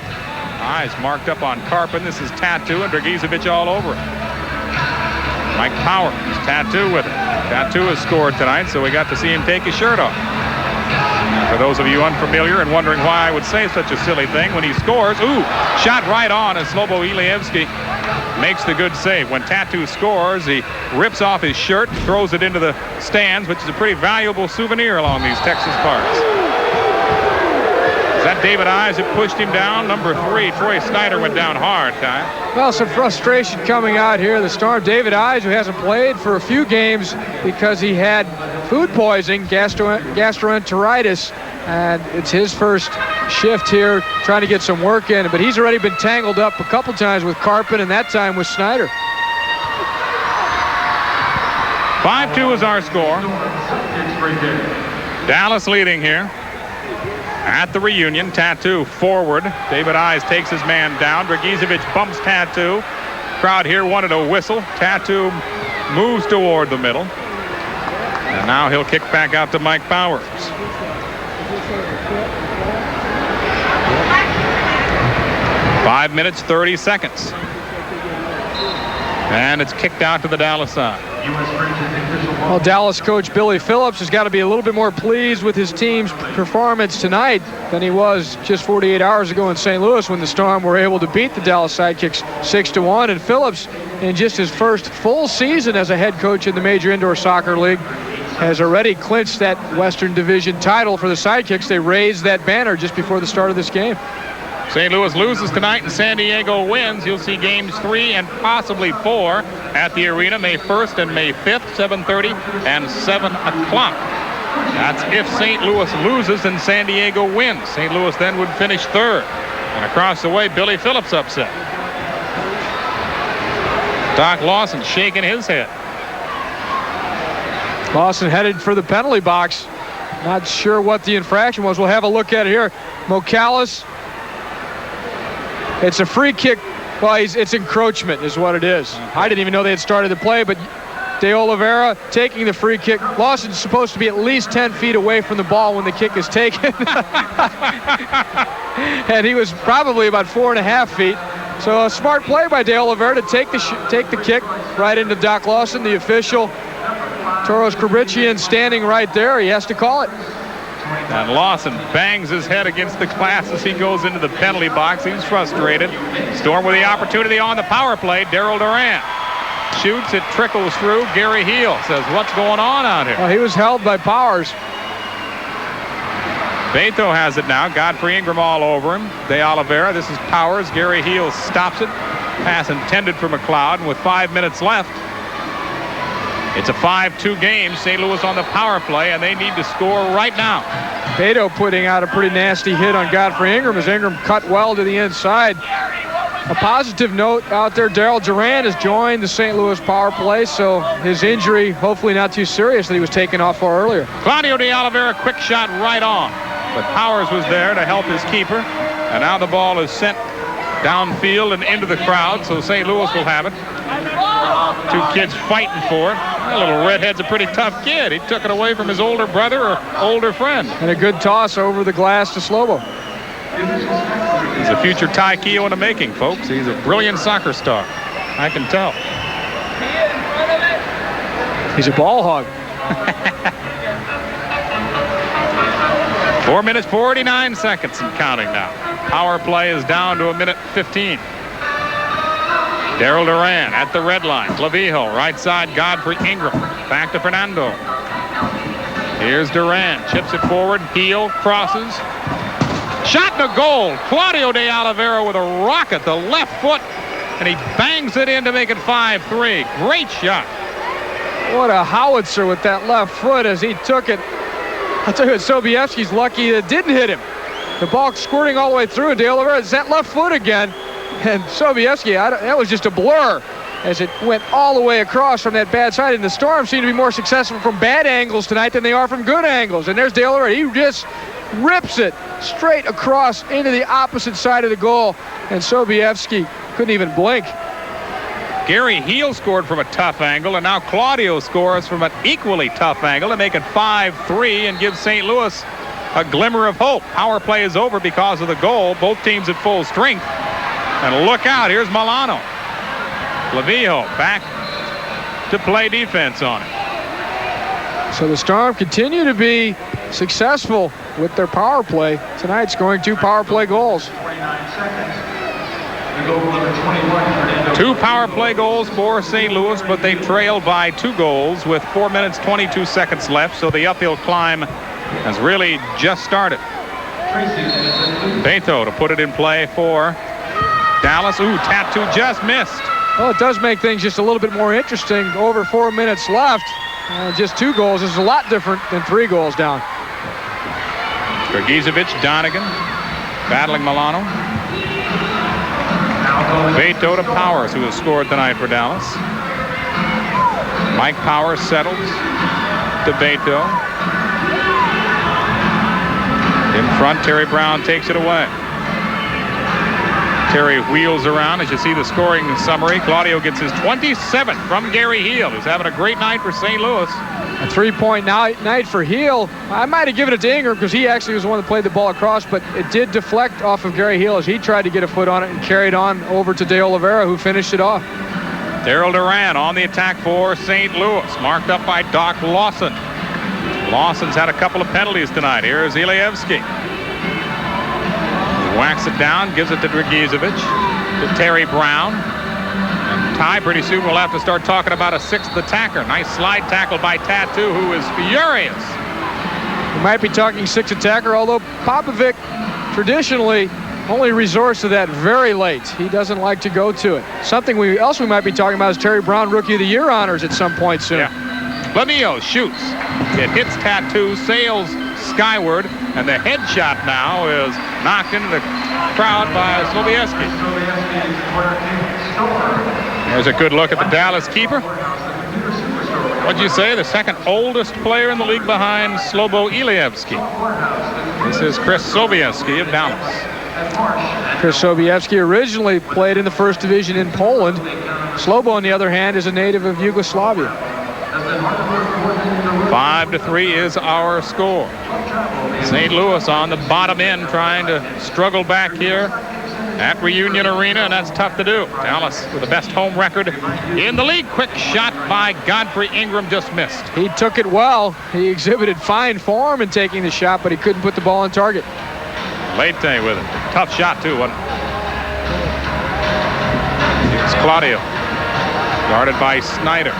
Eyes marked up on Karpin. This is Tattoo and Dragicevic all over it. Mike Powers, Tattoo with it. Tattoo has scored tonight, so we got to see him take his shirt off. For those of you unfamiliar and wondering why I would say such a silly thing, when he scores, shot right on, and Slobo Ilievsky makes the good save. When Tattoo scores, he rips off his shirt, throws it into the stands, which is a pretty valuable souvenir along these Texas parks. Is that David Eyes that pushed him down? Number 3, Troy Snyder went down hard, Ty.
Well, some frustration coming out here. The Storm, David Eyes, who hasn't played for a few games because he had food poisoning, gastroenteritis, and it's his first shift here, trying to get some work in. But he's already been tangled up a couple times with Karpin, and that time with Snyder.
5-2 is our score. Dallas leading here. At the reunion, Tattoo forward. David Eyes takes his man down. Dragicevic bumps Tattoo. Crowd here wanted a whistle. Tattoo moves toward the middle. And now he'll kick back out to Mike Powers. "5 minutes, 30 seconds. And it's kicked out to the Dallas side.
Well, Dallas coach Billy Phillips has got to be a little bit more pleased with his team's performance tonight than he was just 48 hours ago in St. Louis when the Storm were able to beat the Dallas Sidekicks 6-1. And Phillips, in just his first full season as a head coach in the Major Indoor Soccer League, has already clinched that Western Division title for the Sidekicks. They raised that banner just before the start of this game.
St. Louis loses tonight and San Diego wins. You'll see games 3 and possibly 4 at the arena May 1st and May 5th, 7:30 and 7 o'clock. That's if St. Louis loses and San Diego wins. St. Louis then would finish 3rd. And across the way, Billy Phillips upset. Doc Lawson shaking his head.
Lawson headed for the penalty box. Not sure what the infraction was. We'll have a look at it here. Mocallis. It's a free kick. Well, it's encroachment is what it is. I didn't even know they had started the play, but De Oliveira taking the free kick. Lawson's supposed to be at least 10 feet away from the ball when the kick is taken. And he was probably about 4.5 feet. So a smart play by De Oliveira to take the kick right into Doc Lawson, the official. Toros Kribrichian standing right there. He has to call it.
And Lawson bangs his head against the glass as he goes into the penalty box. He's frustrated. Storm with the opportunity on the power play. Daryl Duran shoots. It trickles through. Gary Heel says, what's going on out here?
Well, he was held by Powers.
Beto has it now. Godfrey Ingram all over him. De Oliveira. This is Powers. Gary Heel stops it. Pass intended for McLeod. And with 5 minutes left, it's a 5-2 game. St. Louis on the power play, and they need to score right now.
Beto putting out a pretty nasty hit on Godfrey Ingram as Ingram cut well to the inside. A positive note out there, Daryl Duran has joined the St. Louis power play, so his injury hopefully not too serious that he was taken off for earlier.
Claudio De Oliveira, quick shot right on. But Powers was there to help his keeper, and now the ball is sent downfield and into the crowd, so St. Louis will have it. 2 kids fighting for it. That little redhead's a pretty tough kid. He took it away from his older brother or older friend.
And a good toss over the glass to Slobo.
He's a future Ty Keogh in the making, folks. He's a brilliant soccer star. I can tell.
He's a ball hog.
4 minutes, 49 seconds and counting now. Power play is down to 1:15. Daryl Duran at the red line. Clavijo, right side, Godfrey Ingram. Back to Fernando. Here's Duran, chips it forward. Heel, crosses. Shot and a goal. Claudio De Oliveira with a rocket, the left foot, and he bangs it in to make it 5-3. Great shot.
What a howitzer with that left foot as he took it. I'll tell you what, Sobiewski's lucky that it didn't hit him. The ball squirting all the way through. De Oliveira, it's that left foot again. And Sobiewski, that was just a blur as it went all the way across from that bad side. And the Storm seem to be more successful from bad angles tonight than they are from good angles. And there's De Oliveira. He just rips it straight across into the opposite side of the goal. And Sobiewski couldn't even blink.
Gary Heel scored from a tough angle, and now Claudio scores from an equally tough angle to make it 5-3 and give St. Louis a glimmer of hope. Power play is over because of the goal. Both teams at full strength. And look out, here's Milano. Clavijo back to play defense on it.
So the Storm continue to be successful with their power play tonight, scoring 2 power play goals.
2 power play goals for St. Louis, but they trailed by 2 goals with 4 minutes, 22 seconds left, so the uphill climb has really just started. Beto to put it in play for Dallas. Ooh, Tattoo just missed.
Well, it does make things just a little bit more interesting. Over 4 minutes left. Just 2 goals is a lot different than 3 goals down.
Dragicevic, Donegan battling Milano. Beto to Powers, who has scored tonight for Dallas. Mike Powers settles to Beto. In front, Terry Brown takes it away. Terry wheels around as you see the scoring summary. Claudio gets his 27th from Gary Heel, who's having a great night for St. Louis.
A 3-point night for Heel. I might have given it to Ingram because he actually was the one that played the ball across, but it did deflect off of Gary Heel as he tried to get a foot on it and carried on over to De Oliveira, who finished it off.
Daryl Duran on the attack for St. Louis, marked up by Doc Lawson. Lawson's had a couple of penalties tonight. Here's Ilievsky. He whacks it down, gives it to Dragicevic, to Terry Brown. And Ty, pretty soon we'll have to start talking about a sixth attacker. Nice slide tackle by Tattoo, who is furious.
We might be talking sixth attacker, although Popovic traditionally only resorts to that very late. He doesn't like to go to it. Something else we might be talking about is Terry Brown Rookie of the Year honors at some point soon.
Yeah. Lemieux shoots. It hits Tattoo, sails skyward, and the headshot now is knocked into the crowd by Sobieski. There's a good look at the Dallas keeper. What'd you say? The second oldest player in the league behind Slobo Ilievsky. This is Chris Sobieski of Dallas.
Chris Sobieski originally played in the first division in Poland. Slobo, on the other hand, is a native of Yugoslavia.
5-3 is our score. St. Louis on the bottom end, trying to struggle back here at Reunion Arena, and that's tough to do. Dallas with the best home record in the league. Quick shot by Godfrey Ingram, just missed.
He took it well. He exhibited fine form in taking the shot, but he couldn't put the ball on target.
Leite with it. Tough shot, too, wasn't it? It's Claudio. Guarded by Snyder.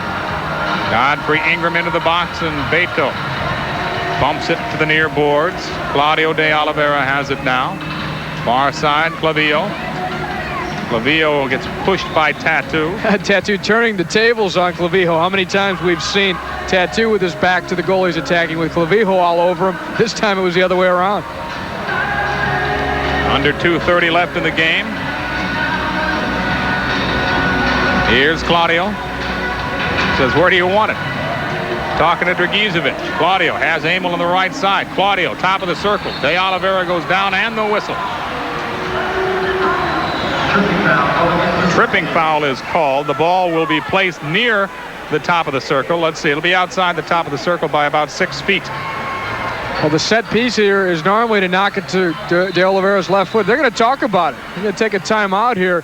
Godfrey Ingram into the box, and Beto bumps it to the near boards. Claudio de Oliveira has it now. Far side, Clavillo. Clavillo gets pushed by Tattoo.
Tattoo turning the tables on Clavillo. How many times we've seen Tattoo with his back to the goalies attacking with Clavillo all over him. This time it was the other way around.
Under 2:30 left in the game. Here's Claudio. Says, where do you want it? Talking to Dragicevic. Claudio has Emil on the right side. Claudio, top of the circle. De Oliveira goes down, and the whistle. Tripping foul is called. The ball will be placed near the top of the circle. Let's see, it'll be outside the top of the circle by about 6 feet.
Well, the set piece here is normally to knock it to De Oliveira's left foot. They're going to talk about it. They're going to take a timeout here,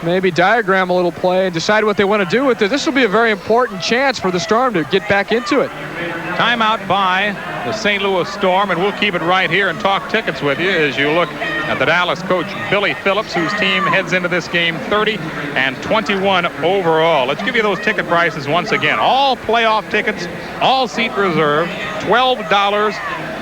maybe diagram a little play and decide what they want to do with it. This will be a very important chance for the Storm to get back into it.
Timeout by the St. Louis Storm, and we'll keep it right here and talk tickets with you as you look at the Dallas coach Billy Phillips, whose team heads into this game 30-21 overall. Let's give you those ticket prices once again. All playoff tickets, all seat reserve, $12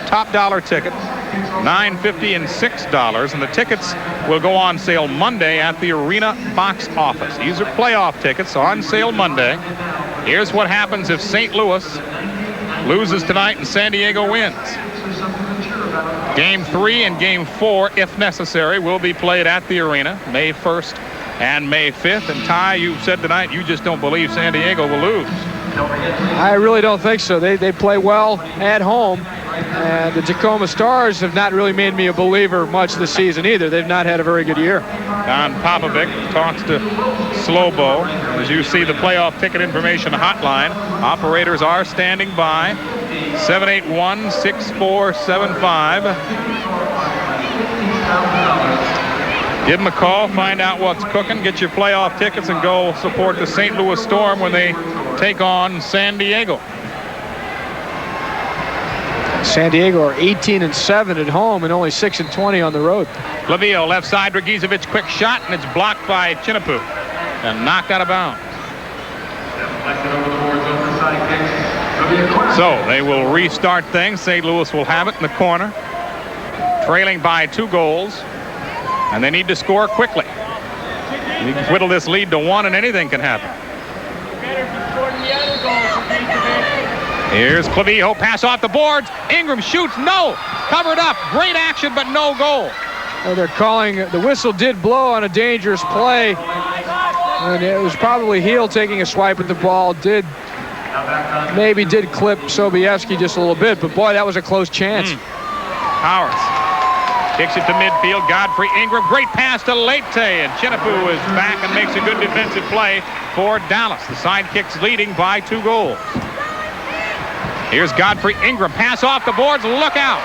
top dollar ticket, $9.50 and $6, and the tickets will go on sale Monday at the arena box office. These are playoff tickets on sale Monday. Here's what happens if St. Louis loses tonight and San Diego wins. Game 3 and Game 4, if necessary, will be played at the arena May 1st and May 5th. And Ty, you said tonight you just don't believe San Diego will lose.
I really don't think so. They play well at home, and the Tacoma Stars have not really made me a believer much this season either. They've not had a very good year.
Don Popovic talks to Slobo. As you see the playoff ticket information hotline, operators are standing by. 781-6475. Give them a call, find out what's cooking, get your playoff tickets, and go support the St. Louis Storm when they take on San Diego.
San Diego are 18-7 at home and only 6-20 on the road.
Clavillo, left side, Dragicevic, quick shot, and it's blocked by Chinapu and knocked out of bounds. So they will restart things. St. Louis will have it in the corner, trailing by 2 goals, and they need to score quickly. You can whittle this lead to 1 and anything can happen. Here's Clavillo, pass off the boards. Ingram shoots, no, covered up. Great action, but no goal.
Well, they're calling, the whistle did blow on a dangerous play, and it was probably Heel taking a swipe at the ball. Maybe did clip Sobieski just a little bit, but boy, that was a close chance.
Powers kicks it to midfield. Godfrey Ingram, great pass to Leite, and Chinapu is back and makes a good defensive play for Dallas. The Sidekicks leading by 2 goals. Here's Godfrey Ingram, pass off the boards, look out.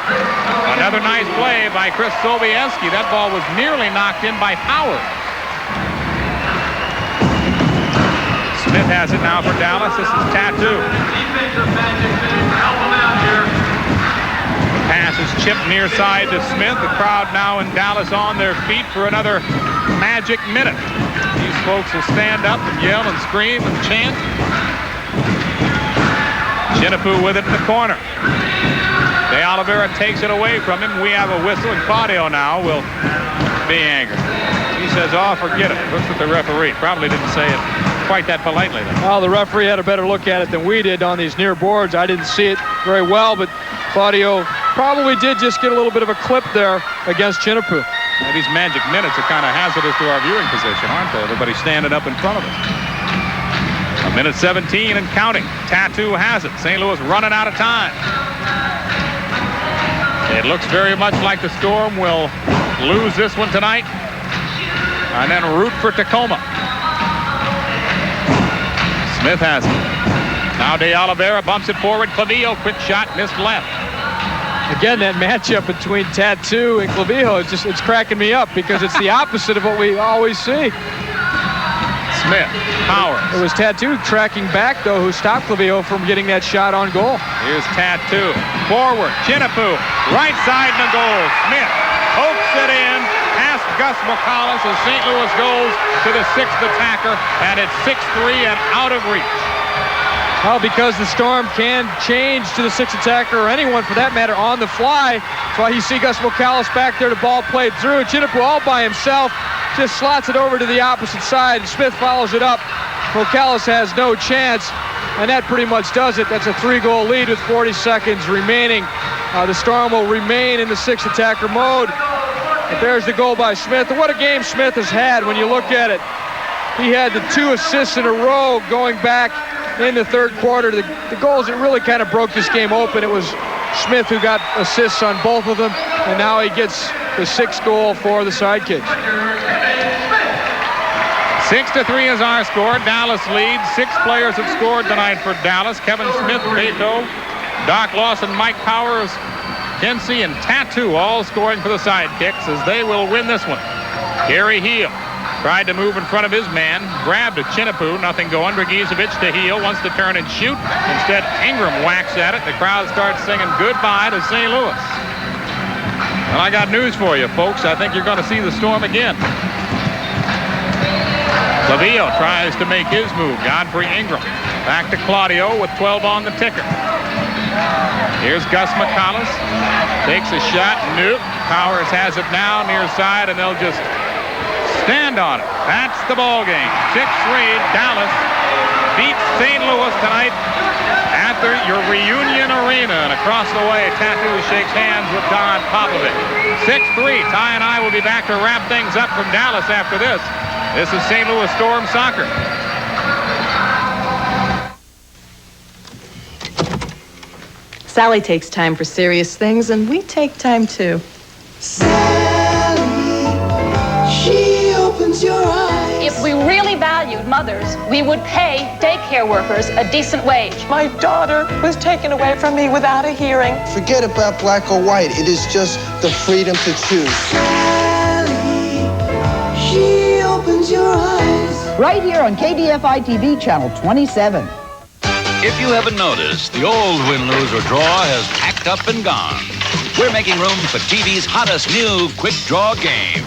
Another nice play by Chris Sobieski. That ball was nearly knocked in by Powers. Smith has it now for Dallas. This is Tattoo. Pass is chipped near side to Smith. The crowd now in Dallas on their feet for another magic minute. These folks will stand up and yell and scream and chant. Chinapoo with it in the corner. De Oliveira takes it away from him. We have a whistle, and Claudio now will be angry. He says, oh, forget it. Looks at the referee. Probably didn't say it quite that politely, though.
Well, the referee had a better look at it than we did on these near boards. I didn't see it very well, but Claudio probably did just get a little bit of a clip there against Chinapoo.
Now, these magic minutes are kind of hazardous to our viewing position, aren't they? Everybody standing up in front of us. A minute 17 and counting. Tattoo has it. St. Louis running out of time. It looks very much like the Storm will lose this one tonight and then root for Tacoma. Smith has it. Now De Oliveira bumps it forward. Clavillo, quick shot, missed left.
Again, that matchup between Tattoo and Clavillo is it's cracking me up because it's the opposite of what we always see.
Smith, Powers.
It was Tattoo tracking back, though, who stopped Clavillo from getting that shot on goal.
Here's Tattoo. Forward, Chinapoo, right side and a goal. Smith pokes it in, past Gus McCallis as St. Louis goes to the sixth attacker, and it's 6-3 and out of reach.
Well, because the Storm can change to the sixth attacker, or anyone for that matter, on the fly. That's why you see Gus McCallis back there, the ball played through. Chinapoo all by himself, just slots it over to the opposite side, and Smith follows it up. McCallis has no chance, and that pretty much does it. That's a 3-goal lead with 40 seconds remaining. The Storm will remain in the sixth attacker mode. But there's the goal by Smith. And what a game Smith has had when you look at it. He had the 2 assists in a row going back in the third quarter. The goals that really kind of broke this game open, it was Smith who got assists on both of them, and now he gets the 6th goal for the Sidekicks.
6-3 is our score. Dallas leads. 6 players have scored tonight for Dallas. Kevin Smith, Beto, Doc Lawson, Mike Powers, Kinsey, and Tattoo all scoring for the Sidekicks as they will win this one. Gary Heel tried to move in front of his man, grabbed a Chinapoo, nothing going. Dragicevic to Heel, wants to turn and shoot. Instead, Ingram whacks at it. The crowd starts singing goodbye to St. Louis. Well, I got news for you, folks. I think you're going to see the Storm again. Clavillo tries to make his move. Godfrey Ingram back to Claudio with 12 on the ticker. Here's Gus McCallis. Takes a shot. Nope. Powers has it now near side, and they'll just stand on it. That's the ball game. 6-3. Dallas beats St. Louis tonight at your Reunion Arena. And across the way, Tattoo shakes hands with Don Popovich. 6-3. Ty and I will be back to wrap things up from Dallas after this. This is St. Louis Storm Soccer.
Sally takes time for serious things, and we take time too.
Sally, she opens your eyes.
If we really valued mothers, we would pay daycare workers a decent wage.
My daughter was taken away from me without a hearing.
Forget about black or white. It is just the freedom to choose.
Sally, she opens your eyes.
Right here on KDFI-TV, channel 27.
If you haven't noticed, the old win, lose, or draw has packed up and gone. We're making room for TV's hottest new quick draw game.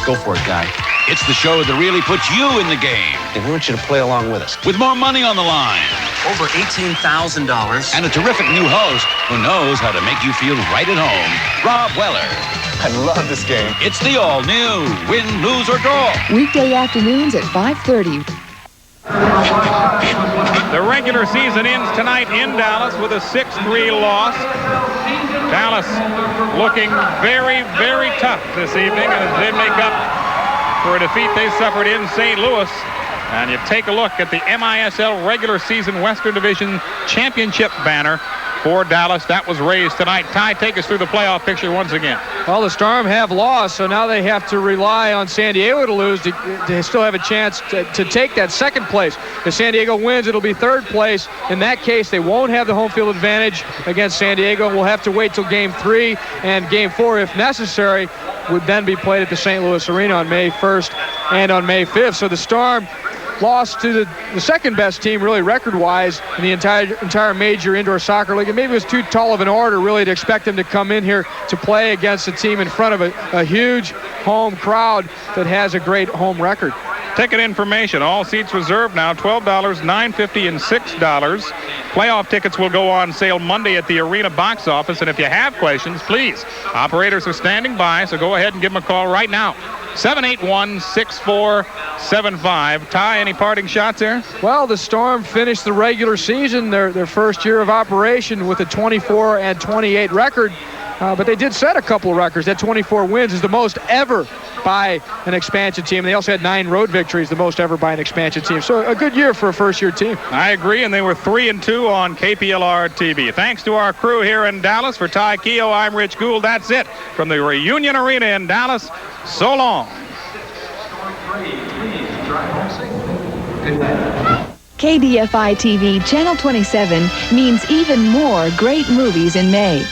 Go for it, guy.
It's the show that really puts you in the game.
And we want you to play along with us.
With more money on the line.
Over $18,000.
And a terrific new host who knows how to make you feel right at home. Rob Weller.
I love this game.
It's the all-new Win, Lose, or Draw.
Weekday afternoons at 5:30.
The regular season ends tonight in Dallas with a 6-3 loss. Dallas looking very, very tough this evening as they make up for a defeat they suffered in St. Louis. And you take a look at the MISL regular season Western Division Championship banner for Dallas. That was raised tonight. Ty, take us through the playoff picture once again.
Well, the Storm have lost, so now they have to rely on San Diego to lose to still have a chance to take that second place. If San Diego wins, it'll be third place. In that case, they won't have the home field advantage against San Diego. We'll have to wait till Game 3, and Game 4, if necessary, would then be played at the St. Louis Arena on May 1st. and on May 5th. So the Storm lost to the second best team, really record-wise, in the entire major indoor soccer league. And maybe it was too tall of an order, really, to expect them to come in here to play against a team in front of a huge home crowd that has a great home record.
Ticket information, all seats reserved now, $12, $9.50, and $6. Playoff tickets will go on sale Monday at the arena box office. And if you have questions, please, operators are standing by, so go ahead and give them a call right now. 781-6475. Ty, any parting shots there?
Well, the Storm finished the regular season, their first year of operation, with a 24-28 record. But they did set a couple of records. That 24 wins is the most ever by an expansion team. They also had 9 road victories, the most ever by an expansion team. So a good year for a first-year team.
I agree, and they were 3-2 on KPLR TV. Thanks to our crew here in Dallas. For Ty Keogh, I'm Rich Gould. That's it from the Reunion Arena in Dallas. So long.
KDFI-TV Channel 27 means even more great movies in May.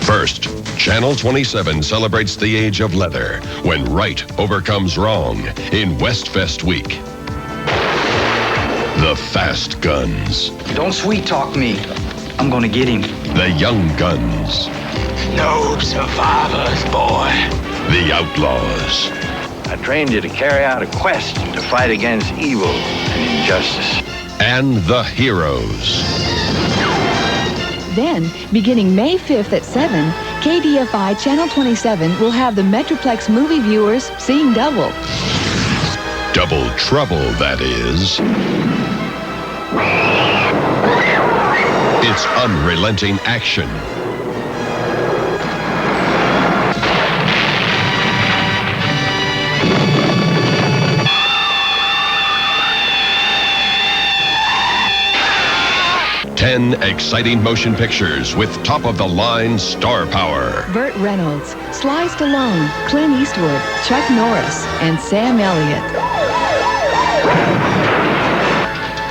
First, Channel 27 celebrates the age of leather when right overcomes wrong in Westfest Week. The Fast Guns.
Don't sweet talk me. I'm gonna get him.
The Young Guns.
No survivors, boy.
The Outlaws.
I trained you to carry out a quest and to fight against evil and injustice.
And the Heroes.
Then, beginning May 5th at 7, KDFI Channel 27 will have the Metroplex movie viewers seeing double.
Double trouble, that is. It's unrelenting action. Ten exciting motion pictures with top-of-the-line star power.
Burt Reynolds, Sly Stallone, Clint Eastwood, Chuck Norris, and Sam Elliott.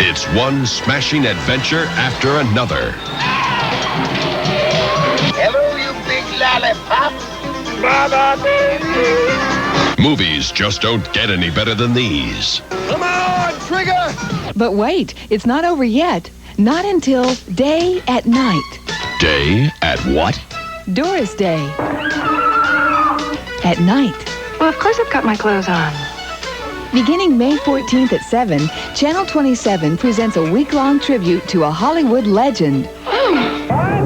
It's one smashing adventure after another.
Hello, you big lollipop.
Movies just don't get any better than these.
Come on, Trigger!
But wait, it's not over yet. Not until Day at Night.
Day at what?
Doris Day. At night.
Well, of course I've got my clothes on.
Beginning May 14th at 7, Channel 27 presents a week-long tribute to a Hollywood legend.
Yeah, I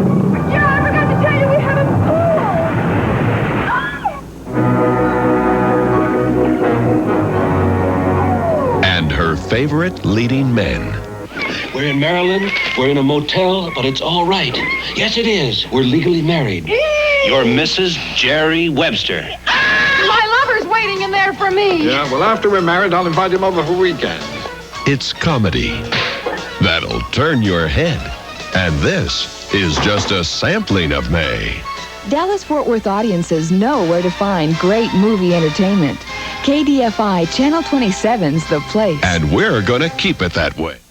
forgot to tell you we have a pool.
And her favorite leading men.
We're in Maryland, we're in a motel, but it's all right. Yes, it is. We're legally married.
You're Mrs. Jerry Webster.
My lover's waiting in there for me.
Yeah, well, after we're married, I'll invite him over for a weekend.
It's comedy that'll turn your head. And this is just a sampling of May.
Dallas-Fort Worth audiences know where to find great movie entertainment. KDFI Channel 27's the place.
And we're going to keep it that way.